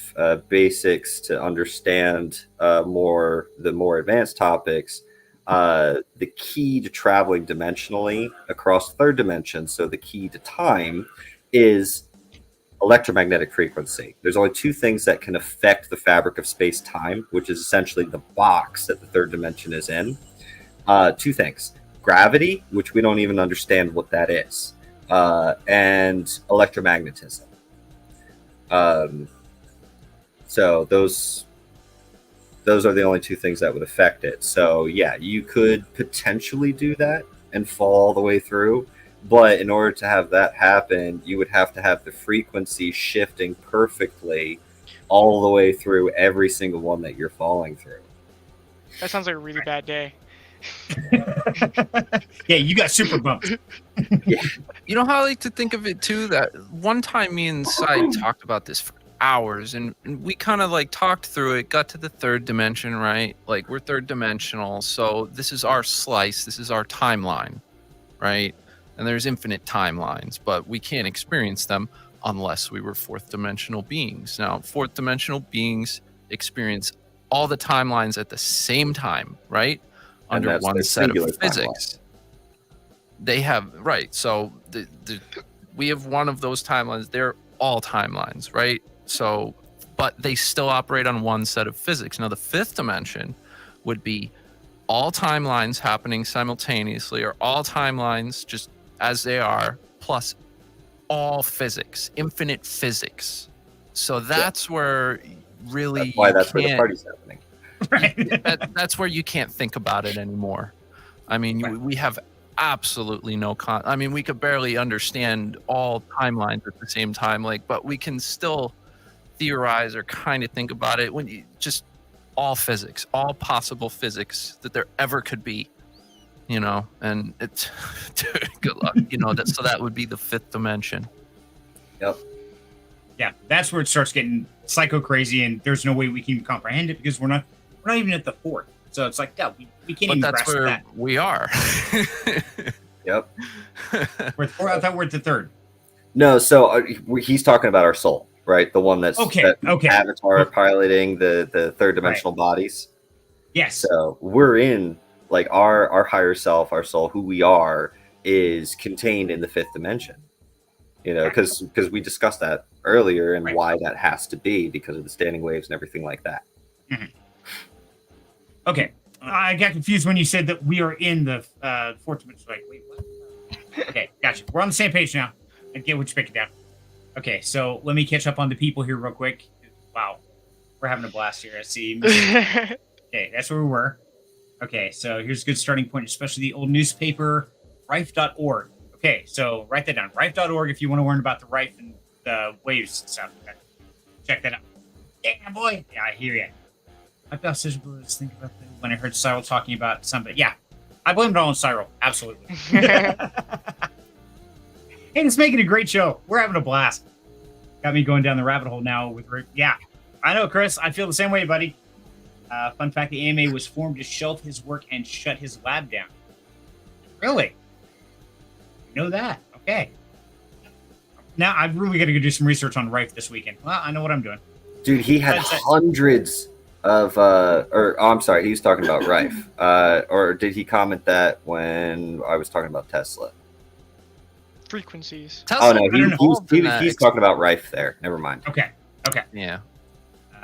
basics to understand the more advanced topics, the key to traveling dimensionally across third dimension, so the key to time, is electromagnetic frequency. There's only two things that can affect the fabric of space-time, which is essentially the box that the third dimension is in. Two things: gravity, which we don't even understand what that is, and electromagnetism. So those are the only two things that would affect it. So yeah, you could potentially do that and fall all the way through. But in order to have that happen, you would have to have the frequency shifting perfectly all the way through every single one that you're falling through. That sounds like a really bad day. Yeah, you got super bumped. Yeah. You know how I like to think of it too? That one time me and Sai talked about this for hours, and we kind of like talked through it, got to the third dimension, right? Like, we're third dimensional, so this is our slice, this is our timeline, right? And there's infinite timelines, but we can't experience them unless we were fourth dimensional beings. Now, fourth dimensional beings experience all the timelines at the same time, right? And Under that's one their set of singular physics. They have, right. So we have one of those timelines. They're all timelines, right? So, but they still operate on one set of physics. Now, the fifth dimension would be all timelines happening simultaneously, or all timelines just as they are, plus all physics, infinite physics. So that's where really that's where the party's happening. Right. That's where you can't think about it anymore. I mean, we have absolutely no I mean, we could barely understand all timelines at the same time, but we can still theorize or kind of think about it when you just all physics, all possible physics that there ever could be, and it's good luck, so that would be the fifth dimension. Yep. Yeah, that's where it starts getting psycho crazy, and there's no way we can even comprehend it because we're not even at the fourth. So it's like, yeah, we can't even grasp that. But that's where we are. Yep. I thought we're at the third. No, so he's talking about our soul, right? The one that's okay. Avatar piloting the third dimensional bodies. Yes. So we're in our higher self, our soul, who we are, is contained in the fifth dimension. Because we discussed that earlier, and why that has to be because of the standing waves and everything like that. Mm-hmm. Okay, I got confused when you said that we are in the fourth dimension. Wait, what? Okay, gotcha. We're on the same page now. I get what you're picking down. Okay, so let me catch up on the people here real quick. Wow, we're having a blast here. I see. Okay, that's where we were. Okay, so here's a good starting point, especially the old newspaper, rife.org. Okay, so write that down. Rife.org if you want to learn about the rife and the waves and stuff. Check that out. Yeah, boy. Yeah, I hear you. I felt such blues think about that when I heard Cyril talking about something. Yeah, I blame it all on Cyril. Absolutely. And it's making a great show. We're having a blast. Got me going down the rabbit hole now with Rick. Yeah, I know, Chris. I feel the same way, buddy. Fun fact, the AMA was formed to shelve his work and shut his lab down. Really? You know that. Okay. Now, I've really got to go do some research on Rife this weekend. Well, I know what I'm doing. Dude, he had hundreds of, I'm sorry, he was talking about Rife. Or did he comment that when I was talking about Tesla? Frequencies. Tesla, he's talking about Rife there. Never mind. Okay. Yeah.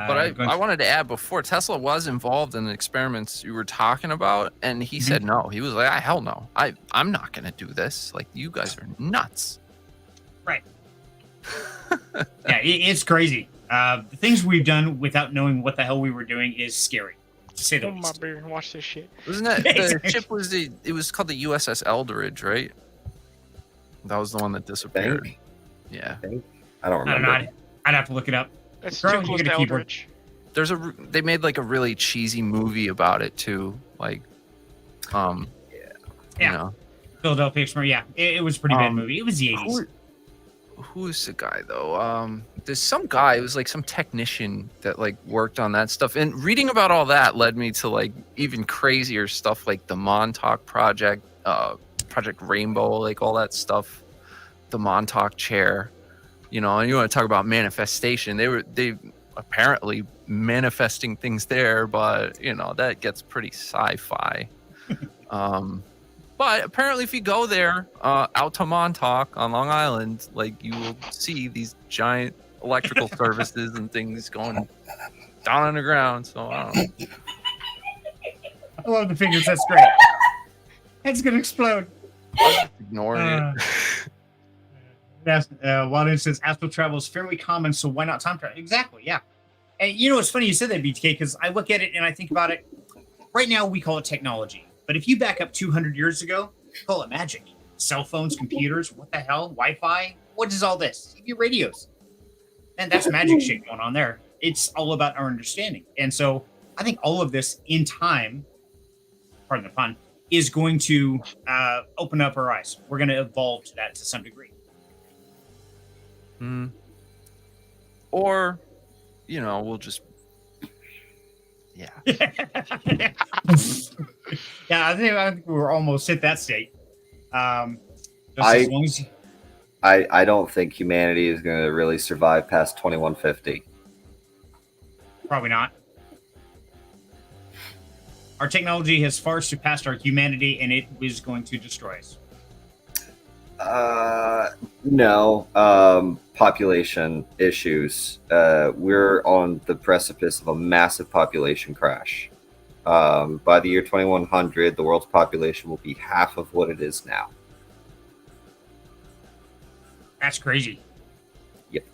But I wanted to add before, Tesla was involved in the experiments you were talking about, and he said no. He was like, hell no. I'm not going to do this. Like, you guys are nuts. Right. Yeah, it's crazy. The things we've done without knowing what the hell we were doing is scary, to say the Oh my least. beer, watch this shit. Wasn't that the ship it was called the USS Eldridge, right? That was the one that disappeared. Think? Yeah. I don't I don't remember. know. I'd have to look it up. That's Girl, too you close get a to keyboard. Eldritch. They made like a really cheesy movie about it too. Like, you Yeah. know. Philadelphia Experiment. Yeah, it was a pretty bad movie. It was the 80s. Who's the guy though? There's some guy. It was like some technician that like worked on that stuff. And reading about all that led me to like even crazier stuff like the Montauk Project, Project Rainbow, like all that stuff. The Montauk chair, you know. And you want to talk about manifestation? They apparently manifesting things there, but you know that gets pretty sci-fi. But apparently, if you go there, out to Montauk on Long Island, like you will see these giant electrical services and things going down underground. So I don't know. I love the fingers. That's great. It's gonna explode. Ignoring it. Walden says astral travel is fairly common, so why not time travel? Exactly. Yeah. And you know, it's funny you said that, BTK, because I look at it and I think about it. Right now, we call it technology. But if you back up 200 years ago, call it magic. Cell phones, computers, what the hell? Wi-Fi? What is all this? CB radios. And that's magic shit going on there. It's all about our understanding. And so I think all of this in time, pardon the pun, is going to open up our eyes. We're going to evolve to that to some degree. Or, you know, we'll just yeah. Yeah, I think we're almost at that state. Just as long as I don't think humanity is going to really survive past 2150. probably not. Our technology has far surpassed our humanity, and it is going to destroy us. No. Population issues. We're on the precipice of a massive population crash. By the year 2100, the world's population will be half of what it is now. That's crazy. Yep.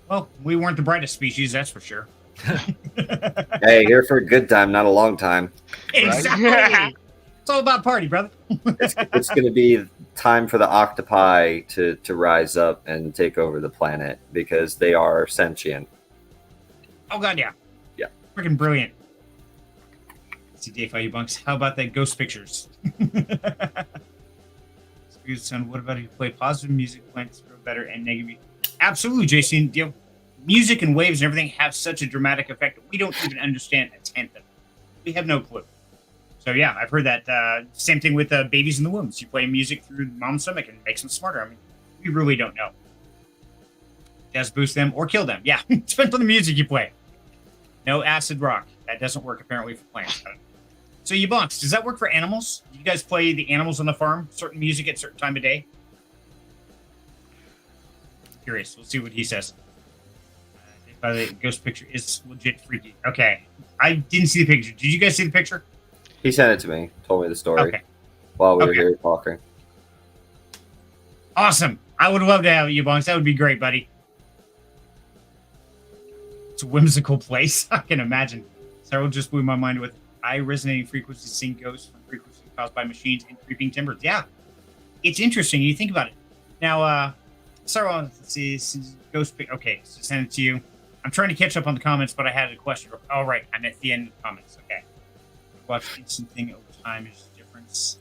Well, we weren't the brightest species, that's for sure. Hey, here for a good time, not a long time. Exactly. It's all about party, brother. It's going to be time for the octopi to rise up and take over the planet because they are sentient. Oh, God, yeah. Yeah. Freaking brilliant. Let's see, Dave, how you bunks? How about that ghost pictures? Son, what about if you play positive music, plants grow better, and negative? Absolutely, Jason. You know, music and waves and everything have such a dramatic effect that we don't even understand a tenth of it. We have no clue. So yeah, I've heard that. Same thing with babies in the wombs. You play music through mom's stomach and it makes them smarter. I mean, we really don't know. It does boost them or kill them. Yeah, depends on the music you play. No acid rock. That doesn't work apparently for plants. So you bunks, does that work for animals? Do you guys play the animals on the farm? Certain music at certain time of day? Curious. We'll see what he says. By the ghost picture is legit freaky. Okay. I didn't see the picture. Did you guys see the picture? He sent it to me, told me the story Okay. while we were here talking. Awesome. I would love to have you, bunks. That would be great, buddy. It's a whimsical place. I can imagine. Cyril just blew my mind with eye-resonating frequencies, seeing ghosts from frequencies caused by machines and creeping timbers. Yeah. It's interesting. You think about it. Now, Cyril, let's see. Ghost pic. Okay, so send it to you. I'm trying to catch up on the comments, but I had a question. Oh, right. I'm at the end of the comments. Okay. Watch instant thing over time. There's a difference.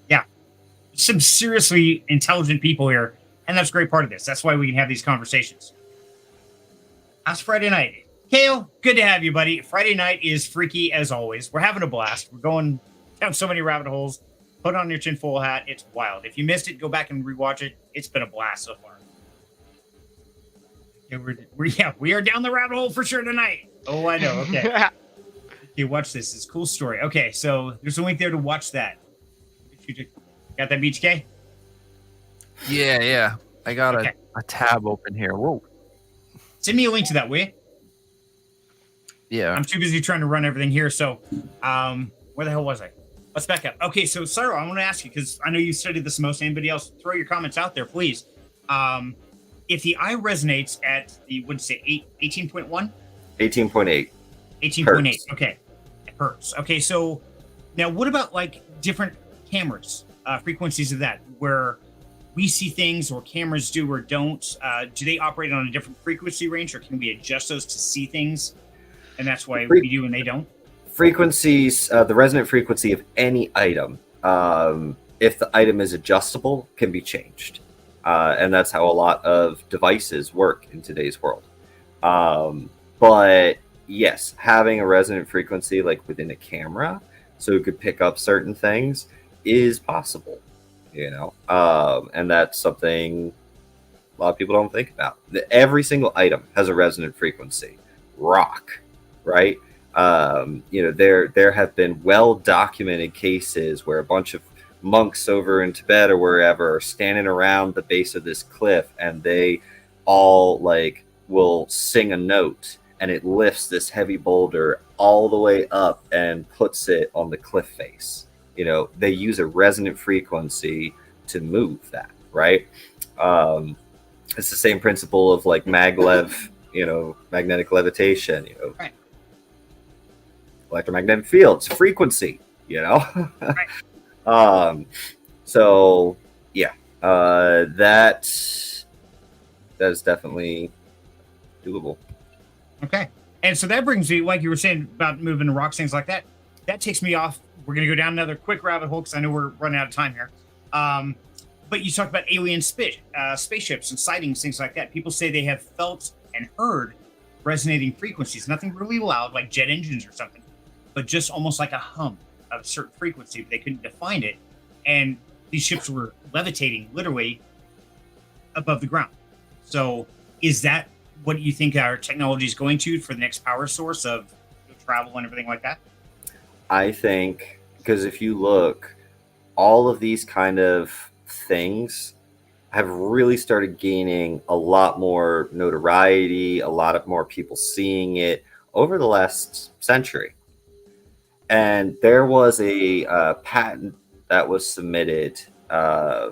Yeah. Some seriously intelligent people here. And that's a great part of this. That's why we can have these conversations. How's Friday night? Kale, good to have you, buddy. Friday night is freaky as always. We're having a blast. We're going down so many rabbit holes. Put on your tinfoil hat. It's wild. If you missed it, go back and rewatch it. It's been a blast so far. Yeah, we are down the rabbit hole for sure tonight. Oh, I know. Okay. Okay, watch this. It's a cool story. Okay, so there's a link there to watch that. Got that, BHK? Yeah. I got a tab open here. Whoa. Send me a link to that, will you? Yeah. I'm too busy trying to run everything here. So, where the hell was I? Let's back up. Okay, so Sarah, I want to ask you, because I know you studied this most. Anybody else? Throw your comments out there, please. If the eye resonates at the, what'd you say, 18.1? 18.8. 18.8. Okay. It hurts. Okay, so now what about like different cameras, frequencies of that, where we see things or cameras do or don't? Do they operate on a different frequency range, or can we adjust those to see things? And that's why we do and they don't? Frequencies, the resonant frequency of any item, if the item is adjustable, can be changed. And that's how a lot of devices work in today's world. But yes, having a resonant frequency like within a camera, so it could pick up certain things, is possible, you know. And that's something a lot of people don't think about. Every single item has a resonant frequency. Rock, right? You know, there have been well documented cases where a bunch of monks over in Tibet or wherever are standing around the base of this cliff, and they all like will sing a note, and it lifts this heavy boulder all the way up and puts it on the cliff face. You know, they use a resonant frequency to move that, right? It's the same principle of like maglev, you know, magnetic levitation, you know, right. Electromagnetic fields, frequency, you know. Right. So yeah, that is definitely doable. Okay. And so that brings me, like you were saying about moving to rocks, things like that. That takes me off. We're going to go down another quick rabbit hole because I know we're running out of time here. But you talked about alien spaceships and sightings, things like that. People say they have felt and heard resonating frequencies, nothing really loud like jet engines or something, but just almost like a hum of a certain frequency, but they couldn't define it. And these ships were levitating literally above the ground. So is that what you think our technology is going to for the next power source of travel and everything like that? I think, because if you look, all of these kind of things have really started gaining a lot more notoriety, a lot of more people seeing it over the last century. And there was a patent that was submitted a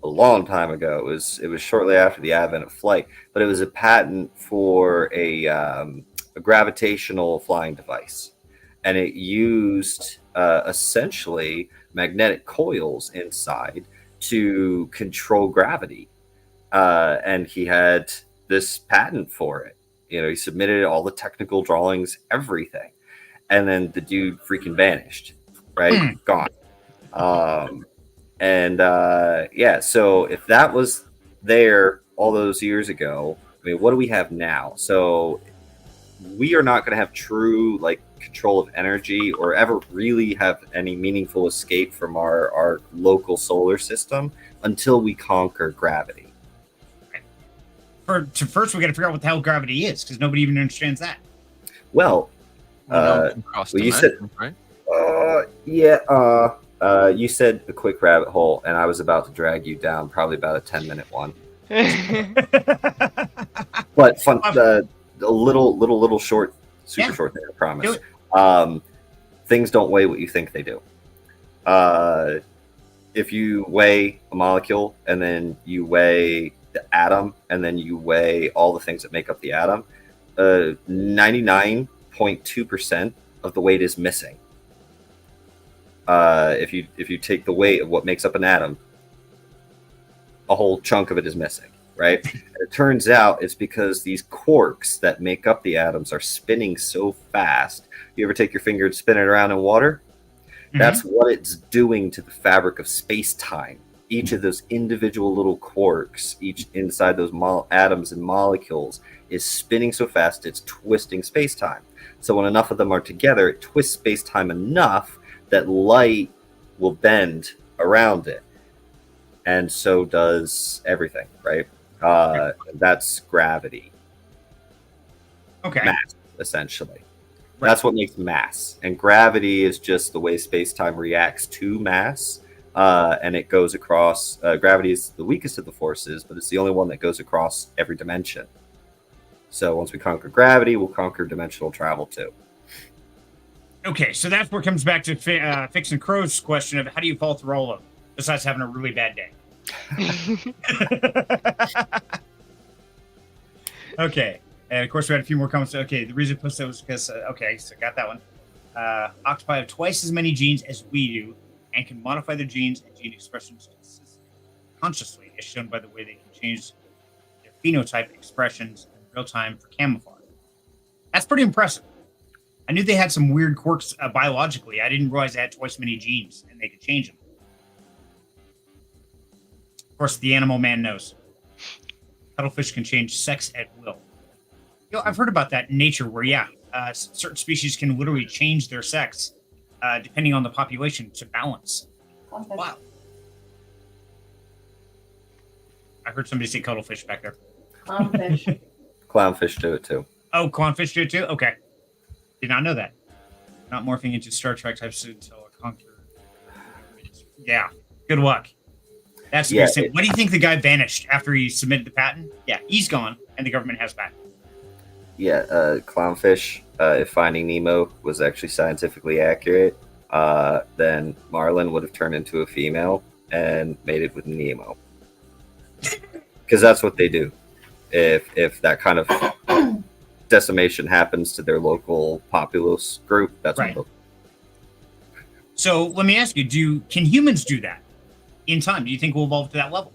long time ago. It was shortly after the advent of flight, but it was a patent for a gravitational flying device, and it used essentially magnetic coils inside to control gravity. And he had this patent for it. You know, he submitted all the technical drawings, everything. And then the dude freaking vanished, right? Gone. Yeah, so if that was there all those years ago, I mean, what do we have now? So we are not going to have true like control of energy or ever really have any meaningful escape from our local solar system until we conquer gravity. First, we got to figure out what the hell gravity is, because nobody even understands that. Well, you said, right? You said a quick rabbit hole, and I was about to drag you down probably about a 10-minute one. But fun, a little short, super short thing, I promise. Things don't weigh what you think they do. If you weigh a molecule, and then you weigh the atom, and then you weigh all the things that make up the atom, 99.2% of the weight is missing. If you take the weight of what makes up an atom, a whole chunk of it is missing, right? It turns out it's because these quarks that make up the atoms are spinning so fast. You ever take your finger and spin it around in water? Mm-hmm. That's what it's doing to the fabric of space-time. Each of those individual little quarks, each inside those atoms and molecules, is spinning so fast it's twisting space-time. So when enough of them are together, it twists space-time enough that light will bend around it. And so does everything, right? That's gravity. Okay. Mass, essentially. Right. That's what makes mass. And gravity is just the way space-time reacts to mass. And it goes across, gravity is the weakest of the forces, but it's the only one that goes across every dimension. So once we conquer gravity, we'll conquer dimensional travel too. Okay, so that's where it comes back to Fixing Crow's question of how do you fall through all of them, besides having a really bad day. Okay, and of course we had a few more comments. Okay, the reason I posted that was because, okay, so got that one. Octopi have twice as many genes as we do and can modify their genes and gene expressions consciously, as shown by the way they can change their phenotype expressions in real time for camouflage. That's pretty impressive. I knew they had some weird quirks biologically. I didn't realize they had twice as many genes and they could change them. Of course, the animal man knows. Cuttlefish can change sex at will. I've heard about that in nature where, certain species can literally change their sex depending on the population to balance. Wow. I heard somebody say cuttlefish back there. Clownfish. Clownfish do it too. Oh, clownfish do it too? Okay. Did not know that. Not morphing into Star Trek types until a conquer. Yeah. Good luck. That's what What do you think the guy vanished after he submitted the patent? Yeah, he's gone, and the government has patent. Yeah, clownfish, if Finding Nemo was actually scientifically accurate, then Marlin would have turned into a female and mated with Nemo. Because that's what they do. If that kind of decimation happens to their local populace group, that's right. what they'll... So let me ask you, can humans do that in time? Do you think we'll evolve to that level?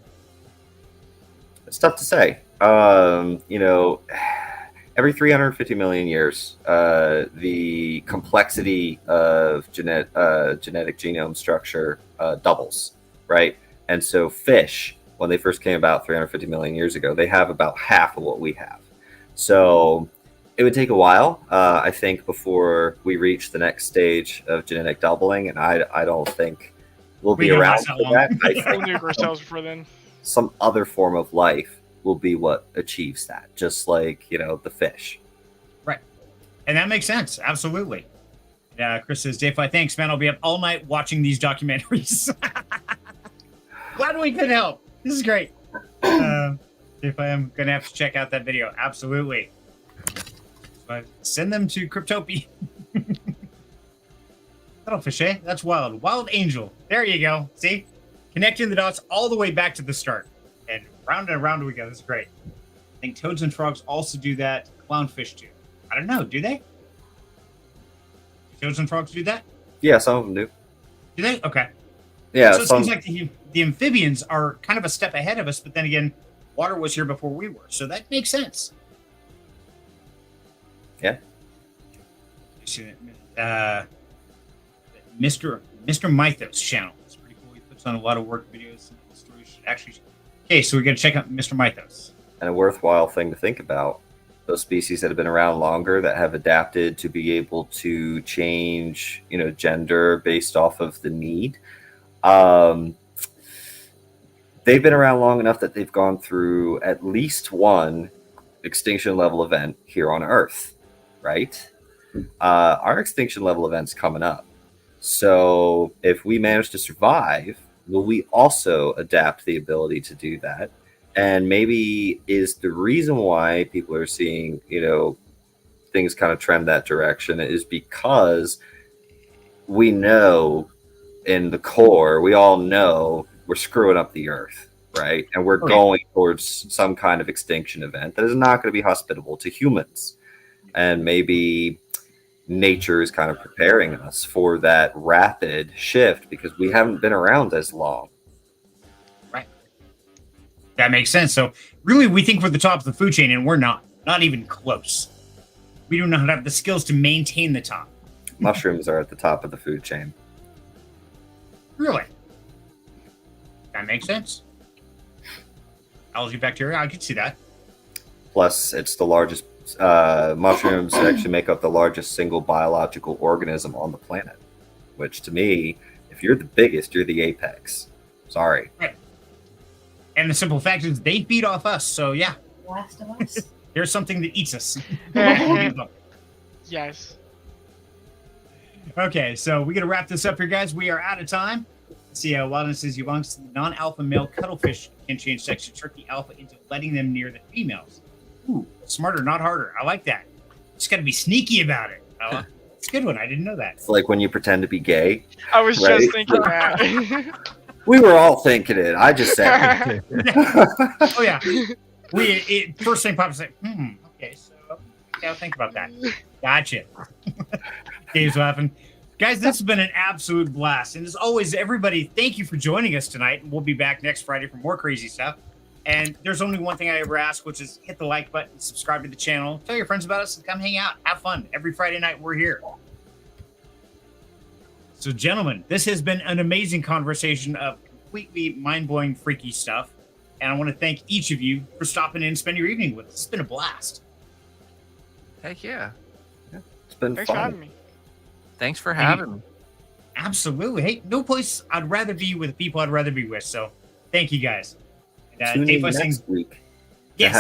It's tough to say. Every 350 million years, the complexity of genetic genome structure doubles, right? And so fish, when they first came about 350 million years ago, they have about half of what we have. So it would take a while, I think, before we reach the next stage of genetic doubling, and I don't think we'll be around for that. We'll nuke ourselves before then. Some other form of life will be what achieves that, just like, the fish. Right. And that makes sense. Absolutely. Chris says, Dayfi, thanks, man. I'll be up all night watching these documentaries. Glad we could help. This is great. Dayfi, I'm going to have to check out that video. Absolutely. But send them to Cryptopia. Cuttlefish, eh? That's wild. Wild angel. There you go. See? Connecting the dots all the way back to the start. And round and around we go. This is great. I think toads and frogs also do that. Clownfish do. I don't know. Do they? Do toads and frogs do that? Yeah, some of them do. Do they? Okay. Yeah. So it seems like the amphibians are kind of a step ahead of us, but then again, water was here before we were. So that makes sense. Yeah. Mr. Mythos channel. It's pretty cool. He puts on a lot of work videos and stories. Actually, okay, so we got to check out Mr. Mythos. And a worthwhile thing to think about: those species that have been around longer, that have adapted to be able to change, gender based off of the need. They've been around long enough that they've gone through at least one extinction level event here on Earth, right? Our extinction level event's coming up. So if we manage to survive, will we also adapt the ability to do that? And maybe is the reason why people are seeing, things kind of trend that direction is because we know in the core, we all know we're screwing up the Earth, right? And we're going towards some kind of extinction event that is not going to be hospitable to humans. And maybe nature is kind of preparing us for that rapid shift because we haven't been around as long. Right. That makes sense. So really, we think we're the top of the food chain, and we're not even close. We do not have the skills to maintain the top. Mushrooms are at the top of the food chain. Really? That makes sense. Algae, bacteria, I can see that. Plus, it's the largest. Mushrooms actually make up the largest single biological organism on the planet, which to me, if you're the biggest, you're the apex. Sorry. Right. And the simple fact is they feed off us. So yeah. Last of Us. There's something that eats us. Yes. Okay, so we got to wrap this up here, guys. We are out of time. Let's see, Wildness says you belongs to the non-alpha male cuttlefish can change sex to trick the alpha into letting them near the females. Ooh, smarter, not harder. I like that. Just got to be sneaky about it. It's a good one. I didn't know that. It's like when you pretend to be gay. I was Right? just thinking that. We were all thinking it. I just said Oh yeah. First thing pops like, okay, so yeah, I'll think about that. Gotcha. Dave's laughing. Guys, this has been an absolute blast. And as always, everybody, thank you for joining us tonight. We'll be back next Friday for more crazy stuff. And there's only one thing I ever ask, which is hit the like button, subscribe to the channel, tell your friends about us, and come hang out. Have fun. Every Friday night, we're here. So, gentlemen, this has been an amazing conversation of completely mind-blowing, freaky stuff. And I want to thank each of you for stopping in and spending your evening with us. It's been a blast. Heck yeah. it's been Thanks for having fun. me. Thanks for having me. Absolutely. Hey, no place I'd rather be with the people I'd rather be with. So, thank you guys. Tune Dave in Wessing, next week yes.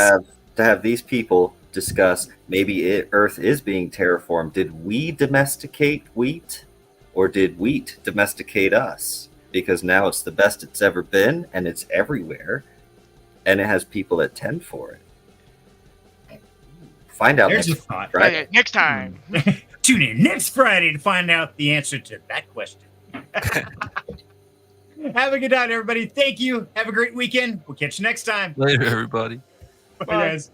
to have these people discuss maybe Earth is being terraformed. Did we domesticate wheat, or did wheat domesticate us? Because now it's the best it's ever been, and it's everywhere, and it has people that tend for it. Find out There's a next thought. right? Okay, next time. Tune in next Friday to find out the answer to that question. Have a good night, everybody. Thank you. Have a great weekend. We'll catch you next time. Later, everybody. Bye, Bye. guys.